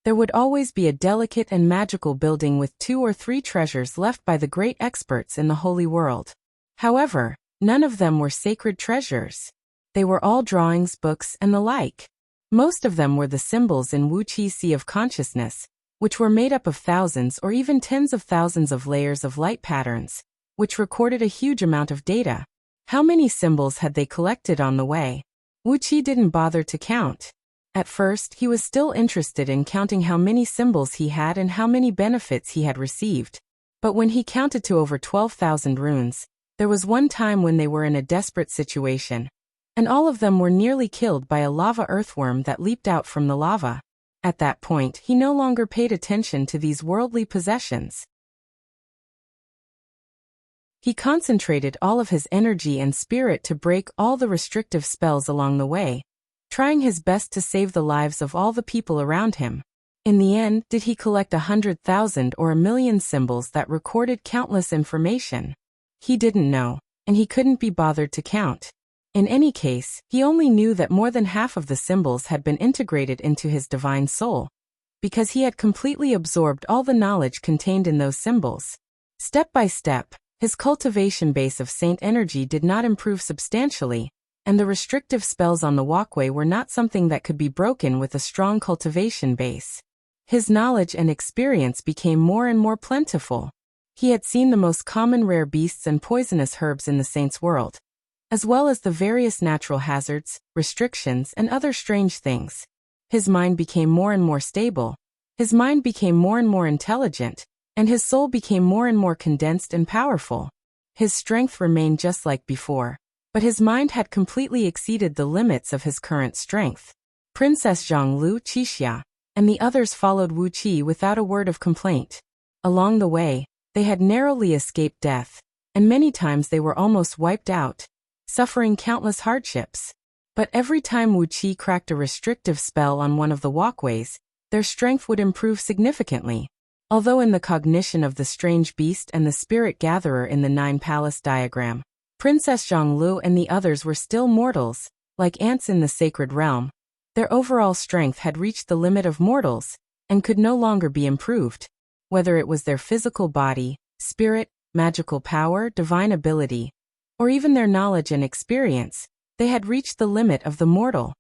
there would always be a delicate and magical building with 2 or 3 treasures left by the great experts in the holy world. However, none of them were sacred treasures. They were all drawings, books, and the like. Most of them were the symbols in Wu Qi's Sea of Consciousness, which were made up of thousands or even tens of thousands of layers of light patterns, which recorded a huge amount of data. How many symbols had they collected on the way? Wu Qi didn't bother to count. At first, he was still interested in counting how many symbols he had and how many benefits he had received. But when he counted to over 12,000 runes, there was one time when they were in a desperate situation, and all of them were nearly killed by a lava earthworm that leaped out from the lava. At that point, he no longer paid attention to these worldly possessions. He concentrated all of his energy and spirit to break all the restrictive spells along the way, trying his best to save the lives of all the people around him. In the end, did he collect 100,000 or 1,000,000 symbols that recorded countless information? He didn't know, and he couldn't be bothered to count. In any case, he only knew that more than half of the symbols had been integrated into his divine soul, because he had completely absorbed all the knowledge contained in those symbols. Step by step, his cultivation base of saint energy did not improve substantially, and the restrictive spells on the walkway were not something that could be broken with a strong cultivation base. His knowledge and experience became more and more plentiful. He had seen the most common rare beasts and poisonous herbs in the saint's world, as well as the various natural hazards, restrictions, and other strange things. His mind became more and more stable. His mind became more and more intelligent, and his soul became more and more condensed and powerful. His strength remained just like before, but his mind had completely exceeded the limits of his current strength. Princess Zhonglu Qixia, and the others followed Wuqi without a word of complaint. Along the way, they had narrowly escaped death, and many times they were almost wiped out, suffering countless hardships. But every time Wuqi cracked a restrictive spell on one of the walkways, their strength would improve significantly. Although in the cognition of the strange beast and the spirit gatherer in the Nine Palace diagram, Princess Zhonglu and the others were still mortals, like ants in the sacred realm. Their overall strength had reached the limit of mortals, and could no longer be improved. Whether it was their physical body, spirit, magical power, divine ability, or even their knowledge and experience, they had reached the limit of the mortal.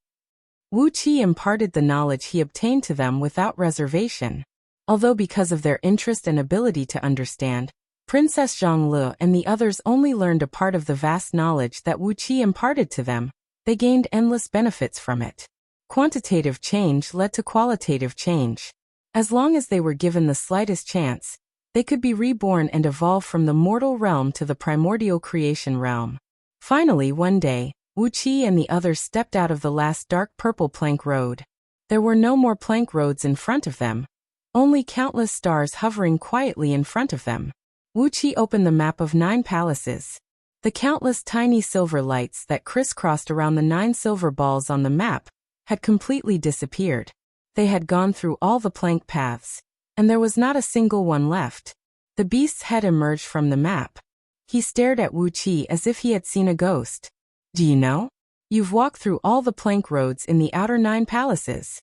Wuqi imparted the knowledge he obtained to them without reservation. Although because of their interest and ability to understand, Princess Zhonglu and the others only learned a part of the vast knowledge that Wuqi imparted to them, they gained endless benefits from it. Quantitative change led to qualitative change. As long as they were given the slightest chance, they could be reborn and evolve from the mortal realm to the primordial creation realm. Finally, one day, Wuqi and the others stepped out of the last dark purple plank road. There were no more plank roads in front of them, only countless stars hovering quietly in front of them. Wuqi opened the map of 9 palaces. The countless tiny silver lights that crisscrossed around the 9 silver balls on the map had completely disappeared. They had gone through all the plank paths, and there was not a single one left. The beast's head emerged from the map. He stared at Wuqi as if he had seen a ghost. Do you know? You've walked through all the plank roads in the outer 9 palaces.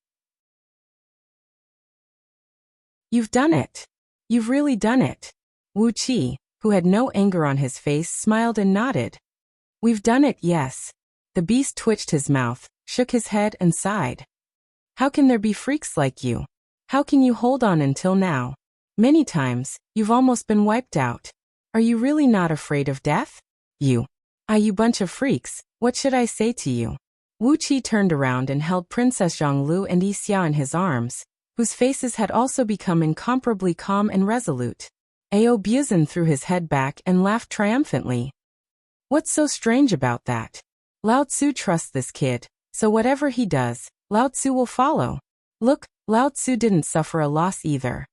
You've done it. You've really done it. Wuqi, who had no anger on his face, smiled and nodded. We've done it, yes. The beast twitched his mouth, shook his head and sighed. How can there be freaks like you? How can you hold on until now? Many times, you've almost been wiped out. Are you really not afraid of death? You bunch of freaks, what should I say to you? Wuqi turned around and held Princess Zhonglu and Yixia in his arms, whose faces had also become incomparably calm and resolute. Ao Buzin threw his head back and laughed triumphantly. What's so strange about that? Lao Tzu trusts this kid, so whatever he does, Lao Tzu will follow. Look, Lao Tzu didn't suffer a loss either.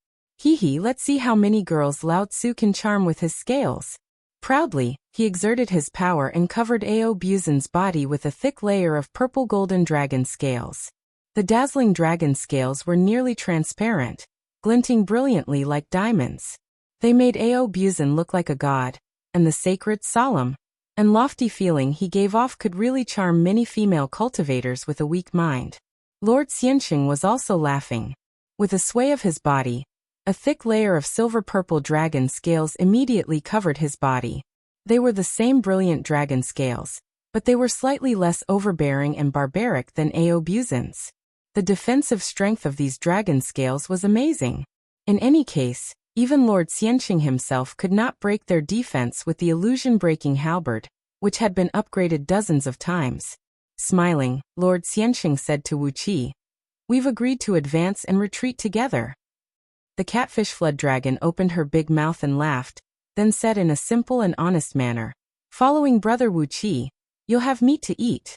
Let's see how many girls Lao Tzu can charm with his scales. Proudly, he exerted his power and covered Ao Buzin's body with a thick layer of purple golden dragon scales. The dazzling dragon scales were nearly transparent, glinting brilliantly like diamonds. They made Ao Buzin look like a god, and the sacred, solemn, and lofty feeling he gave off could really charm many female cultivators with a weak mind. Lord Xianxing was also laughing. With a sway of his body, a thick layer of silver-purple dragon scales immediately covered his body. They were the same brilliant dragon scales, but they were slightly less overbearing and barbaric than Ao Buzin's. The defensive strength of these dragon scales was amazing. In any case, even Lord Xianxing himself could not break their defense with the illusion-breaking halberd, which had been upgraded dozens of times. Smiling, Lord Xianxing said to Wuqi, "We've agreed to advance and retreat together." The catfish flood dragon opened her big mouth and laughed, then said in a simple and honest manner, "Following Brother Wuqi, you'll have meat to eat."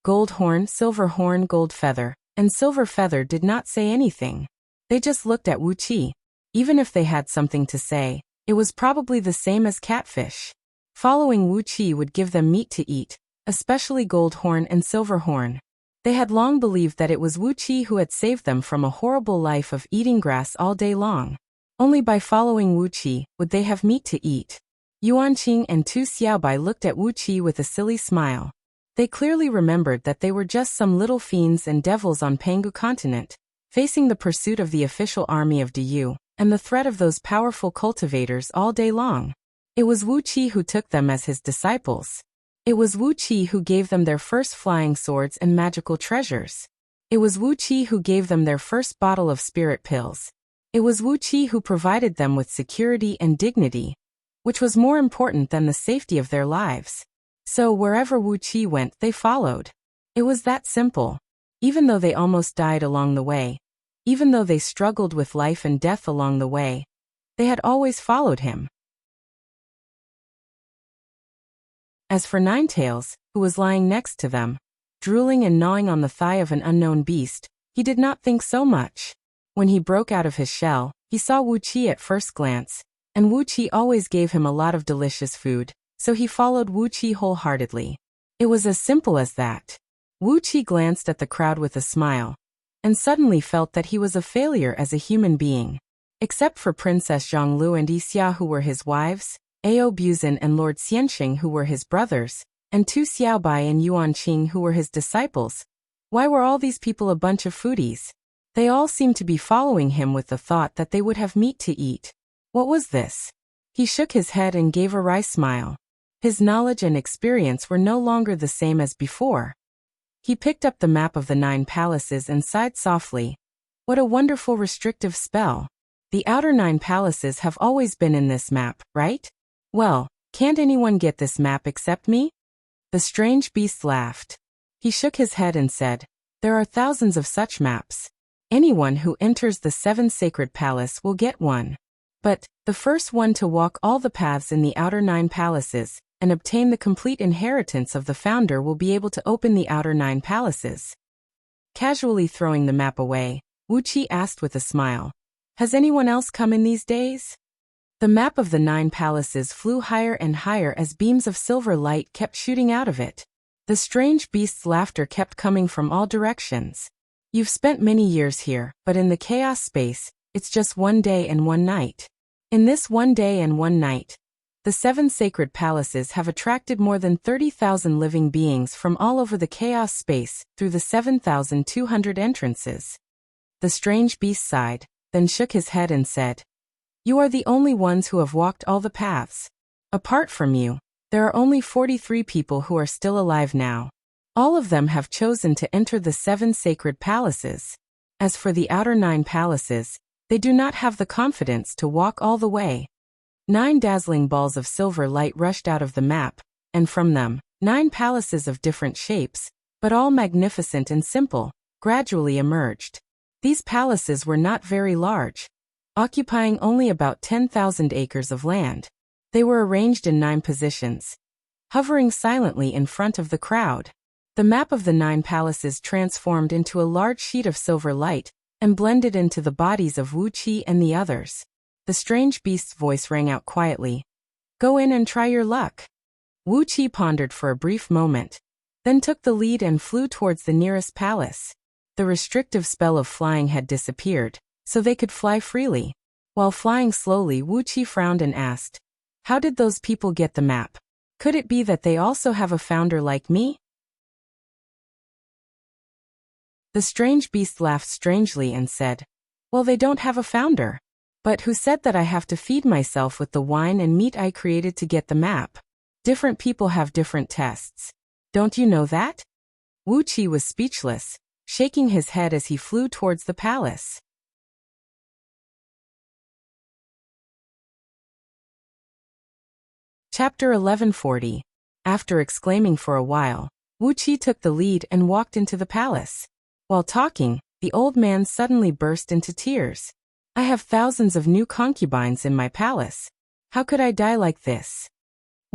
Gold Horn, Silver Horn, Gold Feather, and Silver Feather did not say anything. They just looked at Wuqi. Even if they had something to say, it was probably the same as catfish. Following Wuqi would give them meat to eat, especially Gold Horn and Silver Horn. They had long believed that it was Wuqi who had saved them from a horrible life of eating grass all day long. Only by following Wuqi would they have meat to eat. Yuanqing and Tu Xiaobai looked at Wuqi with a silly smile. They clearly remembered that they were just some little fiends and devils on Pangu continent, facing the pursuit of the official army of Diyu, and the threat of those powerful cultivators all day long. It was Wuqi who took them as his disciples. It was Wuqi who gave them their first flying swords and magical treasures. It was Wuqi who gave them their first bottle of spirit pills. It was Wuqi who provided them with security and dignity, which was more important than the safety of their lives. So wherever Wuqi went, they followed. It was that simple. Even though they almost died along the way, even though they struggled with life and death along the way, they had always followed him. As for Ninetails, who was lying next to them, drooling and gnawing on the thigh of an unknown beast, he did not think so much. When he broke out of his shell, he saw Wuxia at first glance, and Wuxia always gave him a lot of delicious food, so he followed Wuxia wholeheartedly. It was as simple as that. Wuxia glanced at the crowd with a smile, and suddenly felt that he was a failure as a human being. Except for Princess Zhonglu and Yixia who were his wives, Ao Buzin and Lord Xianxing who were his brothers, and Tu Xiaobai and Yuan Qing who were his disciples. Why were all these people a bunch of foodies? They all seemed to be following him with the thought that they would have meat to eat. What was this? He shook his head and gave a wry smile. His knowledge and experience were no longer the same as before. He picked up the map of the 9 palaces and sighed softly. What a wonderful restrictive spell. The outer 9 palaces have always been in this map, right? Well, can't anyone get this map except me? The strange beast laughed. He shook his head and said, there are thousands of such maps. Anyone who enters the 7 sacred palace will get one. But, the first one to walk all the paths in the outer 9 palaces, and obtain the complete inheritance of the founder will be able to open the outer 9 palaces. Casually throwing the map away, Wuxia asked with a smile, has anyone else come in these days? The map of the 9 palaces flew higher and higher as beams of silver light kept shooting out of it. The strange beast's laughter kept coming from all directions. You've spent many years here, but in the chaos space, it's just 1 day and 1 night. In this 1 day and 1 night, the 7 sacred palaces have attracted more than 30,000 living beings from all over the chaos space through the 7,200 entrances. The strange beast sighed, then shook his head and said, you are the only ones who have walked all the paths. Apart from you, there are only 43 people who are still alive now. All of them have chosen to enter the 7 sacred palaces. As for the outer 9 palaces, they do not have the confidence to walk all the way. 9 dazzling balls of silver light rushed out of the map, and from them, 9 palaces of different shapes, but all magnificent and simple, gradually emerged. These palaces were not very large, occupying only about 10,000 acres of land. They were arranged in 9 positions, hovering silently in front of the crowd. The map of the 9 palaces transformed into a large sheet of silver light and blended into the bodies of Wuxia and the others. The strange beast's voice rang out quietly. Go in and try your luck. Wuxia pondered for a brief moment, then took the lead and flew towards the nearest palace. The restrictive spell of flying had disappeared, so they could fly freely. While flying slowly, Wuxia frowned and asked, how did those people get the map? Could it be that they also have a founder like me? The strange beast laughed strangely and said, well, they don't have a founder. But who said that I have to feed myself with the wine and meat I created to get the map? Different people have different tests. Don't you know that? Wuxia was speechless, shaking his head as he flew towards the palace. Chapter 1140. After exclaiming for a while, Wuxia took the lead and walked into the palace. While talking, the old man suddenly burst into tears. I have thousands of new concubines in my palace. How could I die like this?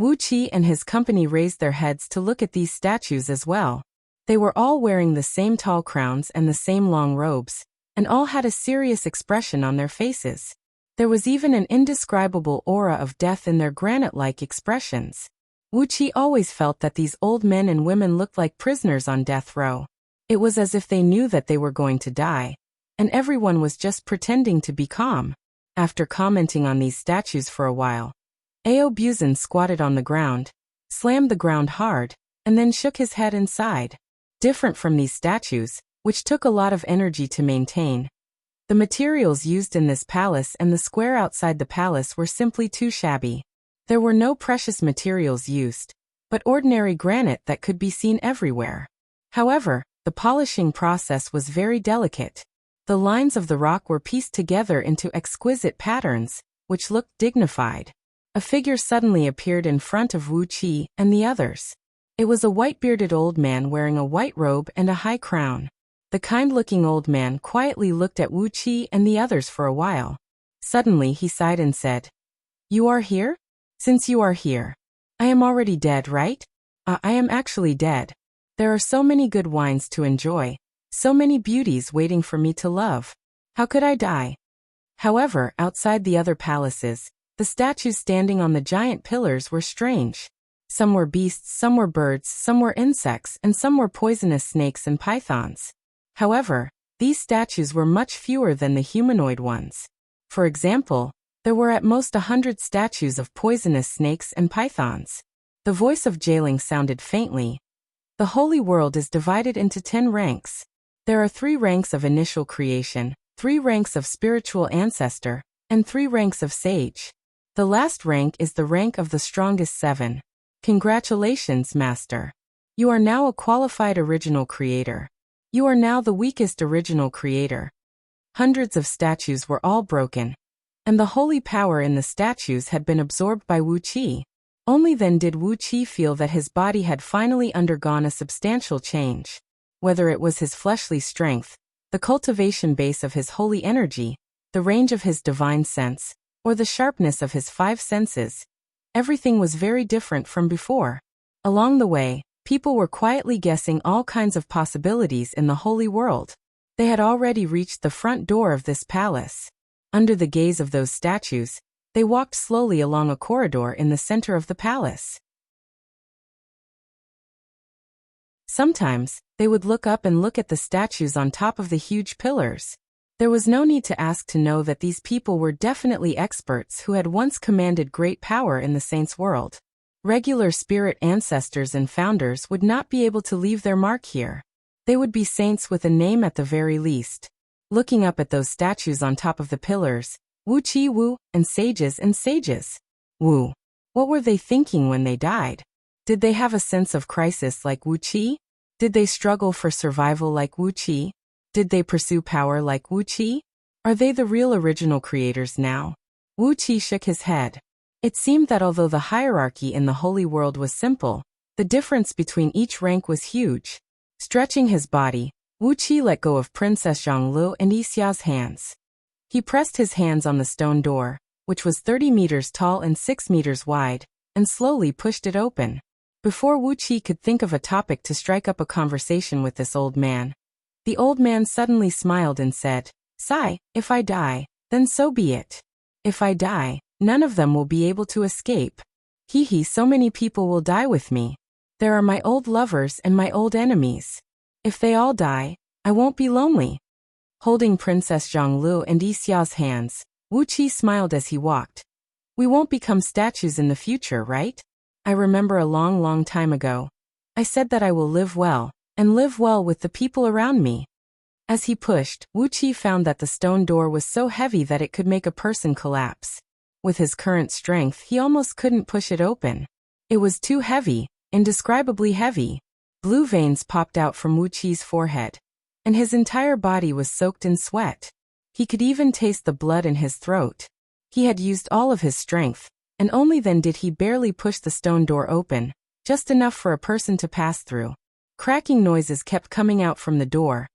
Wuxia and his company raised their heads to look at these statues as well. They were all wearing the same tall crowns and the same long robes, and all had a serious expression on their faces. There was even an indescribable aura of death in their granite-like expressions. Wuxia always felt that these old men and women looked like prisoners on death row. It was as if they knew that they were going to die, and everyone was just pretending to be calm. After commenting on these statues for a while, Ao Buzin squatted on the ground, slammed the ground hard, and then shook his head and sighed. Different from these statues, which took a lot of energy to maintain, the materials used in this palace and the square outside the palace were simply too shabby. There were no precious materials used, but ordinary granite that could be seen everywhere. However, the polishing process was very delicate. The lines of the rock were pieced together into exquisite patterns, which looked dignified. A figure suddenly appeared in front of Wuxia and the others. It was a white-bearded old man wearing a white robe and a high crown. The kind-looking old man quietly looked at Wuxia and the others for a while. Suddenly he sighed and said, "You are here? Since you are here, I am already dead, right? I am actually dead. There are so many good wines to enjoy, so many beauties waiting for me to love. How could I die? However, outside the other palaces, the statues standing on the giant pillars were strange. Some were beasts, some were birds, some were insects, and some were poisonous snakes and pythons. However, these statues were much fewer than the humanoid ones. For example, there were at most 100 statues of poisonous snakes and pythons. The voice of Jailing sounded faintly. The holy world is divided into 10 ranks. There are 3 ranks of initial creation, 3 ranks of spiritual ancestor, and 3 ranks of sage. The last rank is the rank of the strongest 7. Congratulations, Master. You are now a qualified original creator. You are now the weakest original creator. Hundreds of statues were all broken, and the holy power in the statues had been absorbed by Wuxia. Only then did Wuxia feel that his body had finally undergone a substantial change. Whether it was his fleshly strength, the cultivation base of his holy energy, the range of his divine sense, or the sharpness of his 5 senses, everything was very different from before. Along the way, people were quietly guessing all kinds of possibilities in the holy world. They had already reached the front door of this palace. Under the gaze of those statues, they walked slowly along a corridor in the center of the palace. Sometimes, they would look up and look at the statues on top of the huge pillars. There was no need to ask to know that these people were definitely experts who had once commanded great power in the saints' world. Regular spirit ancestors and founders would not be able to leave their mark here. They would be saints with a name at the very least. Looking up at those statues on top of the pillars, Wuxia Wu, and sages. Wu. What were they thinking when they died? Did they have a sense of crisis like Wuxia? Did they struggle for survival like Wuxia? Did they pursue power like Wuxia? Are they the real original creators now? Wuxia shook his head. It seemed that although the hierarchy in the holy world was simple, the difference between each rank was huge. Stretching his body, Wuxia let go of Princess Zhonglu and Yixia's hands. He pressed his hands on the stone door, which was 30 meters tall and 6 meters wide, and slowly pushed it open. Before Wuxia could think of a topic to strike up a conversation with this old man, the old man suddenly smiled and said, "Sai, if I die, then so be it. If I die, none of them will be able to escape. So many people will die with me. There are my old lovers and my old enemies. If they all die, I won't be lonely." Holding Princess Zhonglu and Yixia's hands, Wuxia smiled as he walked. "We won't become statues in the future, right? I remember a long, long time ago. I said that I will live well, and live well with the people around me." As he pushed, Wuxia found that the stone door was so heavy that it could make a person collapse. With his current strength, he almost couldn't push it open. It was too heavy, indescribably heavy. Blue veins popped out from Wuxia's forehead, and his entire body was soaked in sweat. He could even taste the blood in his throat. He had used all of his strength, and only then did he barely push the stone door open, just enough for a person to pass through. Cracking noises kept coming out from the door,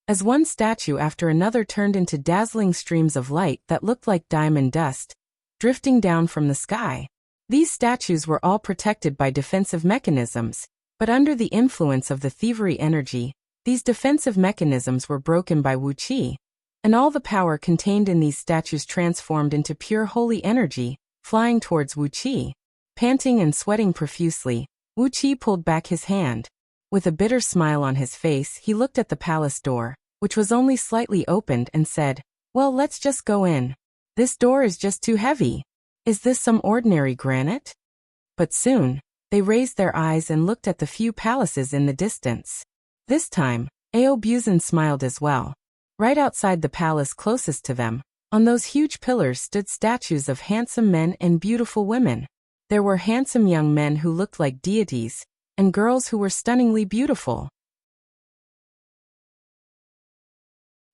as one statue after another turned into dazzling streams of light that looked like diamond dust, drifting down from the sky. These statues were all protected by defensive mechanisms, but under the influence of the thievery energy, these defensive mechanisms were broken by Wuxia, and all the power contained in these statues transformed into pure holy energy, flying towards Wuxia. Panting and sweating profusely, Wuxia pulled back his hand. With a bitter smile on his face, he looked at the palace door, which was only slightly opened, and said, "Well, let's just go in. This door is just too heavy. Is this some ordinary granite?" But soon, they raised their eyes and looked at the few palaces in the distance. This time, Audiobook smiled as well. Right outside the palace closest to them, on those huge pillars stood statues of handsome men and beautiful women. There were handsome young men who looked like deities, and girls who were stunningly beautiful.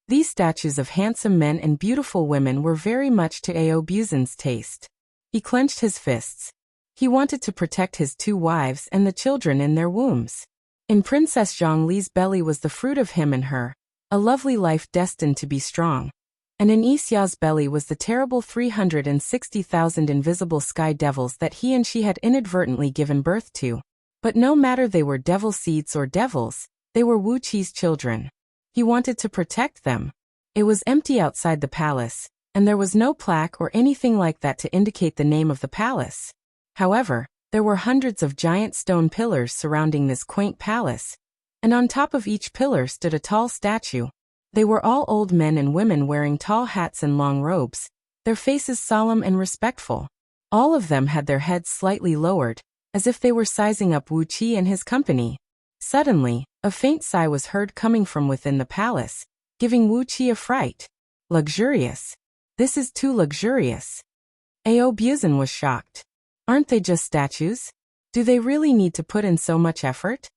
These statues of handsome men and beautiful women were very much to Audiobook's taste. He clenched his fists. He wanted to protect his 2 wives and the children in their wombs. In Princess Zhongli's belly was the fruit of him and her, a lovely life destined to be strong. And in Yixia's belly was the terrible 360,000 invisible sky devils that he and she had inadvertently given birth to. But no matter they were devil seeds or devils, they were Wuqi's children. He wanted to protect them. It was empty outside the palace, and there was no plaque or anything like that to indicate the name of the palace. However, there were hundreds of giant stone pillars surrounding this quaint palace, and on top of each pillar stood a tall statue. They were all old men and women wearing tall hats and long robes, their faces solemn and respectful. All of them had their heads slightly lowered, as if they were sizing up Wuqi and his company. Suddenly, a faint sigh was heard coming from within the palace, giving Wuqi a fright. Luxurious. This is too luxurious. Aobuzin was shocked. Aren't they just statues? Do they really need to put in so much effort?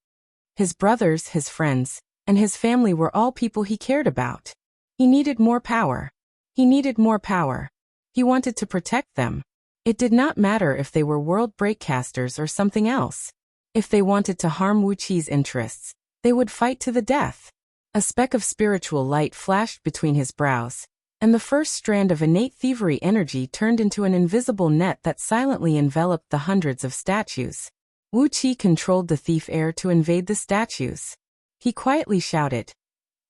His brothers, his friends, and his family were all people he cared about. He needed more power. He needed more power. He wanted to protect them. It did not matter if they were world breakcasters or something else. If they wanted to harm Wuqi's interests, they would fight to the death. A speck of spiritual light flashed between his brows, and the first strand of innate thievery energy turned into an invisible net that silently enveloped the hundreds of statues. Wuqi controlled the thief air to invade the statues. He quietly shouted,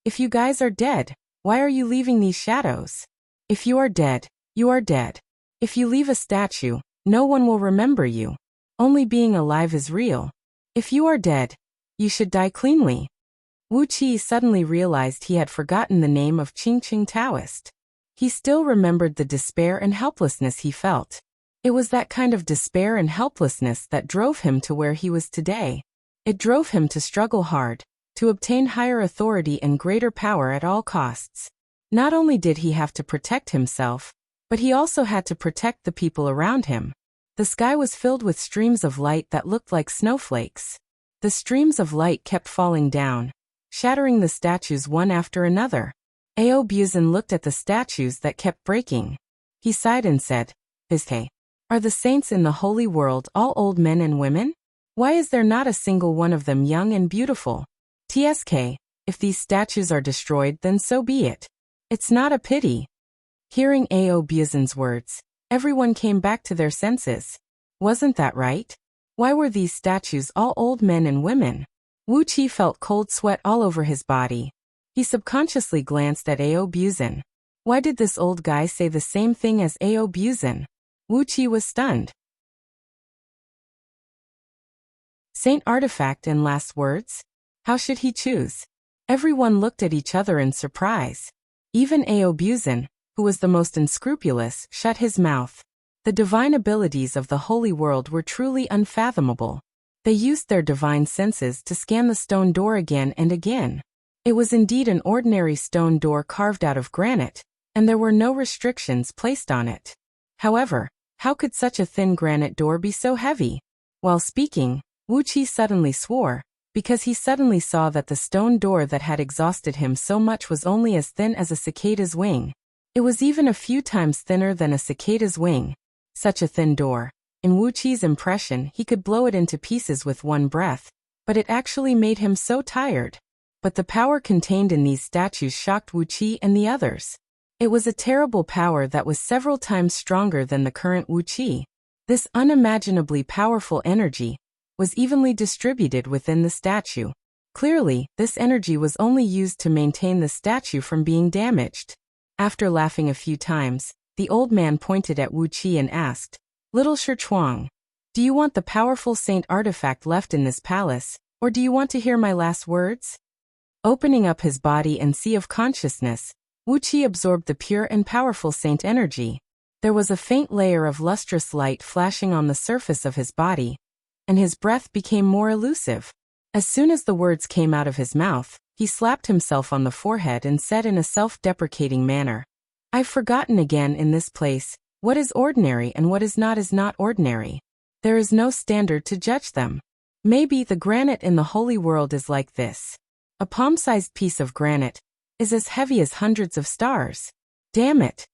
"If you guys are dead, why are you leaving these shadows? If you are dead, you are dead. If you leave a statue, no one will remember you. Only being alive is real. If you are dead, you should die cleanly." Wuqi suddenly realized he had forgotten the name of Qingqing Taoist. He still remembered the despair and helplessness he felt. It was that kind of despair and helplessness that drove him to where he was today. It drove him to struggle hard, to obtain higher authority and greater power at all costs. Not only did he have to protect himself, but he also had to protect the people around him. The sky was filled with streams of light that looked like snowflakes. The streams of light kept falling down, shattering the statues one after another. Aobuzin looked at the statues that kept breaking. He sighed and said, "Hey, are the saints in the holy world all old men and women? Why is there not a single one of them young and beautiful? TSK, if these statues are destroyed, then so be it. It's not a pity." Hearing Aobuzin's words, everyone came back to their senses. Wasn't that right? Why were these statues all old men and women? Wuqi felt cold sweat all over his body. He subconsciously glanced at Aobuzin. Why did this old guy say the same thing as Aobuzin? Wuqi was stunned. Saint artifact and last words? How should he choose? Everyone looked at each other in surprise. Even Aobuzin, who was the most unscrupulous, shut his mouth. The divine abilities of the holy world were truly unfathomable. They used their divine senses to scan the stone door again and again. It was indeed an ordinary stone door carved out of granite, and there were no restrictions placed on it. However, how could such a thin granite door be so heavy? While speaking, Wuqi suddenly swore, because he suddenly saw that the stone door that had exhausted him so much was only as thin as a cicada's wing. It was even a few times thinner than a cicada's wing. Such a thin door. In Wuqi's impression, he could blow it into pieces with one breath, but it actually made him so tired. But the power contained in these statues shocked Wuqi and the others. It was a terrible power that was several times stronger than the current Wuqi. This unimaginably powerful energy was evenly distributed within the statue. Clearly, this energy was only used to maintain the statue from being damaged. After laughing a few times, the old man pointed at Wuqi and asked, "Little Shichuang, do you want the powerful saint artifact left in this palace, or do you want to hear my last words?" Opening up his body and sea of consciousness, Wuqi absorbed the pure and powerful saint energy. There was a faint layer of lustrous light flashing on the surface of his body, and his breath became more elusive. As soon as the words came out of his mouth, he slapped himself on the forehead and said in a self-deprecating manner, "I've forgotten again in this place, what is ordinary and what is not ordinary. There is no standard to judge them. Maybe the granite in the holy world is like this. A palm-sized piece of granite is as heavy as hundreds of stars. Damn it."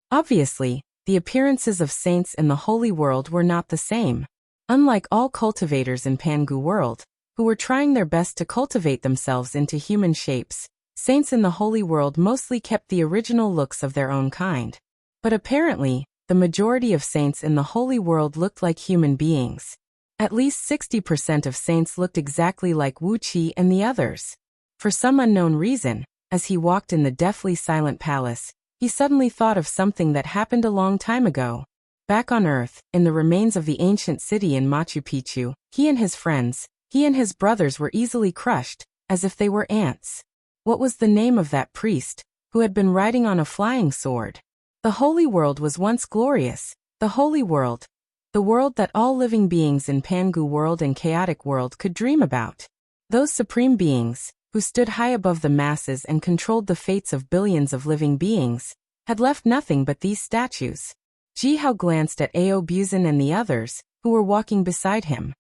Obviously, the appearances of saints in the holy world were not the same. Unlike all cultivators in Pangu world, who were trying their best to cultivate themselves into human shapes, saints in the holy world mostly kept the original looks of their own kind. But apparently, the majority of saints in the holy world looked like human beings. At least 60% of saints looked exactly like Wuxia and the others. For some unknown reason, as he walked in the deathly silent palace, he suddenly thought of something that happened a long time ago. Back on Earth, in the remains of the ancient city in Machu Picchu, he and his friends, he and his brothers were easily crushed, as if they were ants. What was the name of that priest, who had been riding on a flying sword? The holy world was once glorious, the holy world. The world that all living beings in Pangu world and chaotic world could dream about. Those supreme beings, who stood high above the masses and controlled the fates of billions of living beings, had left nothing but these statues. Jihao glanced at Aobuzin and the others, who were walking beside him.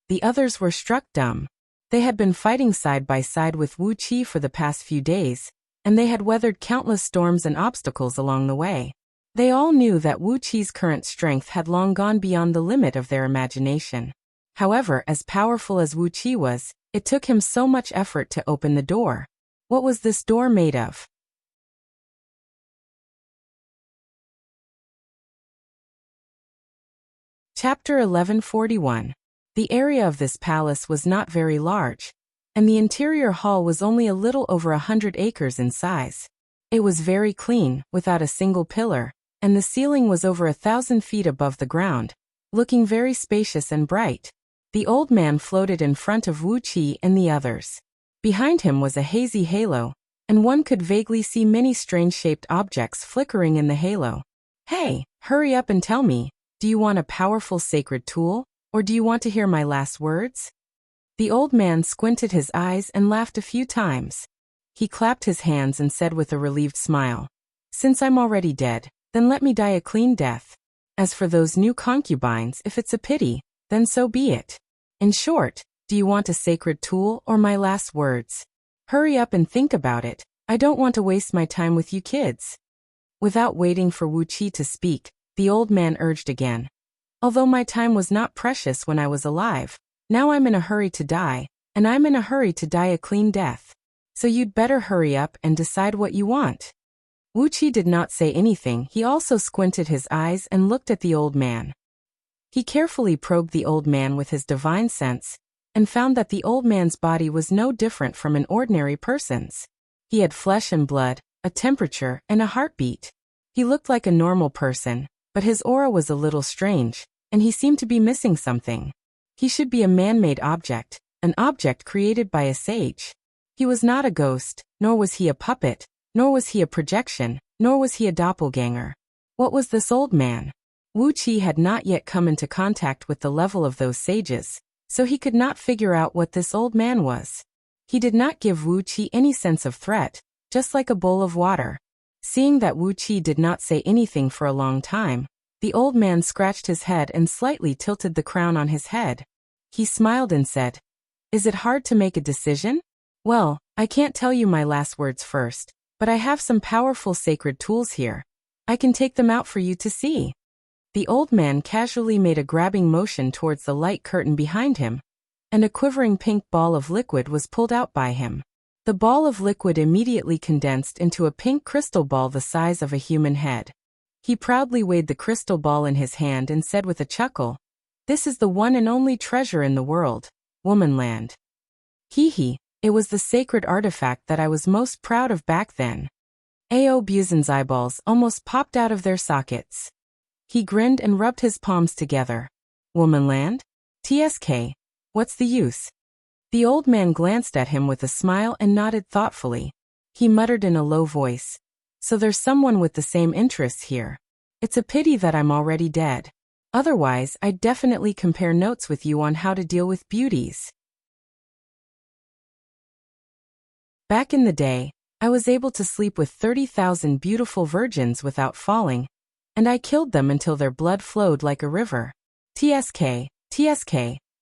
The others were struck dumb. They had been fighting side by side with Wu Qi for the past few days, and they had weathered countless storms and obstacles along the way. They all knew that Wu Qi's current strength had long gone beyond the limit of their imagination. However, as powerful as Wu Qi was, it took him so much effort to open the door. What was this door made of? Chapter 1141. The area of this palace was not very large, and the interior hall was only a little over 100 acres in size. It was very clean, without a single pillar, and the ceiling was over 1,000 feet above the ground, looking very spacious and bright. The old man floated in front of Wu Qi and the others. Behind him was a hazy halo, and one could vaguely see many strange-shaped objects flickering in the halo. Hey, hurry up and tell me, do you want a powerful sacred tool, or do you want to hear my last words? The old man squinted his eyes and laughed a few times. He clapped his hands and said with a relieved smile, "Since I'm already dead, then let me die a clean death. As for those new concubines, if it's a pity, then so be it. In short, do you want a sacred tool or my last words? Hurry up and think about it. I don't want to waste my time with you kids." Without waiting for Wu Qi to speak, the old man urged again. "Although my time was not precious when I was alive, now I'm in a hurry to die, and I'm in a hurry to die a clean death. So you'd better hurry up and decide what you want." Wu Qi did not say anything. He also squinted his eyes and looked at the old man. He carefully probed the old man with his divine sense, and found that the old man's body was no different from an ordinary person's. He had flesh and blood, a temperature, and a heartbeat. He looked like a normal person, but his aura was a little strange, and he seemed to be missing something. He should be a man-made object, an object created by a sage. He was not a ghost, nor was he a puppet, nor was he a projection, nor was he a doppelganger. What was this old man? Wu Qi had not yet come into contact with the level of those sages, so he could not figure out what this old man was. He did not give Wu Qi any sense of threat, just like a bowl of water. Seeing that Wu Qi did not say anything for a long time, the old man scratched his head and slightly tilted the crown on his head. He smiled and said, "Is it hard to make a decision? Well, I can't tell you my last words first, but I have some powerful sacred tools here. I can take them out for you to see." The old man casually made a grabbing motion towards the light curtain behind him, and a quivering pink ball of liquid was pulled out by him. The ball of liquid immediately condensed into a pink crystal ball the size of a human head. He proudly weighed the crystal ball in his hand and said with a chuckle, "This is the one and only treasure in the world, Womanland." Hee, it was the sacred artifact that I was most proud of back then. Aobuzin's eyeballs almost popped out of their sockets. He grinned and rubbed his palms together. "Womanland? TSK. What's the use?" The old man glanced at him with a smile and nodded thoughtfully. He muttered in a low voice, "So there's someone with the same interests here. It's a pity that I'm already dead. Otherwise, I'd definitely compare notes with you on how to deal with beauties." Back in the day, I was able to sleep with 30,000 beautiful virgins without falling, and I killed them until their blood flowed like a river. TSK,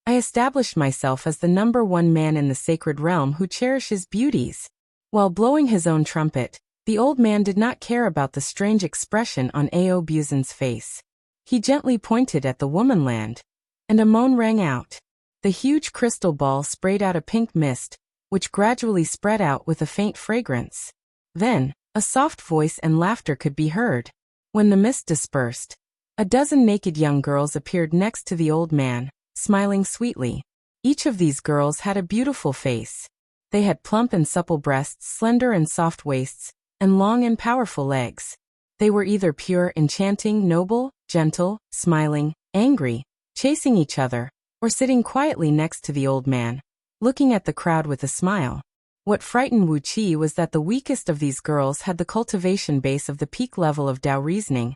I established myself as the #1 man in the sacred realm who cherishes beauties. While blowing his own trumpet, the old man did not care about the strange expression on Aobuzin's face. He gently pointed at the Womanland, and a moan rang out. The huge crystal ball sprayed out a pink mist, which gradually spread out with a faint fragrance. Then, a soft voice and laughter could be heard. When the mist dispersed, A dozen naked young girls appeared next to the old man, smiling sweetly. Each of these girls had a beautiful face. They had plump and supple breasts, slender and soft waists, and long and powerful legs. They were either pure, enchanting, noble, gentle, smiling, angry, chasing each other, or sitting quietly next to the old man, looking at the crowd with a smile. What frightened Wuxia was that the weakest of these girls had the cultivation base of the peak level of Tao reasoning,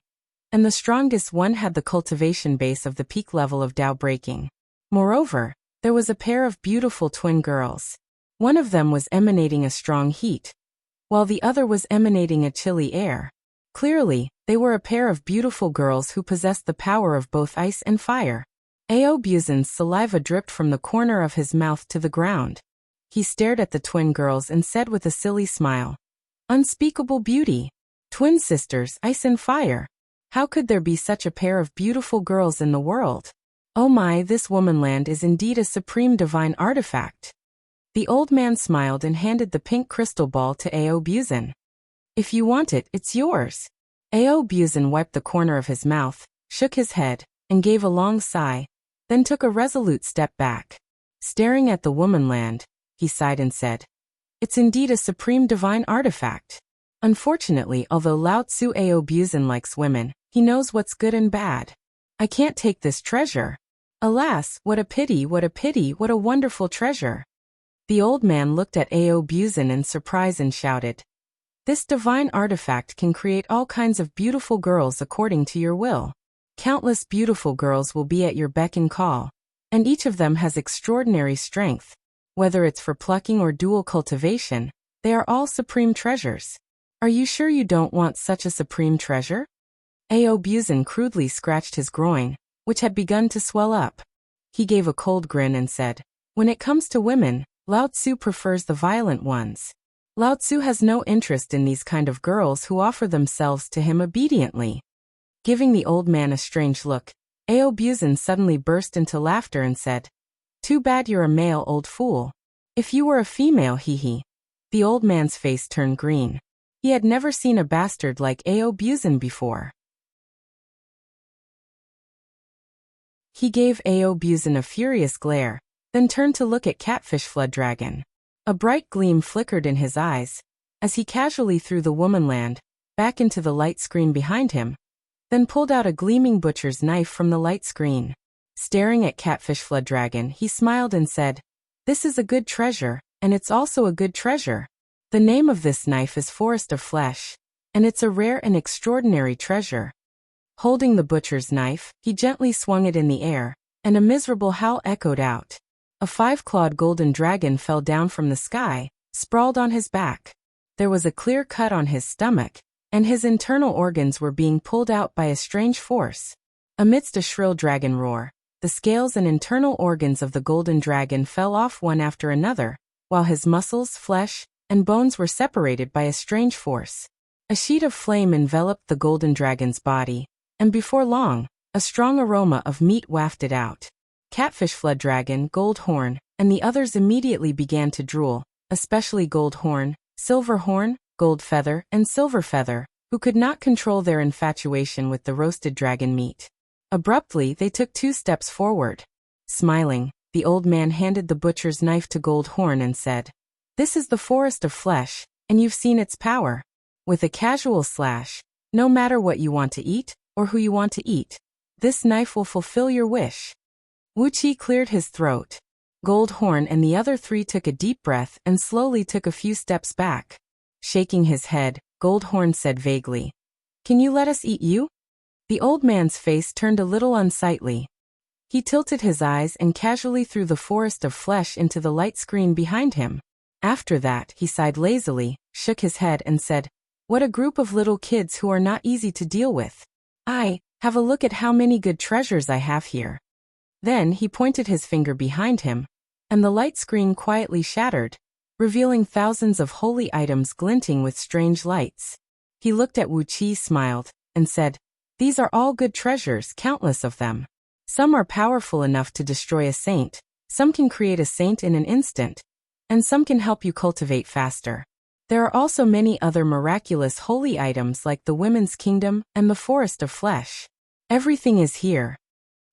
and the strongest one had the cultivation base of the peak level of Tao breaking. Moreover, there was a pair of beautiful twin girls. One of them was emanating a strong heat, while the other was emanating a chilly air. Clearly, they were a pair of beautiful girls who possessed the power of both ice and fire. Aobuzin's saliva dripped from the corner of his mouth to the ground. He stared at the twin girls and said with a silly smile, "Unspeakable beauty! Twin sisters, ice and fire! How could there be such a pair of beautiful girls in the world? Oh my, this womanland is indeed a supreme divine artifact." The old man smiled and handed the pink crystal ball to Aobuzin. "If you want it, it's yours." Aobuzin wiped the corner of his mouth, shook his head, and gave a long sigh, then took a resolute step back. Staring at the womanland, he sighed and said, "It's indeed a supreme divine artifact." Unfortunately, although Lao Tzu Aobuzin likes women, he knows what's good and bad. "I can't take this treasure. Alas, what a pity, what a pity, what a wonderful treasure." The old man looked at Aobuzin in surprise and shouted, "This divine artifact can create all kinds of beautiful girls according to your will. Countless beautiful girls will be at your beck and call, and each of them has extraordinary strength. Whether it's for plucking or dual cultivation, they are all supreme treasures. Are you sure you don't want such a supreme treasure?" Aobuzin crudely scratched his groin, which had begun to swell up. He gave a cold grin and said, "When it comes to women, Lao Tzu prefers the violent ones. Lao Tzu has no interest in these kind of girls who offer themselves to him obediently." Giving the old man a strange look, Aobuzin suddenly burst into laughter and said, "Too bad you're a male, old fool. If you were a female, hee." The old man's face turned green. He had never seen a bastard like Aobuzin before. He gave Aobuzin a furious glare, then turned to look at Catfish Flood Dragon. A bright gleam flickered in his eyes, as he casually threw the womanland back into the light screen behind him, then pulled out a gleaming butcher's knife from the light screen. Staring at Catfish Flood Dragon, he smiled and said, "This is a good treasure, and it's also a good treasure. The name of this knife is Forest of Flesh, and it's a rare and extraordinary treasure." Holding the butcher's knife, he gently swung it in the air, and a miserable howl echoed out. A 5-clawed golden dragon fell down from the sky, sprawled on his back. There was a clear cut on his stomach, and his internal organs were being pulled out by a strange force. Amidst a shrill dragon roar, the scales and internal organs of the golden dragon fell off one after another, while his muscles, flesh, and bones were separated by a strange force. A sheet of flame enveloped the golden dragon's body, and before long, a strong aroma of meat wafted out. Catfish Flood Dragon, Gold Horn, and the others immediately began to drool, especially Gold Horn, Silver Horn, Gold Feather, and Silver Feather, who could not control their infatuation with the roasted dragon meat. Abruptly, they took 2 steps forward. Smiling, the old man handed the butcher's knife to Gold Horn and said, "This is the Forest of Flesh, and you've seen its power. With a casual slash, no matter what you want to eat, or who you want to eat, this knife will fulfill your wish." Wuxia cleared his throat. Gold Horn and the other 3 took a deep breath and slowly took a few steps back. Shaking his head, Gold Horn said vaguely, "Can you let us eat you?" The old man's face turned a little unsightly. He tilted his eyes and casually threw the Forest of Flesh into the light screen behind him. After that, he sighed lazily, shook his head and said, "What a group of little kids who are not easy to deal with. Have a look at how many good treasures I have here." Then he pointed his finger behind him, and the light screen quietly shattered, revealing thousands of holy items glinting with strange lights. He looked at Wuxia, smiled, and said, "These are all good treasures, countless of them. Some are powerful enough to destroy a saint, some can create a saint in an instant, and some can help you cultivate faster. There are also many other miraculous holy items like the Women's Kingdom and the Forest of Flesh. Everything is here.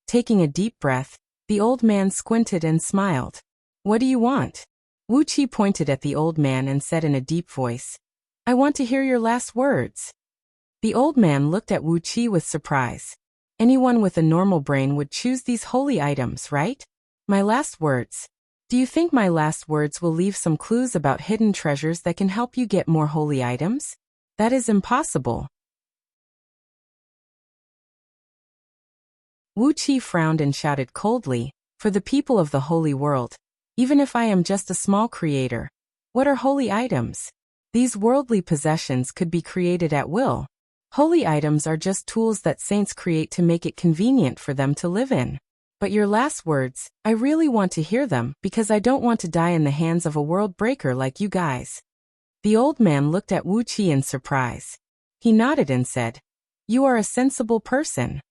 Taking a deep breath, the old man squinted and smiled. What do you want? Wuxia pointed at the old man and said in a deep voice, I want to hear your last words. The old man looked at Wuxia with surprise. Anyone with a normal brain would choose these holy items, right? My last words. Do you think my last words will leave some clues about hidden treasures that can help you get more holy items? That is impossible. Wuxia frowned and shouted coldly, for the people of the holy world, even if I am just a small creator, what are holy items? These worldly possessions could be created at will. Holy items are just tools that saints create to make it convenient for them to live in. But your last words, I really want to hear them because I don't want to die in the hands of a world breaker like you guys. The old man looked at Wuxia in surprise. He nodded and said, You are a sensible person.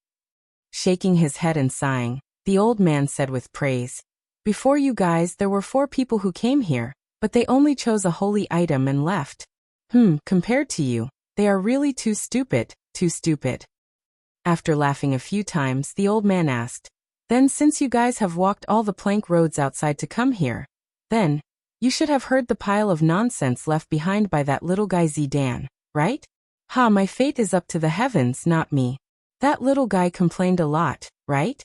Shaking his head and sighing, the old man said with praise, Before you guys there were 4 people who came here, but they only chose a holy item and left. Compared to you, they are really too stupid, too stupid. After laughing a few times, the old man asked, Then since you guys have walked all the plank roads outside to come here, then, you should have heard the pile of nonsense left behind by that little guy Zidan, right? My fate is up to the heavens, not me. That little guy complained a lot, right?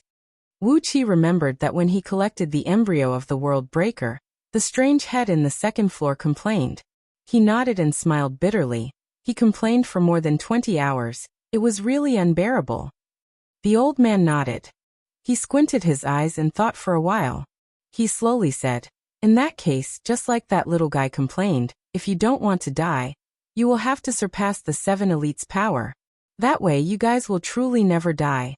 Wuxia remembered that when he collected the embryo of the world breaker, the strange head in the second floor complained. He nodded and smiled bitterly. He complained for more than 20 hours. It was really unbearable. The old man nodded. He squinted his eyes and thought for a while. He slowly said, In that case, just like that little guy complained, if you don't want to die, you will have to surpass the 7 elites' power. That way you guys will truly never die.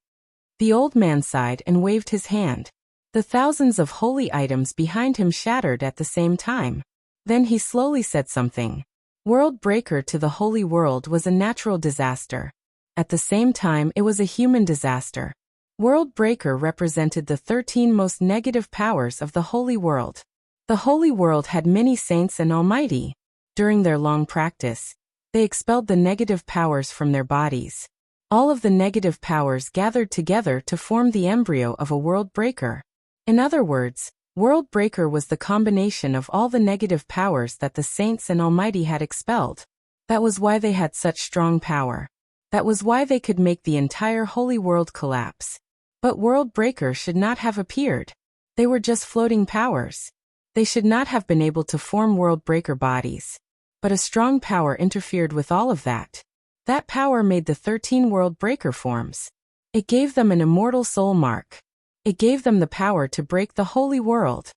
The old man sighed and waved his hand. The thousands of holy items behind him shattered at the same time. Then he slowly said something. World breaker to the holy world was a natural disaster. At the same time it was a human disaster. World breaker represented the 13 most negative powers of the holy world. The holy world had many saints and almighty. During their long practice, they expelled the negative powers from their bodies. All of the negative powers gathered together to form the embryo of a world breaker. In other words, world breaker was the combination of all the negative powers that the saints and almighty had expelled. That was why they had such strong power. That was why they could make the entire holy world collapse. But world breaker should not have appeared. They were just floating powers. They should not have been able to form world breaker bodies. But a strong power interfered with all of that. That power made the 13 world breaker forms. It gave them an immortal soul mark. It gave them the power to break the holy world.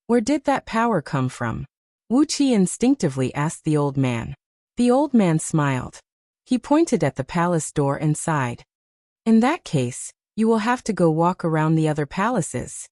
Where did that power come from? Wuxia instinctively asked the old man. The old man smiled. He pointed at the palace door and sighed. In that case, you will have to go walk around the other palaces.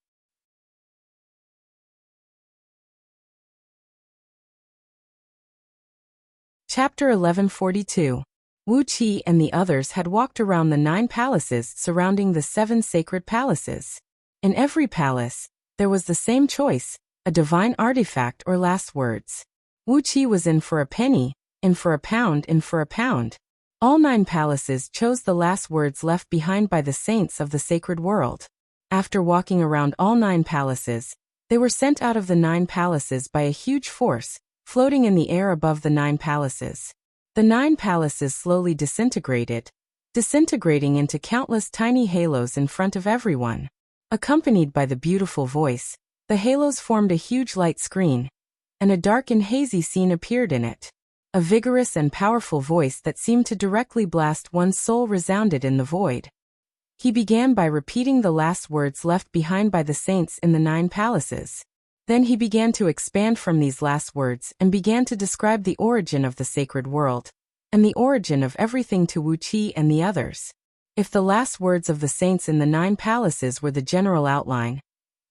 Chapter 1142. Wuxia and the others had walked around the 9 palaces surrounding the 7 sacred palaces. In every palace, there was the same choice, a divine artifact or last words. Wuxia was in for a penny, in for a pound, in for a pound. All 9 palaces chose the last words left behind by the saints of the sacred world. After walking around all 9 palaces, they were sent out of the 9 palaces by a huge force, floating in the air above the 9 palaces. The 9 palaces slowly disintegrated, disintegrating into countless tiny halos in front of everyone. Accompanied by the beautiful voice, the halos formed a huge light screen, and a dark and hazy scene appeared in it. A vigorous and powerful voice that seemed to directly blast one's soul resounded in the void. He began by repeating the last words left behind by the saints in the 9 palaces. Then he began to expand from these last words and began to describe the origin of the sacred world, and the origin of everything to Wuxia and the others. If the last words of the saints in the 9 palaces were the general outline,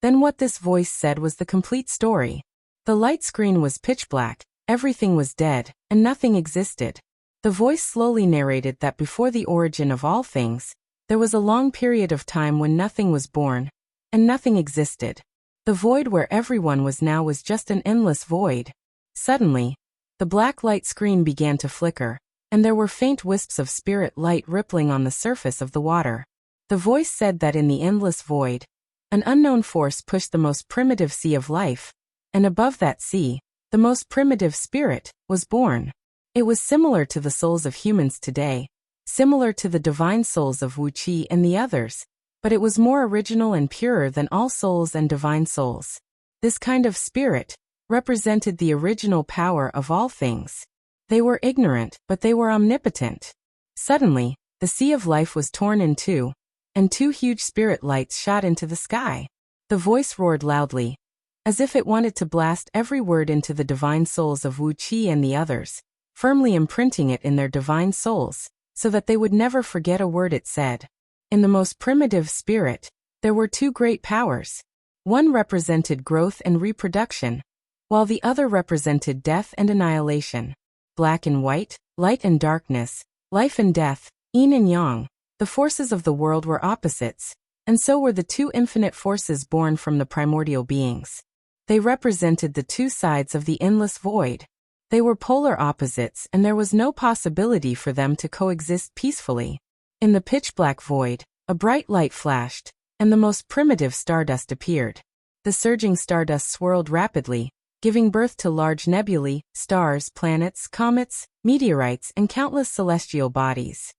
then what this voice said was the complete story. The light screen was pitch black, everything was dead, and nothing existed. The voice slowly narrated that before the origin of all things, there was a long period of time when nothing was born, and nothing existed. The void where everyone was now was just an endless void. Suddenly, the black light screen began to flicker, and there were faint wisps of spirit light rippling on the surface of the water. The voice said that in the endless void, an unknown force pushed the most primitive sea of life, and above that sea, the most primitive spirit was born. It was similar to the souls of humans today, similar to the divine souls of Wuxia and the others, but it was more original and purer than all souls and divine souls. This kind of spirit represented the original power of all things. They were ignorant, but they were omnipotent. Suddenly, the sea of life was torn in two, and two huge spirit lights shot into the sky. The voice roared loudly, as if it wanted to blast every word into the divine souls of Wuxia and the others, firmly imprinting it in their divine souls, so that they would never forget a word it said. In the most primitive spirit, there were two great powers. One represented growth and reproduction, while the other represented death and annihilation. Black and white, light and darkness, life and death, yin and yang. The forces of the world were opposites, and so were the two infinite forces born from the primordial beings. They represented the two sides of the endless void. They were polar opposites, and there was no possibility for them to coexist peacefully. In the pitch-black void, a bright light flashed, and the most primitive stardust appeared. The surging stardust swirled rapidly, giving birth to large nebulae, stars, planets, comets, meteorites, and countless celestial bodies.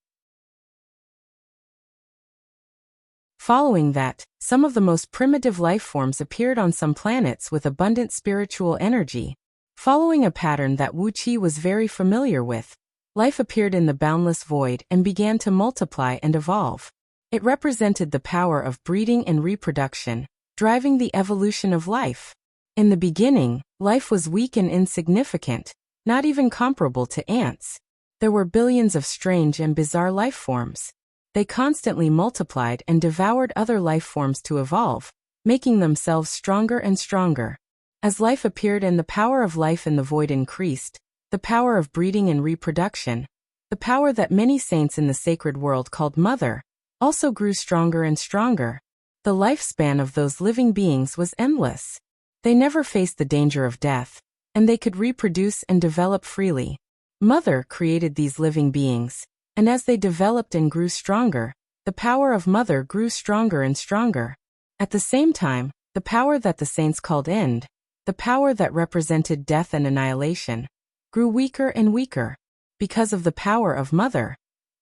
Following that, some of the most primitive life forms appeared on some planets with abundant spiritual energy. Following a pattern that Wuxia was very familiar with, life appeared in the boundless void and began to multiply and evolve. It represented the power of breeding and reproduction, driving the evolution of life. In the beginning, life was weak and insignificant, not even comparable to ants. There were billions of strange and bizarre life forms. They constantly multiplied and devoured other life forms to evolve, making themselves stronger and stronger. As life appeared and the power of life in the void increased, the power of breeding and reproduction, the power that many saints in the sacred world called Mother, also grew stronger and stronger. The lifespan of those living beings was endless. They never faced the danger of death, and they could reproduce and develop freely. Mother created these living beings, and as they developed and grew stronger, the power of Mother grew stronger and stronger. At the same time, the power that the saints called End, the power that represented death and annihilation, grew weaker and weaker. Because of the power of Mother,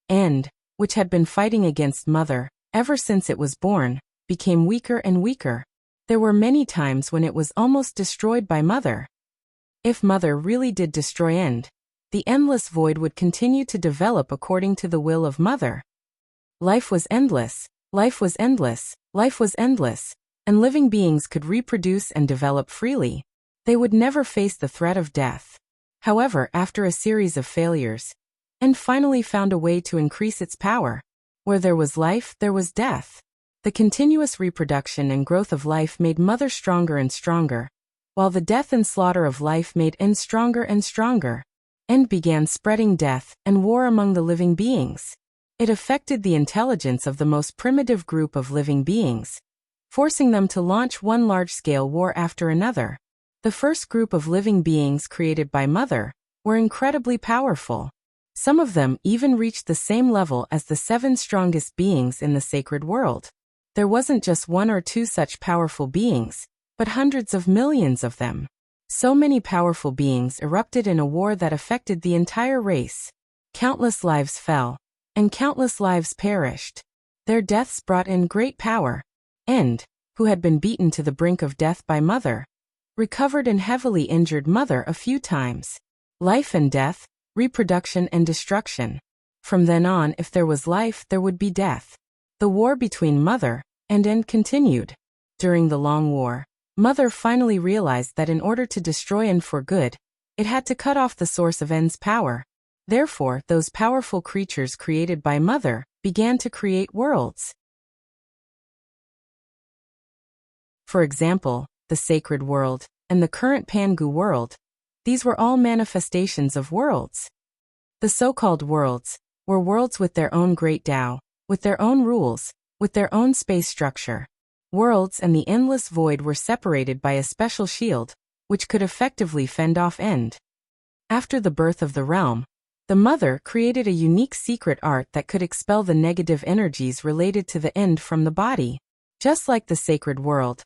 End, which had been fighting against Mother ever since it was born, became weaker and weaker. There were many times when it was almost destroyed by Mother. If Mother really did destroy End, the endless void would continue to develop according to the will of Mother. Life was endless, life was endless, life was endless, and living beings could reproduce and develop freely. They would never face the threat of death. However, after a series of failures, End finally found a way to increase its power. Where there was life, there was death. The continuous reproduction and growth of life made Mother stronger and stronger, while the death and slaughter of life made End stronger and stronger. End began spreading death and war among the living beings. It affected the intelligence of the most primitive group of living beings, forcing them to launch one large-scale war after another. The first group of living beings created by Mother were incredibly powerful. Some of them even reached the same level as the 7 strongest beings in the sacred world. There wasn't just 1 or 2 such powerful beings, but hundreds of millions of them. So many powerful beings erupted in a war that affected the entire race. Countless lives fell, and countless lives perished. Their deaths brought in great power. End, who had been beaten to the brink of death by Mother, recovered and heavily injured Mother a few times. Life and death, reproduction and destruction. From then on, if there was life, there would be death. The war between Mother and End continued. During the long war, Mother finally realized that in order to destroy End for good, it had to cut off the source of End's power. Therefore, those powerful creatures created by Mother began to create worlds. For example, the sacred world and the current Pangu world, these were all manifestations of worlds. The so-called worlds were worlds with their own great Tao, with their own rules, with their own space structure. Worlds and the endless void were separated by a special shield, which could effectively fend off End. After the birth of the realm, The mother created a unique secret art that could expel the negative energies related to the end from the body. Just like the sacred world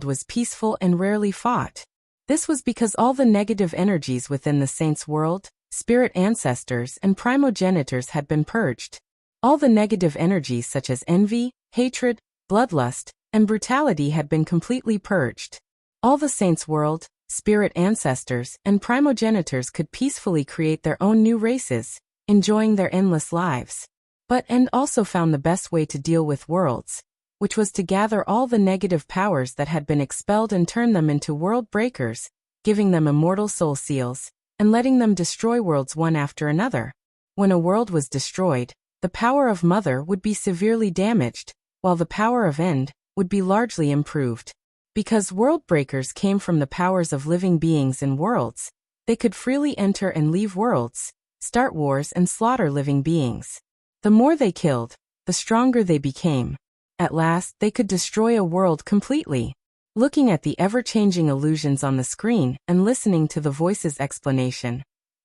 was peaceful and rarely fought. This was because all the negative energies within the saints' world, spirit ancestors and primogenitors had been purged. All the negative energies such as envy, hatred, bloodlust, and brutality had been completely purged. All the saints' world, spirit ancestors, and primogenitors could peacefully create their own new races, enjoying their endless lives. But and also found the best way to deal with worlds, which was to gather all the negative powers that had been expelled and turn them into world breakers, giving them immortal soul seals, and letting them destroy worlds one after another. When a world was destroyed, the power of Mother would be severely damaged, while the power of End would be largely improved. Because world breakers came from the powers of living beings in worlds, they could freely enter and leave worlds, start wars and slaughter living beings. The more they killed, the stronger they became. At last, they could destroy a world completely. Looking at the ever-changing illusions on the screen and listening to the voice's explanation,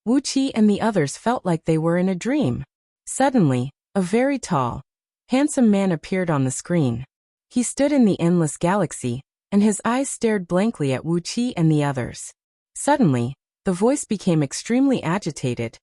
Wuxia and the others felt like they were in a dream. Suddenly, a very tall, handsome man appeared on the screen. He stood in the endless galaxy, and his eyes stared blankly at Wuxia and the others. Suddenly, the voice became extremely agitated,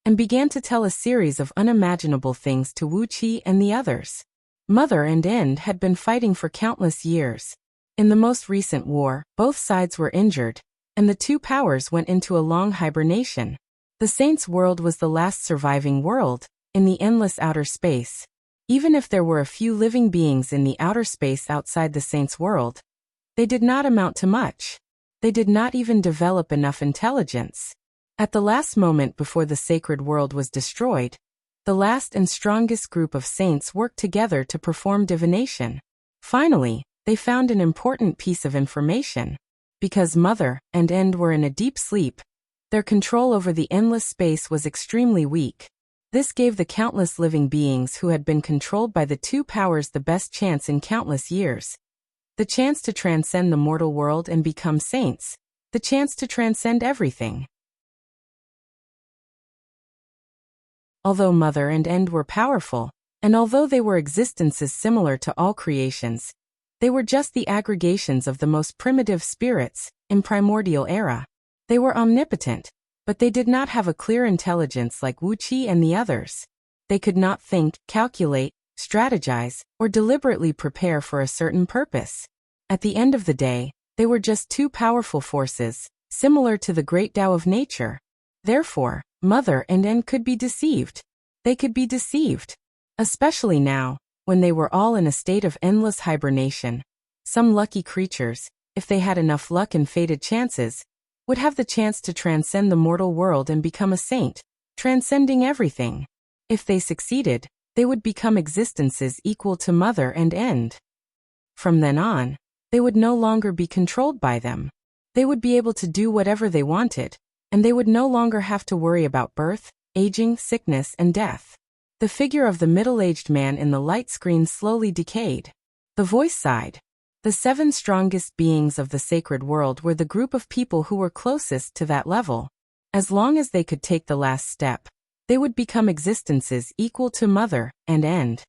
and began to tell a series of unimaginable things to Wuxia and the others. Mother and End had been fighting for countless years. In the most recent war, both sides were injured, and the two powers went into a long hibernation. The Saints' world was the last surviving world, in the endless outer space. Even if there were a few living beings in the outer space outside the Saints' world, they did not amount to much. They did not even develop enough intelligence. At the last moment before the sacred world was destroyed, the last and strongest group of saints worked together to perform divination. Finally, they found an important piece of information. Because Mother and End were in a deep sleep, their control over the endless space was extremely weak. This gave the countless living beings who had been controlled by the two powers the best chance in countless years. The chance to transcend the mortal world and become saints. The chance to transcend everything. Although Mother and End were powerful, and although they were existences similar to all creations, they were just the aggregations of the most primitive spirits in primordial era. They were omnipotent, but they did not have a clear intelligence like Wuxia and the others. They could not think, calculate, strategize, or deliberately prepare for a certain purpose. At the end of the day, they were just two powerful forces, similar to the great Tao of nature. Therefore, Mother and End could be deceived. They could be deceived. Especially now, when they were all in a state of endless hibernation. Some lucky creatures, if they had enough luck and fated chances, would have the chance to transcend the mortal world and become a saint, transcending everything. If they succeeded, they would become existences equal to Mother and End. From then on, they would no longer be controlled by them. They would be able to do whatever they wanted, and they would no longer have to worry about birth, aging, sickness, and death. The figure of the middle-aged man in the light screen slowly decayed. The voice sighed. The 7 strongest beings of the sacred world were the group of people who were closest to that level. As long as they could take the last step, they would become existences equal to Mother and End.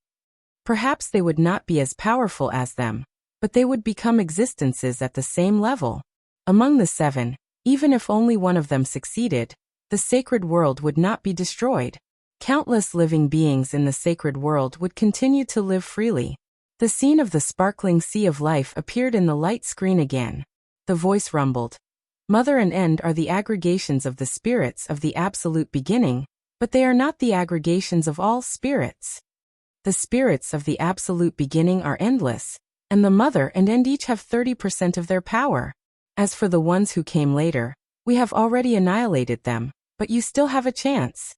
Perhaps they would not be as powerful as them, but they would become existences at the same level. Among the 7, even if only one of them succeeded, the sacred world would not be destroyed. Countless living beings in the sacred world would continue to live freely. The scene of the sparkling sea of life appeared in the light screen again. The voice rumbled. Mother and End are the aggregations of the spirits of the absolute beginning, but they are not the aggregations of all spirits. The spirits of the absolute beginning are endless, and the Mother and End each have 30% of their power. As for the ones who came later, we have already annihilated them, but you still have a chance.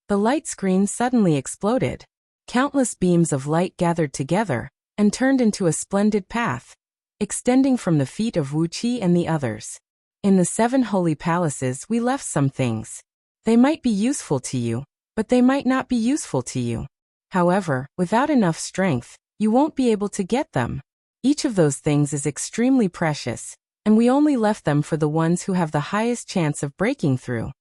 The light screen suddenly exploded. Countless beams of light gathered together and turned into a splendid path, extending from the feet of Wuxia and the others. In the 7 holy palaces we left some things. They might be useful to you, but they might not be useful to you. However, without enough strength, you won't be able to get them. Each of those things is extremely precious, and we only left them for the ones who have the highest chance of breaking through.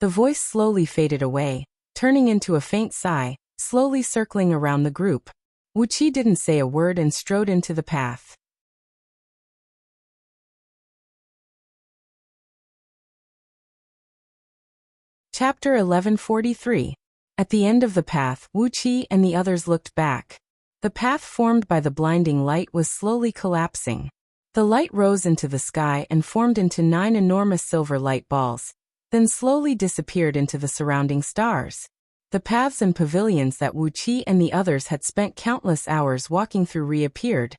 The voice slowly faded away, turning into a faint sigh, slowly circling around the group. Wuxia didn't say a word and strode into the path. Chapter 1143. At the end of the path, Wuxia and the others looked back. The path formed by the blinding light was slowly collapsing. The light rose into the sky and formed into 9 enormous silver light balls, then slowly disappeared into the surrounding stars. The paths and pavilions that Wuxia and the others had spent countless hours walking through reappeared,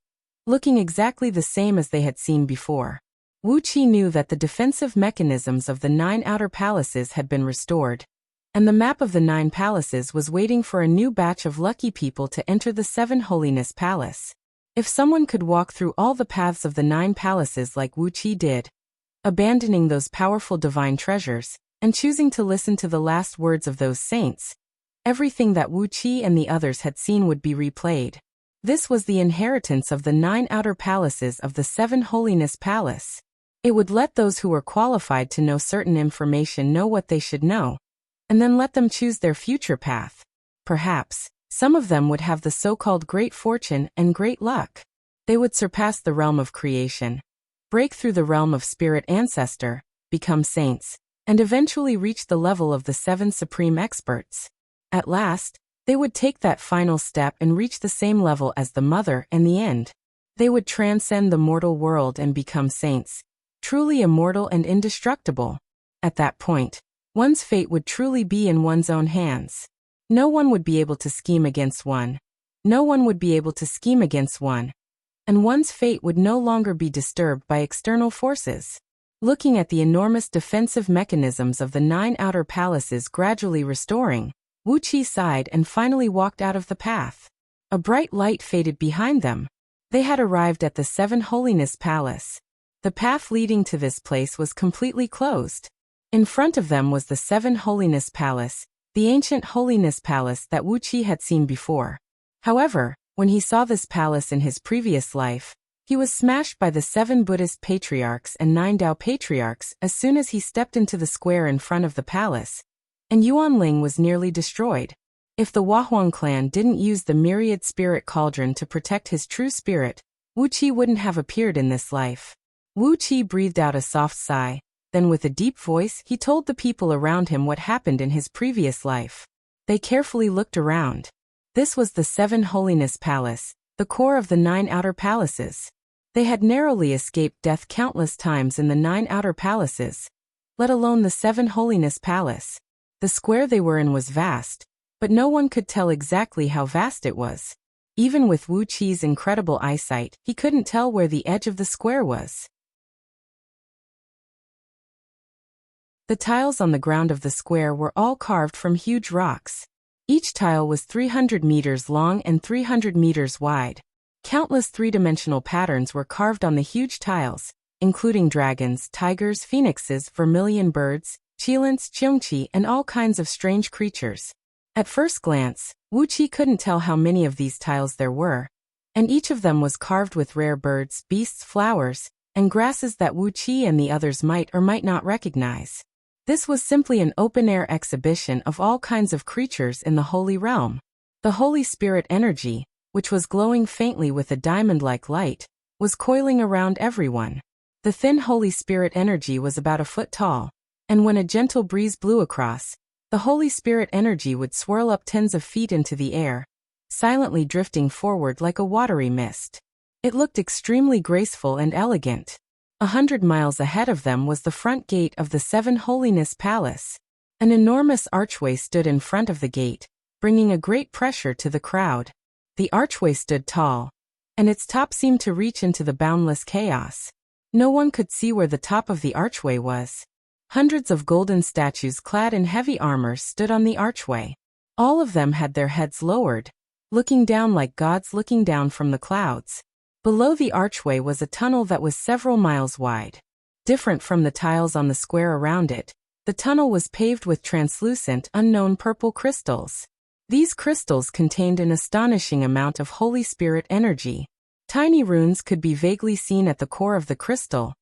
looking exactly the same as they had seen before. Wuxia knew that the defensive mechanisms of the 9 outer palaces had been restored, and the map of the 9 palaces was waiting for a new batch of lucky people to enter the 7 Holiness Palace. If someone could walk through all the paths of the 9 palaces like Wuxia did, abandoning those powerful divine treasures, and choosing to listen to the last words of those saints, everything that Wuxia and the others had seen would be replayed. This was the inheritance of the 9 outer palaces of the 7 Holiness Palace. It would let those who were qualified to know certain information know what they should know, and then let them choose their future path. Perhaps, some of them would have the so-called great fortune and great luck. They would surpass the realm of creation, break through the realm of spirit ancestor, become saints, and eventually reach the level of the 7 supreme experts. At last, they would take that final step and reach the same level as the mother and the end. They would transcend the mortal world and become saints, truly immortal and indestructible. At that point, one's fate would truly be in one's own hands. No one would be able to scheme against one. No one would be able to scheme against one. And one's fate would no longer be disturbed by external forces. Looking at the enormous defensive mechanisms of the 9 outer palaces gradually restoring, Wuxia sighed and finally walked out of the path. A bright light faded behind them. They had arrived at the 7 Holiness Palace. The path leading to this place was completely closed. In front of them was the 7 Holiness Palace, the ancient Holiness Palace that Wuxia had seen before. However, when he saw this palace in his previous life, he was smashed by the 7 Buddhist patriarchs and 9 Tao patriarchs as soon as he stepped into the square in front of the palace, and Yuanling was nearly destroyed. If the Wahuang clan didn't use the myriad spirit cauldron to protect his true spirit, Wuxia wouldn't have appeared in this life. Wuxia breathed out a soft sigh, then with a deep voice he told the people around him what happened in his previous life. They carefully looked around. This was the 7 Holiness Palace, the core of the 9 outer palaces. They had narrowly escaped death countless times in the 9 outer palaces, let alone the 7 Holiness Palace. The square they were in was vast, but no one could tell exactly how vast it was. Even with Wuqi's incredible eyesight, he couldn't tell where the edge of the square was. The tiles on the ground of the square were all carved from huge rocks. Each tile was 300 meters long and 300 meters wide. Countless three-dimensional patterns were carved on the huge tiles, including dragons, tigers, phoenixes, vermilion birds, qilins, cheongqi, and all kinds of strange creatures. At first glance, Wuxia couldn't tell how many of these tiles there were, and each of them was carved with rare birds, beasts, flowers, and grasses that Wuxia and the others might or might not recognize. This was simply an open-air exhibition of all kinds of creatures in the Holy Realm. The Holy Spirit energy, which was glowing faintly with a diamond-like light, was coiling around everyone. The thin Holy Spirit energy was about a foot tall, and when a gentle breeze blew across, the Holy Spirit energy would swirl up tens of feet into the air, silently drifting forward like a watery mist. It looked extremely graceful and elegant. 100 miles ahead of them was the front gate of the 7 Holiness Palace. An enormous archway stood in front of the gate, bringing a great pressure to the crowd. The archway stood tall, and its top seemed to reach into the boundless chaos. No one could see where the top of the archway was. Hundreds of golden statues clad in heavy armor stood on the archway. All of them had their heads lowered, looking down like gods looking down from the clouds. Below the archway was a tunnel that was several miles wide. Different from the tiles on the square around it, the tunnel was paved with translucent, unknown purple crystals. These crystals contained an astonishing amount of Holy Spirit energy. Tiny runes could be vaguely seen at the core of the crystal,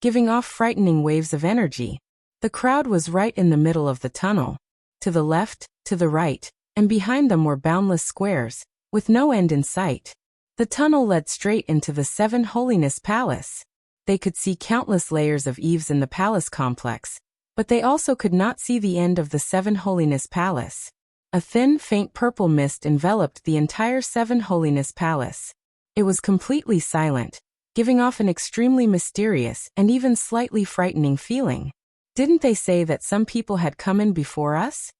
giving off frightening waves of energy. The crowd was right in the middle of the tunnel. To the left, to the right, and behind them were boundless squares, with no end in sight. The tunnel led straight into the Seven Holiness Palace. They could see countless layers of eaves in the palace complex, but they also could not see the end of the Seven Holiness Palace. A thin, faint purple mist enveloped the entire Seven Holiness Palace. It was completely silent, giving off an extremely mysterious and even slightly frightening feeling. Didn't they say that some people had come in before us?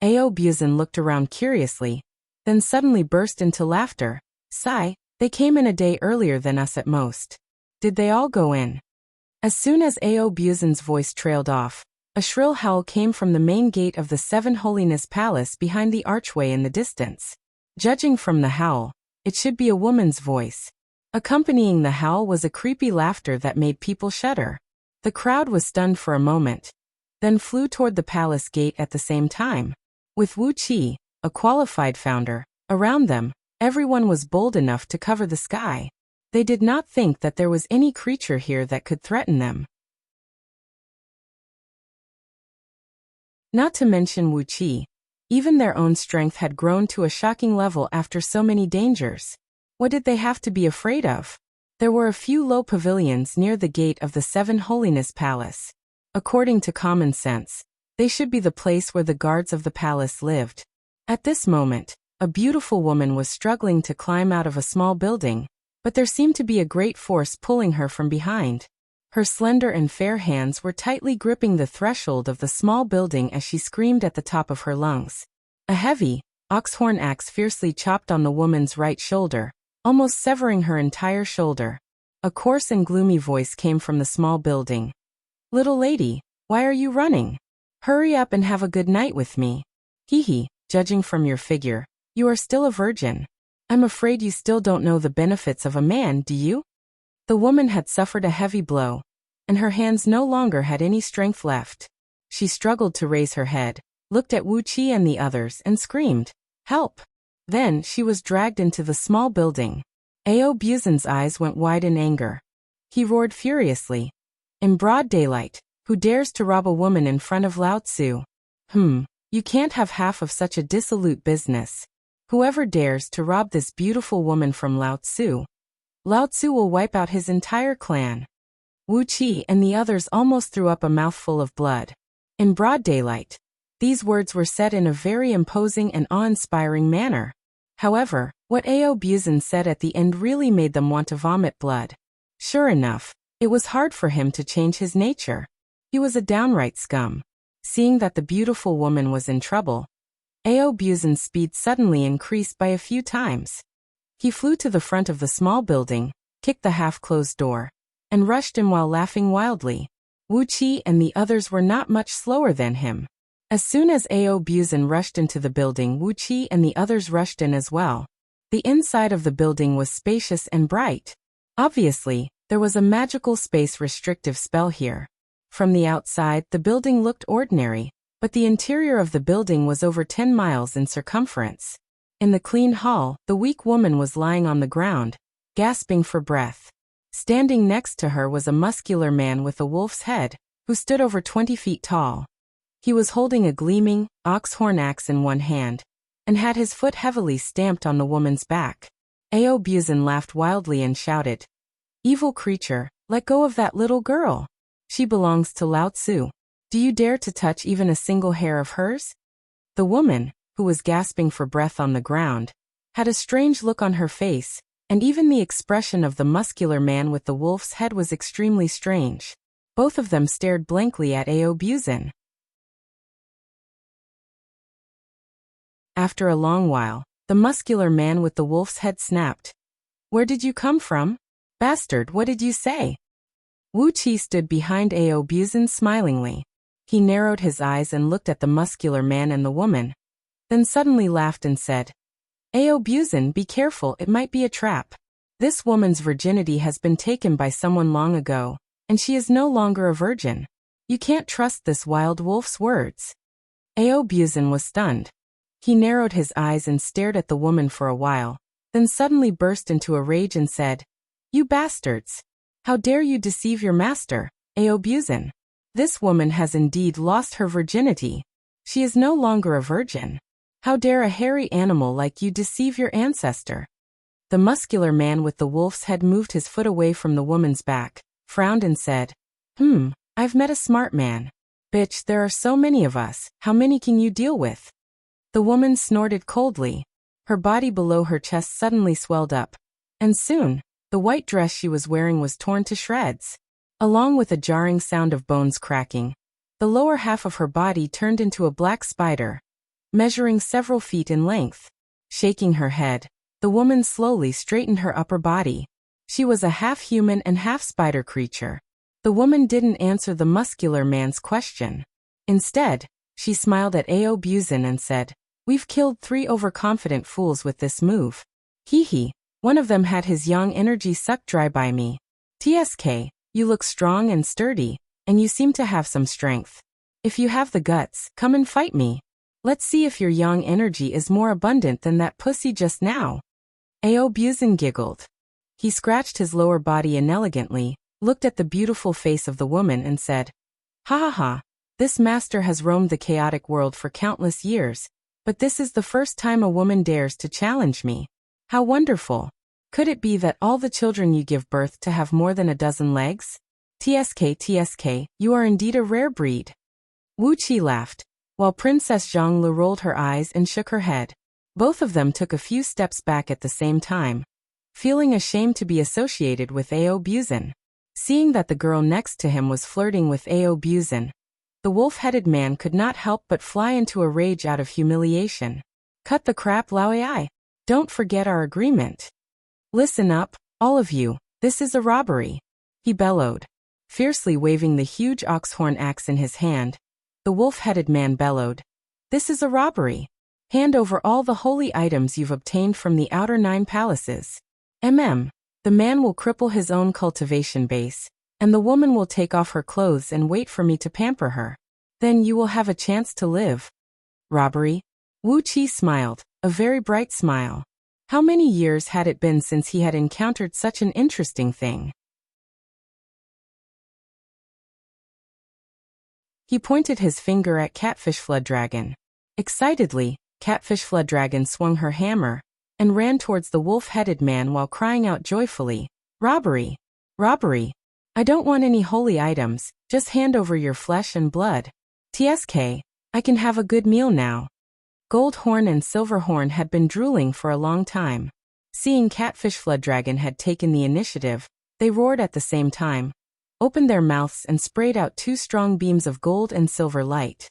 Ao Buzin looked around curiously, then suddenly burst into laughter. Sigh, they came in a day earlier than us at most. Did they all go in? As soon as Ao Buzin's voice trailed off, a shrill howl came from the main gate of the Seven Holiness Palace behind the archway in the distance. Judging from the howl, it should be a woman's voice. Accompanying the howl was a creepy laughter that made people shudder. The crowd was stunned for a moment, then flew toward the palace gate at the same time. With Wuxia, a qualified founder, around them, everyone was bold enough to cover the sky. They did not think that there was any creature here that could threaten them. Not to mention Wuxia, even their own strength had grown to a shocking level after so many dangers. What did they have to be afraid of? There were a few low pavilions near the gate of the Seven Holiness Palace. According to common sense, they should be the place where the guards of the palace lived. At this moment, a beautiful woman was struggling to climb out of a small building, but there seemed to be a great force pulling her from behind. Her slender and fair hands were tightly gripping the threshold of the small building as she screamed at the top of her lungs. A heavy, ox-horn axe fiercely chopped on the woman's right shoulder, almost severing her entire shoulder. A coarse and gloomy voice came from the small building. "Little lady, why are you running? Hurry up and have a good night with me. Hee, judging from your figure, you are still a virgin. I'm afraid you still don't know the benefits of a man, do you?" The woman had suffered a heavy blow, and her hands no longer had any strength left. She struggled to raise her head, looked at Wuxia and the others, and screamed, "Help!" Then she was dragged into the small building. Ao Buzin's eyes went wide in anger. He roared furiously. "In broad daylight, who dares to rob a woman in front of Lao Tzu? You can't have half of such a dissolute business. Whoever dares to rob this beautiful woman from Lao Tzu will wipe out his entire clan." Wuxia and the others almost threw up a mouthful of blood. In broad daylight. These words were said in a very imposing and awe-inspiring manner. However, what Ao Buzin said at the end really made them want to vomit blood. Sure enough, it was hard for him to change his nature. He was a downright scum. Seeing that the beautiful woman was in trouble, Ao Buzin's speed suddenly increased by a few times. He flew to the front of the small building, kicked the half-closed door, and rushed in while laughing wildly. Wuxia and the others were not much slower than him. As soon as Ao Buzin rushed into the building, Wuxia and the others rushed in as well. The inside of the building was spacious and bright. Obviously, there was a magical space restrictive spell here. From the outside, the building looked ordinary, but the interior of the building was over 10 miles in circumference. In the clean hall, the weak woman was lying on the ground, gasping for breath. Standing next to her was a muscular man with a wolf's head, who stood over 20 feet tall. He was holding a gleaming, ox-horn axe in one hand, and had his foot heavily stamped on the woman's back. Ao Buzin laughed wildly and shouted, "Evil creature, let go of that little girl. She belongs to Lao Tzu. Do you dare to touch even a single hair of hers?" The woman, who was gasping for breath on the ground, had a strange look on her face, and even the expression of the muscular man with the wolf's head was extremely strange. Both of them stared blankly at Ao Buzin. After a long while, the muscular man with the wolf's head snapped. "Where did you come from? Bastard, what did you say?" Wuxia stood behind Ao Buzin smilingly. He narrowed his eyes and looked at the muscular man and the woman, then suddenly laughed and said, "Ao Buzin, be careful, it might be a trap. This woman's virginity has been taken by someone long ago, and she is no longer a virgin. You can't trust this wild wolf's words." Ao Buzin was stunned. He narrowed his eyes and stared at the woman for a while, then suddenly burst into a rage and said, "You bastards! How dare you deceive your master, Ao Buzin? This woman has indeed lost her virginity. She is no longer a virgin. How dare a hairy animal like you deceive your ancestor? The muscular man with the wolf's head moved his foot away from the woman's back, frowned and said, I've met a smart man. Bitch, there are so many of us, how many can you deal with? The woman snorted coldly. Her body below her chest suddenly swelled up, and soon, the white dress she was wearing was torn to shreds. Along with a jarring sound of bones cracking, the lower half of her body turned into a black spider, measuring several feet in length. Shaking her head, the woman slowly straightened her upper body. She was a half-human and half-spider creature. The woman didn't answer the muscular man's question. Instead, she smiled at Audiobook and said, "We've killed 3 overconfident fools with this move. Hee hee, one of them had his yang energy sucked dry by me. TSK, you look strong and sturdy, and you seem to have some strength. If you have the guts, come and fight me. Let's see if your yang energy is more abundant than that pussy just now." Audiobook giggled. He scratched his lower body inelegantly, looked at the beautiful face of the woman and said, "Ha ha ha, this master has roamed the chaotic world for countless years, but this is the first time a woman dares to challenge me. How wonderful. Could it be that all the children you give birth to have more than a dozen legs? TSK, you are indeed a rare breed." Wuxia laughed, while Princess Zhonglu rolled her eyes and shook her head. Both of them took a few steps back at the same time, feeling ashamed to be associated with Audiobook. Seeing that the girl next to him was flirting with Audiobook, the wolf-headed man could not help but fly into a rage out of humiliation. "Cut the crap, Lao Ai. Don't forget our agreement. Listen up, all of you, this is a robbery," he bellowed. Fiercely waving the huge oxhorn axe in his hand, the wolf-headed man bellowed, "This is a robbery. Hand over all the holy items you've obtained from the outer 9 palaces. The man will cripple his own cultivation base, and the woman will take off her clothes and wait for me to pamper her. Then you will have a chance to live." Robbery? Wuxia smiled, a very bright smile. How many years had it been since he had encountered such an interesting thing? He pointed his finger at Catfish Flood Dragon. Excitedly, Catfish Flood Dragon swung her hammer and ran towards the wolf-headed man while crying out joyfully, "Robbery! Robbery! I don't want any holy items, just hand over your flesh and blood. TSK, I can have a good meal now." Gold Horn and Silver Horn had been drooling for a long time. Seeing Catfish Flood Dragon had taken the initiative, they roared at the same time, opened their mouths and sprayed out 2 strong beams of gold and silver light.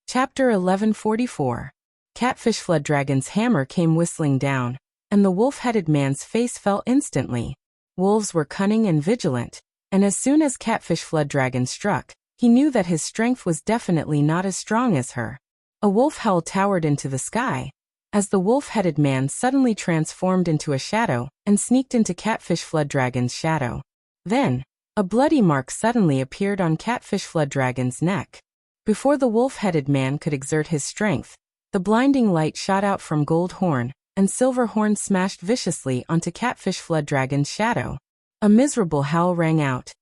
Chapter 1144. Catfish Flood Dragon's hammer came whistling down, and the wolf-headed man's face fell instantly. Wolves were cunning and vigilant, and as soon as Catfish Flood Dragon struck, he knew that his strength was definitely not as strong as her. A wolf howl towered into the sky, as the wolf-headed man suddenly transformed into a shadow and sneaked into Catfish Flood Dragon's shadow. Then, a bloody mark suddenly appeared on Catfish Flood Dragon's neck. Before the wolf-headed man could exert his strength, the blinding light shot out from Gold Horn, and Silver Horn smashed viciously onto Catfish Flood Dragon's shadow. A miserable howl rang out,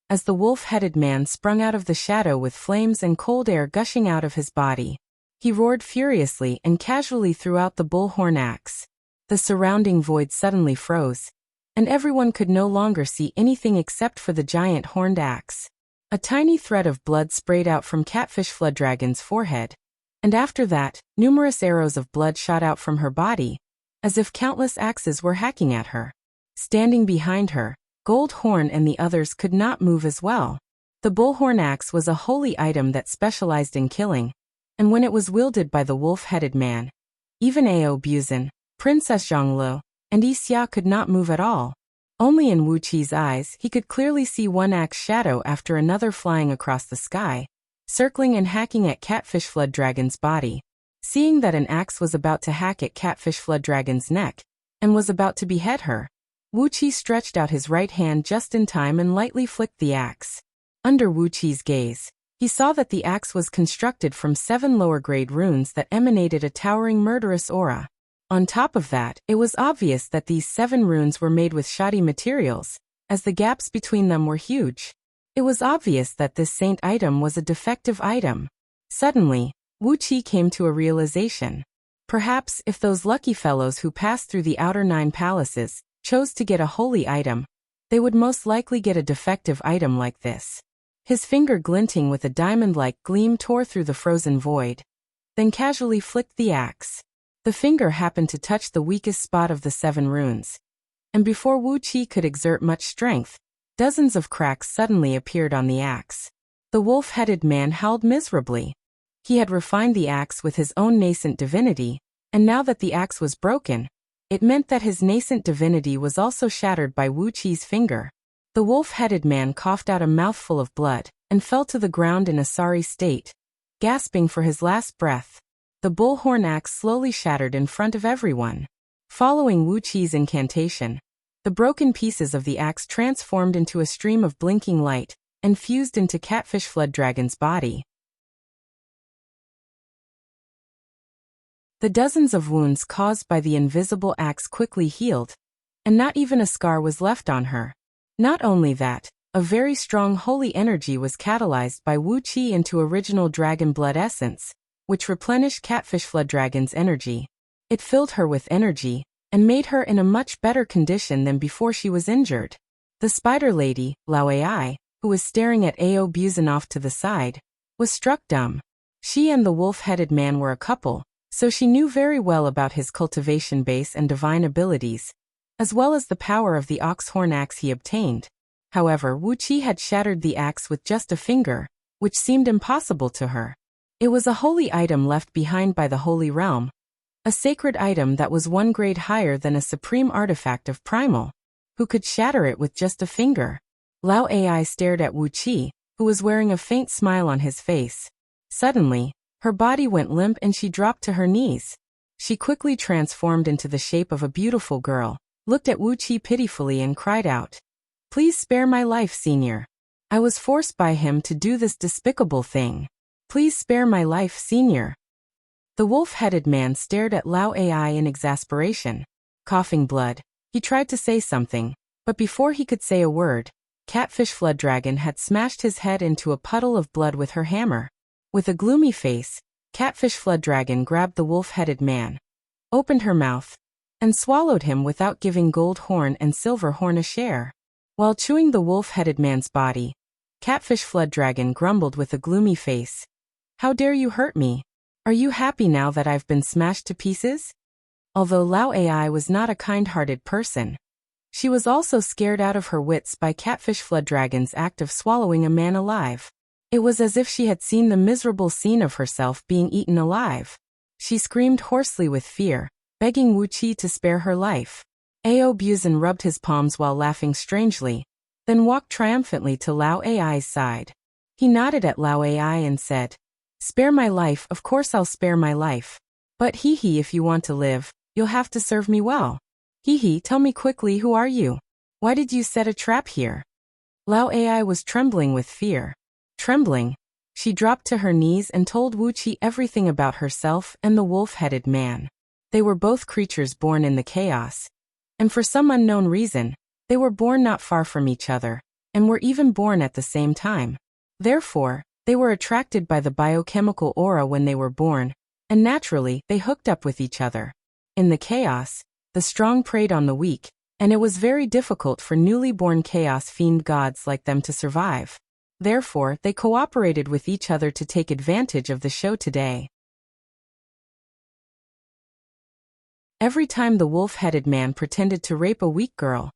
as the wolf-headed man sprung out of the shadow with flames and cold air gushing out of his body. He roared furiously and casually threw out the bullhorn axe. The surrounding void suddenly froze, and everyone could no longer see anything except for the giant horned axe. A tiny thread of blood sprayed out from Catfish Flood Dragon's forehead, and after that, numerous arrows of blood shot out from her body, as if countless axes were hacking at her. Standing behind her, Gold Horn and the others could not move as well. The bullhorn axe was a holy item that specialized in killing, and when it was wielded by the wolf-headed man, even Audiobook, Princess Zhonglu, and Wuxia could not move at all. Only in Wuqi's eyes he could clearly see one axe shadow after another flying across the sky, circling and hacking at Catfish Flood Dragon's body. Seeing that an axe was about to hack at Catfish Flood Dragon's neck, and was about to behead her, Wuxia stretched out his right hand just in time and lightly flicked the axe. Under Wuqi's gaze, he saw that the axe was constructed from 7 lower-grade runes that emanated a towering murderous aura. On top of that, it was obvious that these 7 runes were made with shoddy materials, as the gaps between them were huge. It was obvious that this saint item was a defective item. Suddenly, Wuxia came to a realization. Perhaps if those lucky fellows who passed through the outer 9 palaces chose to get a holy item, they would most likely get a defective item like this. His finger glinting with a diamond-like gleam tore through the frozen void, then casually flicked the axe. The finger happened to touch the weakest spot of the 7 runes. And before Wuxia could exert much strength, dozens of cracks suddenly appeared on the axe. The wolf-headed man howled miserably. He had refined the axe with his own nascent divinity, and now that the axe was broken, it meant that his nascent divinity was also shattered by Wuxia's finger. The wolf-headed man coughed out a mouthful of blood and fell to the ground in a sorry state, gasping for his last breath. The bullhorn axe slowly shattered in front of everyone. Following Wuxia's incantation, the broken pieces of the axe transformed into a stream of blinking light and fused into Catfish Flood Dragon's body. The dozens of wounds caused by the invisible axe quickly healed, and not even a scar was left on her. Not only that, a very strong holy energy was catalyzed by Wuxia into original dragon blood essence, which replenished Catfish Flood Dragon's energy. It filled her with energy and made her in a much better condition than before she was injured. The spider lady, Lao Ai, who was staring at Ao Buzin off to the side, was struck dumb. She and the wolf-headed man were a couple, so she knew very well about his cultivation base and divine abilities, as well as the power of the ox-horn axe he obtained. However, Wuxia had shattered the axe with just a finger, which seemed impossible to her. It was a holy item left behind by the Holy Realm, a sacred item that was 1 grade higher than a supreme artifact of Primal, who could shatter it with just a finger. Lao Ai stared at Wuxia, who was wearing a faint smile on his face. Suddenly, her body went limp and she dropped to her knees. She quickly transformed into the shape of a beautiful girl, looked at Wuxia pitifully and cried out, "Please spare my life, Senior. I was forced by him to do this despicable thing. Please spare my life, Senior." The wolf-headed man stared at Lao Ai in exasperation. Coughing blood, he tried to say something, but before he could say a word, Catfish Flood Dragon had smashed his head into a puddle of blood with her hammer. With a gloomy face, Catfish Flood Dragon grabbed the wolf-headed man, opened her mouth, and swallowed him without giving Gold Horn and Silver Horn a share. While chewing the wolf-headed man's body, Catfish Flood Dragon grumbled with a gloomy face, "How dare you hurt me? Are you happy now that I've been smashed to pieces?" Although Lao Ai was not a kind-hearted person, she was also scared out of her wits by Catfish Flood Dragon's act of swallowing a man alive. It was as if she had seen the miserable scene of herself being eaten alive. She screamed hoarsely with fear, begging Wuxia to spare her life. Ao Buzin rubbed his palms while laughing strangely, then walked triumphantly to Lao Ai's side. He nodded at Lao Ai and said, "Spare my life, of course I'll spare my life. But hee, if you want to live, you'll have to serve me well. Hee, tell me quickly, who are you? Why did you set a trap here?" Lao Ai was trembling with fear. Trembling, she dropped to her knees and told Wuxia everything about herself and the wolf-headed man. They were both creatures born in the chaos, and for some unknown reason, they were born not far from each other, and were even born at the same time. Therefore, they were attracted by the biochemical aura when they were born, and naturally, they hooked up with each other. In the chaos, the strong preyed on the weak, and it was very difficult for newly born chaos fiend gods like them to survive. Therefore, they cooperated with each other to take advantage of the show today. Every time the wolf-headed man pretended to rape a weak girl,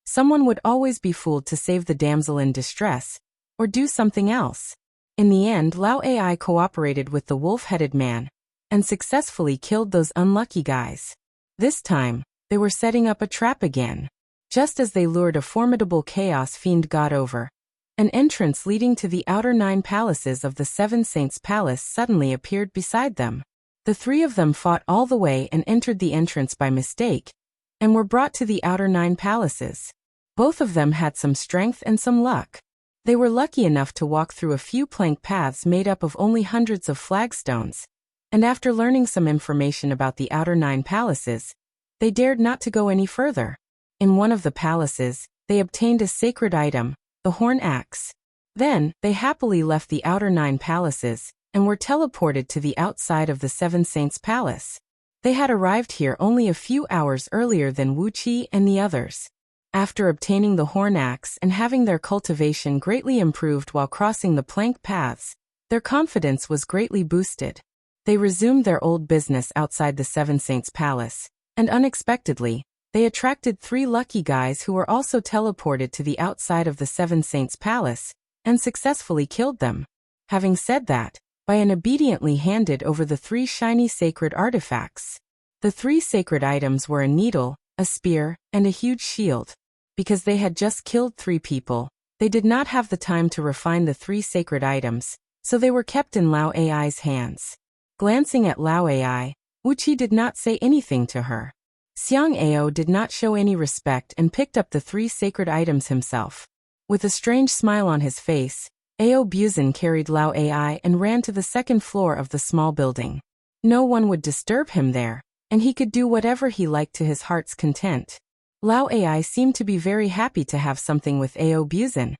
someone would always be fooled to save the damsel in distress, or do something else. In the end, Lao Ai cooperated with the wolf-headed man, and successfully killed those unlucky guys. This time, they were setting up a trap again. Just as they lured a formidable chaos fiend god over, an entrance leading to the outer 9 palaces of the 7 Saints' Palace suddenly appeared beside them. The 3 of them fought all the way and entered the entrance by mistake, and were brought to the outer 9 palaces. Both of them had some strength and some luck. They were lucky enough to walk through a few plank paths made up of only hundreds of flagstones, And after learning some information about the outer 9 palaces, they dared not to go any further. In one of the palaces, they obtained a sacred item, the horn axe. Then, they happily left the outer 9 palaces, and were teleported to the outside of the 7 Saints' palace. They had arrived here only a few hours earlier than Wuqi and the others. After obtaining the horn axe and having their cultivation greatly improved while crossing the plank paths, their confidence was greatly boosted. They resumed their old business outside the 7 Saints' palace, and unexpectedly, they attracted 3 lucky guys who were also teleported to the outside of the 7 Saints' palace, and successfully killed them. Having said that, Bayan obediently handed over the 3 shiny sacred artifacts. The 3 sacred items were a needle, a spear, and a huge shield. Because they had just killed 3 people, they did not have the time to refine the 3 sacred items, so they were kept in Lao Ai's hands. Glancing at Lao Ai, Wuqi did not say anything to her. Xiang Ao did not show any respect and picked up the 3 sacred items himself. With a strange smile on his face, Ao Buzan carried Lao Ai and ran to the 2nd floor of the small building. No one would disturb him there, and he could do whatever he liked to his heart's content. Lao Ai seemed to be very happy to have something with Ao Buzan,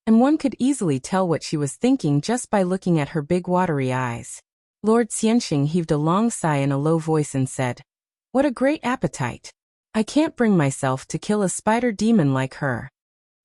and one could easily tell what she was thinking just by looking at her big watery eyes. Lord Xianxing heaved a long sigh in a low voice and said, "What a great appetite! I can't bring myself to kill a spider demon like her."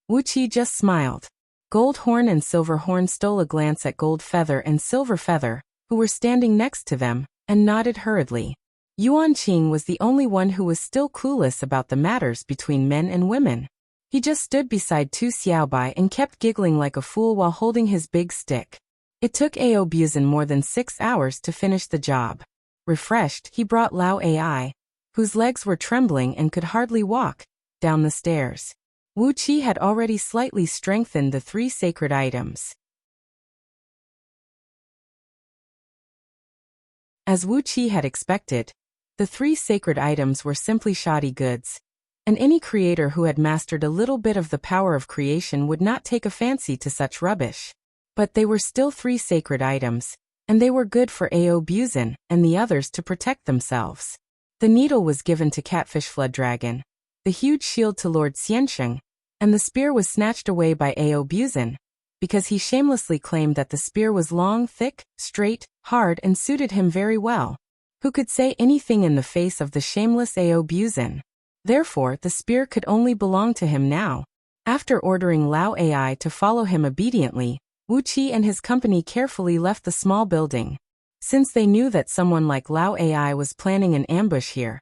Wuqi just smiled. Gold Horn and Silver Horn stole a glance at Gold Feather and Silver Feather, who were standing next to them, and nodded hurriedly. Yuan Qing was the only one who was still clueless about the matters between men and women. He just stood beside Tu Xiaobai and kept giggling like a fool while holding his big stick. It took Ao Buzan more than 6 hours to finish the job. Refreshed, he brought Lao Ai, whose legs were trembling and could hardly walk, down the stairs. Wuqi had already slightly strengthened the 3 sacred items. As Wuqi had expected, the 3 sacred items were simply shoddy goods, and any creator who had mastered a little bit of the power of creation would not take a fancy to such rubbish. But they were still 3 sacred items, and they were good for Ao Buzan and the others to protect themselves. The needle was given to Catfish Flood Dragon, the huge shield to Lord Xianxing, and the spear was snatched away by Ao Buzan, because he shamelessly claimed that the spear was long, thick, straight, hard and suited him very well. Who could say anything in the face of the shameless Ao Buzan? Therefore, the spear could only belong to him now. After ordering Lao Ai to follow him obediently, Wuqi and his company carefully left the small building. Since they knew that someone like Lao Ai was planning an ambush here,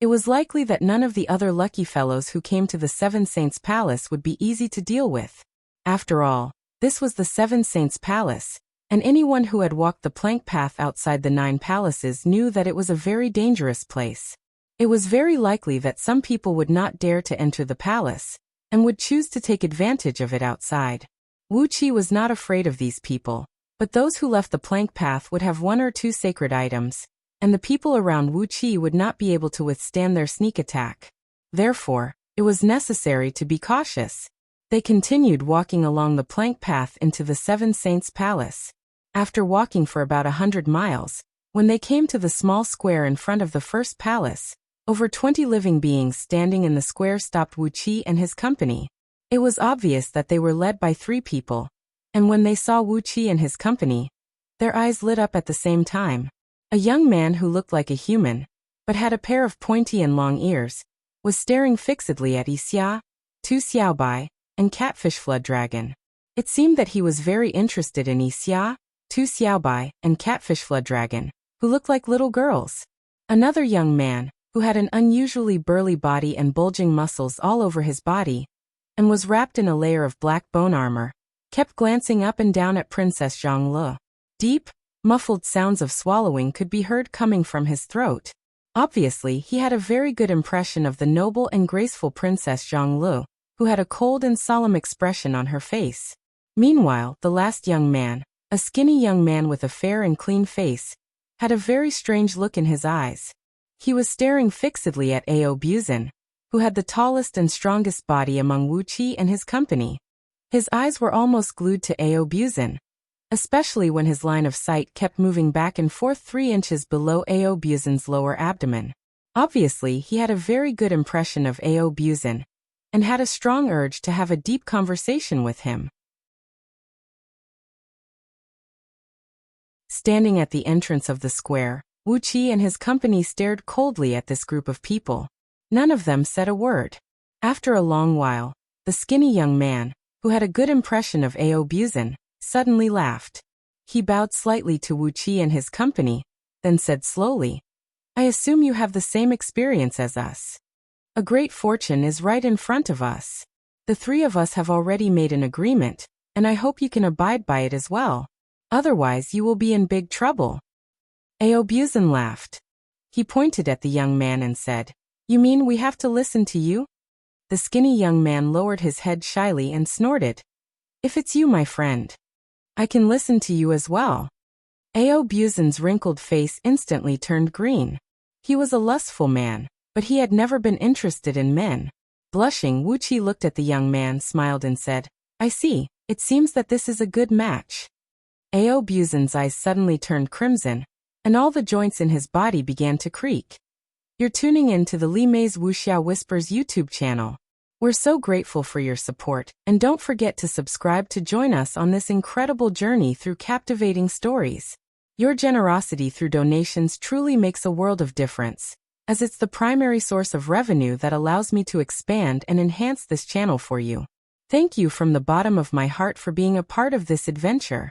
it was likely that none of the other lucky fellows who came to the 7 Saints' Palace would be easy to deal with. After all, this was the 7 Saints' Palace, and anyone who had walked the plank path outside the 9 palaces knew that it was a very dangerous place. It was very likely that some people would not dare to enter the palace, and would choose to take advantage of it outside. Wuqi was not afraid of these people, but those who left the plank path would have 1 or 2 sacred items, and the people around Wuqi would not be able to withstand their sneak attack. Therefore, it was necessary to be cautious. They continued walking along the plank path into the 7 Saints' Palace. After walking for about 100 miles, when they came to the small square in front of the first palace, over 20 living beings standing in the square stopped Wuqi and his company. It was obvious that they were led by 3 people, and when they saw Wuqi and his company, their eyes lit up at the same time. A young man who looked like a human, but had a pair of pointy and long ears, was staring fixedly at Yixia, Tu Xiaobai, and Catfish Flood Dragon. It seemed that he was very interested in Yixia, Tu Xiaobai, and Catfish Flood Dragon, who looked like little girls. Another young man, who had an unusually burly body and bulging muscles all over his body, and was wrapped in a layer of black bone armor, kept glancing up and down at Princess Zhangli. Deep, muffled sounds of swallowing could be heard coming from his throat. Obviously, he had a very good impression of the noble and graceful Princess Zhangli, who had a cold and solemn expression on her face. Meanwhile, the last young man, a skinny young man with a fair and clean face, had a very strange look in his eyes. He was staring fixedly at Ao Buzan, who had the tallest and strongest body among Wuqi and his company. His eyes were almost glued to Ao Buzan. A especially when his line of sight kept moving back and forth 3 inches below Ao Buzan's lower abdomen. Obviously, he had a very good impression of Ao Buzan, and had a strong urge to have a deep conversation with him. Standing at the entrance of the square, Wuxia and his company stared coldly at this group of people. None of them said a word. After a long while, the skinny young man, who had a good impression of Ao Buzan, suddenly laughed. He bowed slightly to Wuxia and his company, then said slowly, "I assume you have the same experience as us. A great fortune is right in front of us. The 3 of us have already made an agreement, and I hope you can abide by it as well. Otherwise you will be in big trouble." Ao Buzan laughed. He pointed at the young man and said, "You mean we have to listen to you?" The skinny young man lowered his head shyly and snorted. "If it's you, my friend, I can listen to you as well." Ao Buzan's wrinkled face instantly turned green. He was a lustful man, but he had never been interested in men. Blushing, Wuxia looked at the young man, smiled and said, "I see, it seems that this is a good match." Ao Buzan's eyes suddenly turned crimson, and all the joints in his body began to creak. You're tuning in to the Li Mei's Wuxia Whispers YouTube channel. We're so grateful for your support, and don't forget to subscribe to join us on this incredible journey through captivating stories. Your generosity through donations truly makes a world of difference, as it's the primary source of revenue that allows me to expand and enhance this channel for you. Thank you from the bottom of my heart for being a part of this adventure.